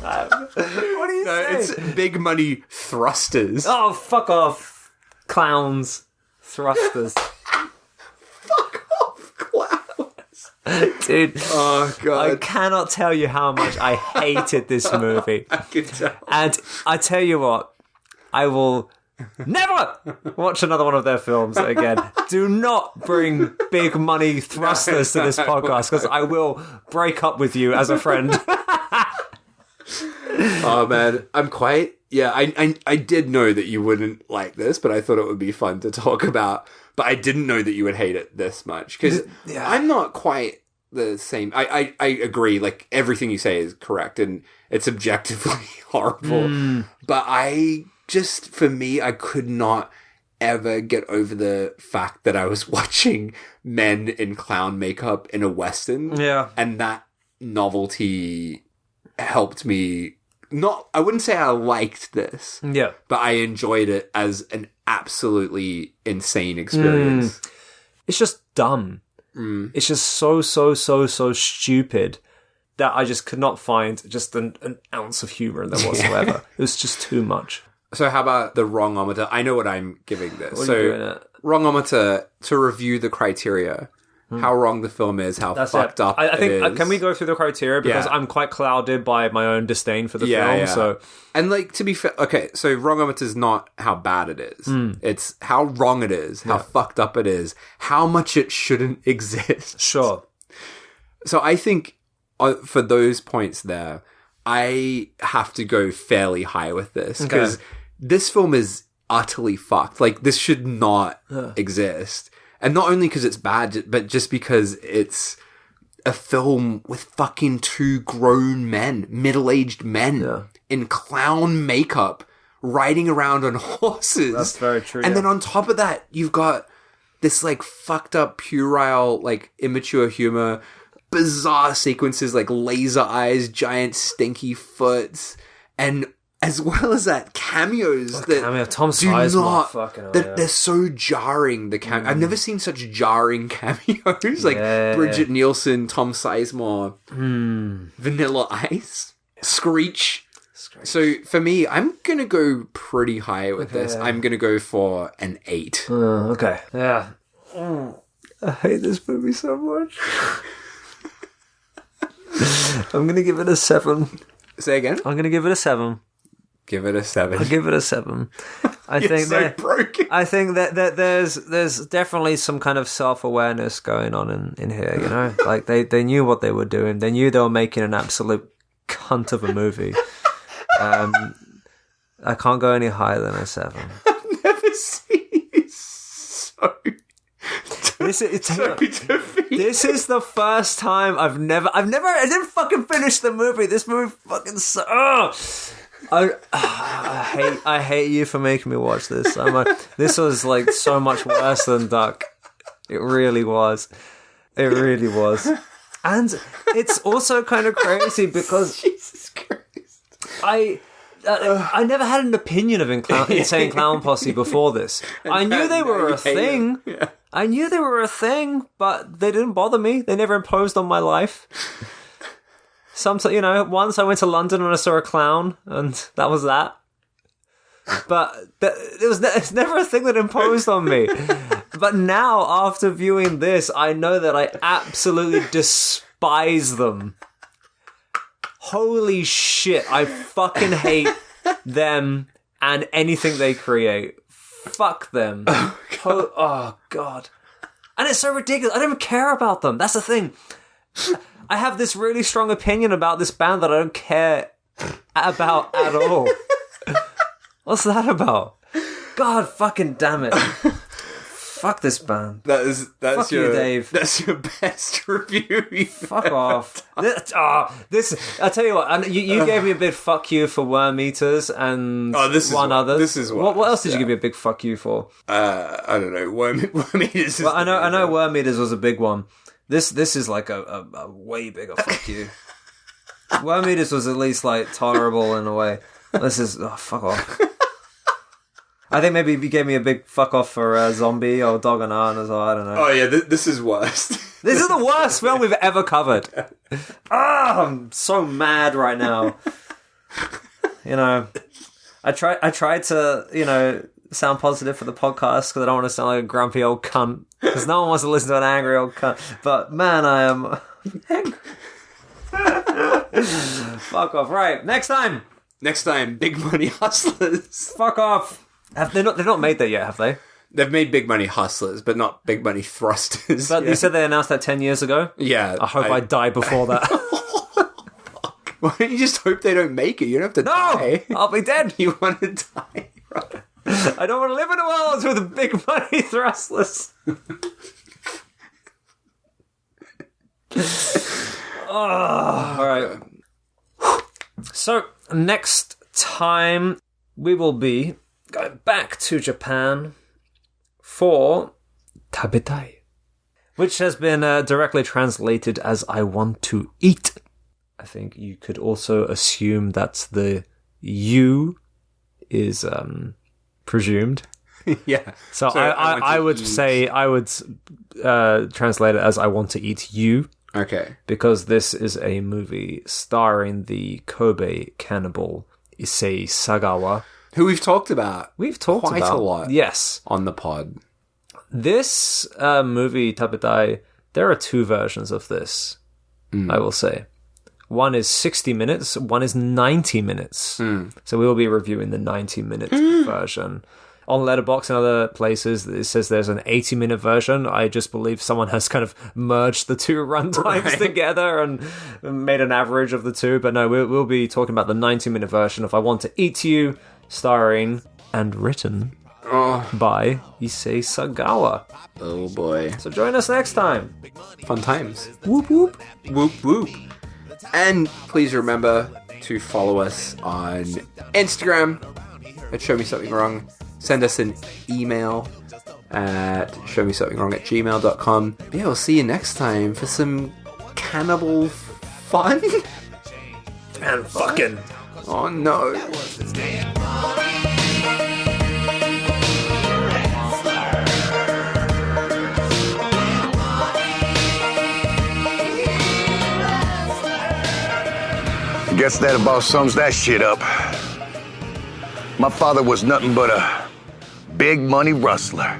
What do you say? It's Big Money Thrusters. Oh, fuck off. Clowns. Thrusters. Fuck off, clowns. Dude. Oh, God. I cannot tell you how much I hated this movie. I can tell. And I tell you what, I will never watch another one of their films again. Do not bring Big Money Thrusters to this podcast, because I will break up with you as a friend. Oh, man. I'm quite... Yeah, I did know that you wouldn't like this, but I thought it would be fun to talk about. But I didn't know that you would hate it this much, because I'm not quite the same. I agree, like, everything you say is correct, and it's objectively horrible. But for me, I could not ever get over the fact that I was watching men in clown makeup in a Western. Yeah. And that novelty helped me... I wouldn't say I liked this. Yeah. But I enjoyed it as an absolutely insane experience. It's just dumb. It's just so stupid that I just could not find just an ounce of humor in there whatsoever. It was just too much. So how about the wrongometer? I know what I'm giving this. What are you doing it? Wrongometer, to review the criteria. How wrong the film is, how fucked up I think, it is. Can we go through the criteria? Because I'm quite clouded by my own disdain for the film. Yeah. So. And like, to be fair, okay, so wrongometer is not how bad it is. It's how wrong it is, how fucked up it is, how much it shouldn't exist. Sure. So I think for those points there, I have to go fairly high with this, because this film is utterly fucked. Like, this should not exist. And not only because it's bad, but just because it's a film with fucking two grown men, middle-aged men in clown makeup riding around on horses. That's very true. And then on top of that, you've got this like fucked up, puerile, like immature humor, bizarre sequences like laser eyes, giant stinky foots, and as well as that, cameos Tom Sizemore, they're so jarring. I've never seen such jarring cameos like Bridget Nielsen, Tom Sizemore, Vanilla Ice, Screech. So for me, I'm gonna go pretty high with this. I'm gonna go for an 8. Okay. Yeah. I hate this movie so much. I'm gonna give it a 7. Say again? I'm gonna give it a 7. Give it a 7. I'll give it a 7. I think so broken. I think that there's definitely some kind of self-awareness going on in here, you know? Like they knew what they were doing. They knew they were making an absolute cunt of a movie. I can't go any higher than a 7. I've never seen you so This is defeated. This is the first time I didn't fucking finish the movie. This movie fucking I hate you for making me watch this. This was like so much worse than Duck. It really was. It really was. And it's also kind of crazy because Jesus Christ. I never had an opinion of Insane Clown Posse before this. I knew they were a thing. Yeah. I knew they were a thing, but they didn't bother me. They never imposed on my life. Once I went to London and I saw a clown, and that was that. But it's never a thing that imposed on me. But now, after viewing this, I know that I absolutely despise them. Holy shit, I fucking hate them and anything they create. Fuck them. Oh, God. And it's so ridiculous. I don't even care about them. That's the thing. I have this really strong opinion about this band that I don't care about at all. What's that about? God fucking damn it. Fuck this band. That's Fuck your you, Dave. That's your best review. Fuck off. This I tell you what, you gave me a big fuck you for Worm Eaters and one other. This is what else did you give me a big fuck you for? I don't know. Worm Eaters. Well, I know Worm Eaters was a big one. This is like a way bigger fuck you. Worm Eaters was at least like tolerable in a way. This is fuck off. I think maybe you gave me a big fuck off for Zombie or Dog and Arn as well. I don't know. Oh yeah, this is worst. This is the worst film we've ever covered. I'm so mad right now. I tried to sound positive for the podcast because I don't want to sound like a grumpy old cunt. Because no one wants to listen to an angry old cunt. But man, I am angry. Fuck off. Right, next time, Big Money Hustlers. fuck off. They've not made that yet, have they? They've made Big Money Hustlers, but not Big Money Thrusters. But you said they announced that 10 years ago? Yeah. I hope I die before that. Why don't you just hope they don't make it? You don't have to die. I'll be dead. You want to die, right? I don't want to live in a world with Big Money Thrustless. All right. So, next time we will be going back to Japan for Tabetai, which has been directly translated as I want to eat. I think you could also assume that the U is presumed. Yeah. So I would say I would translate it as I want to eat you. Okay. Because this is a movie starring the Kobe cannibal Issei Sagawa, who we've talked about. We've talked quite about a lot. Yes. On the pod. This movie, Tabetai, there are two versions of this, I will say. One is 60 minutes, one is 90 minutes. So we will be reviewing the 90-minute version. On Letterboxd and other places, it says there's an 80-minute version. I just believe someone has kind of merged the two runtimes together and made an average of the two. But no, we'll be talking about the 90-minute version of I Want to Eat You, starring and written by Issei Sagawa. Oh boy. So join us next time. Fun times. Whoop whoop. Whoop whoop. And please remember to follow us on Instagram at Show Me Something Wrong. Send us an email at showmesomethingwrong@gmail.com. Yeah, we'll see you next time for some cannibal fun. And fucking. Oh no. Guess that about sums that shit up. My father was nothing but a big money rustler.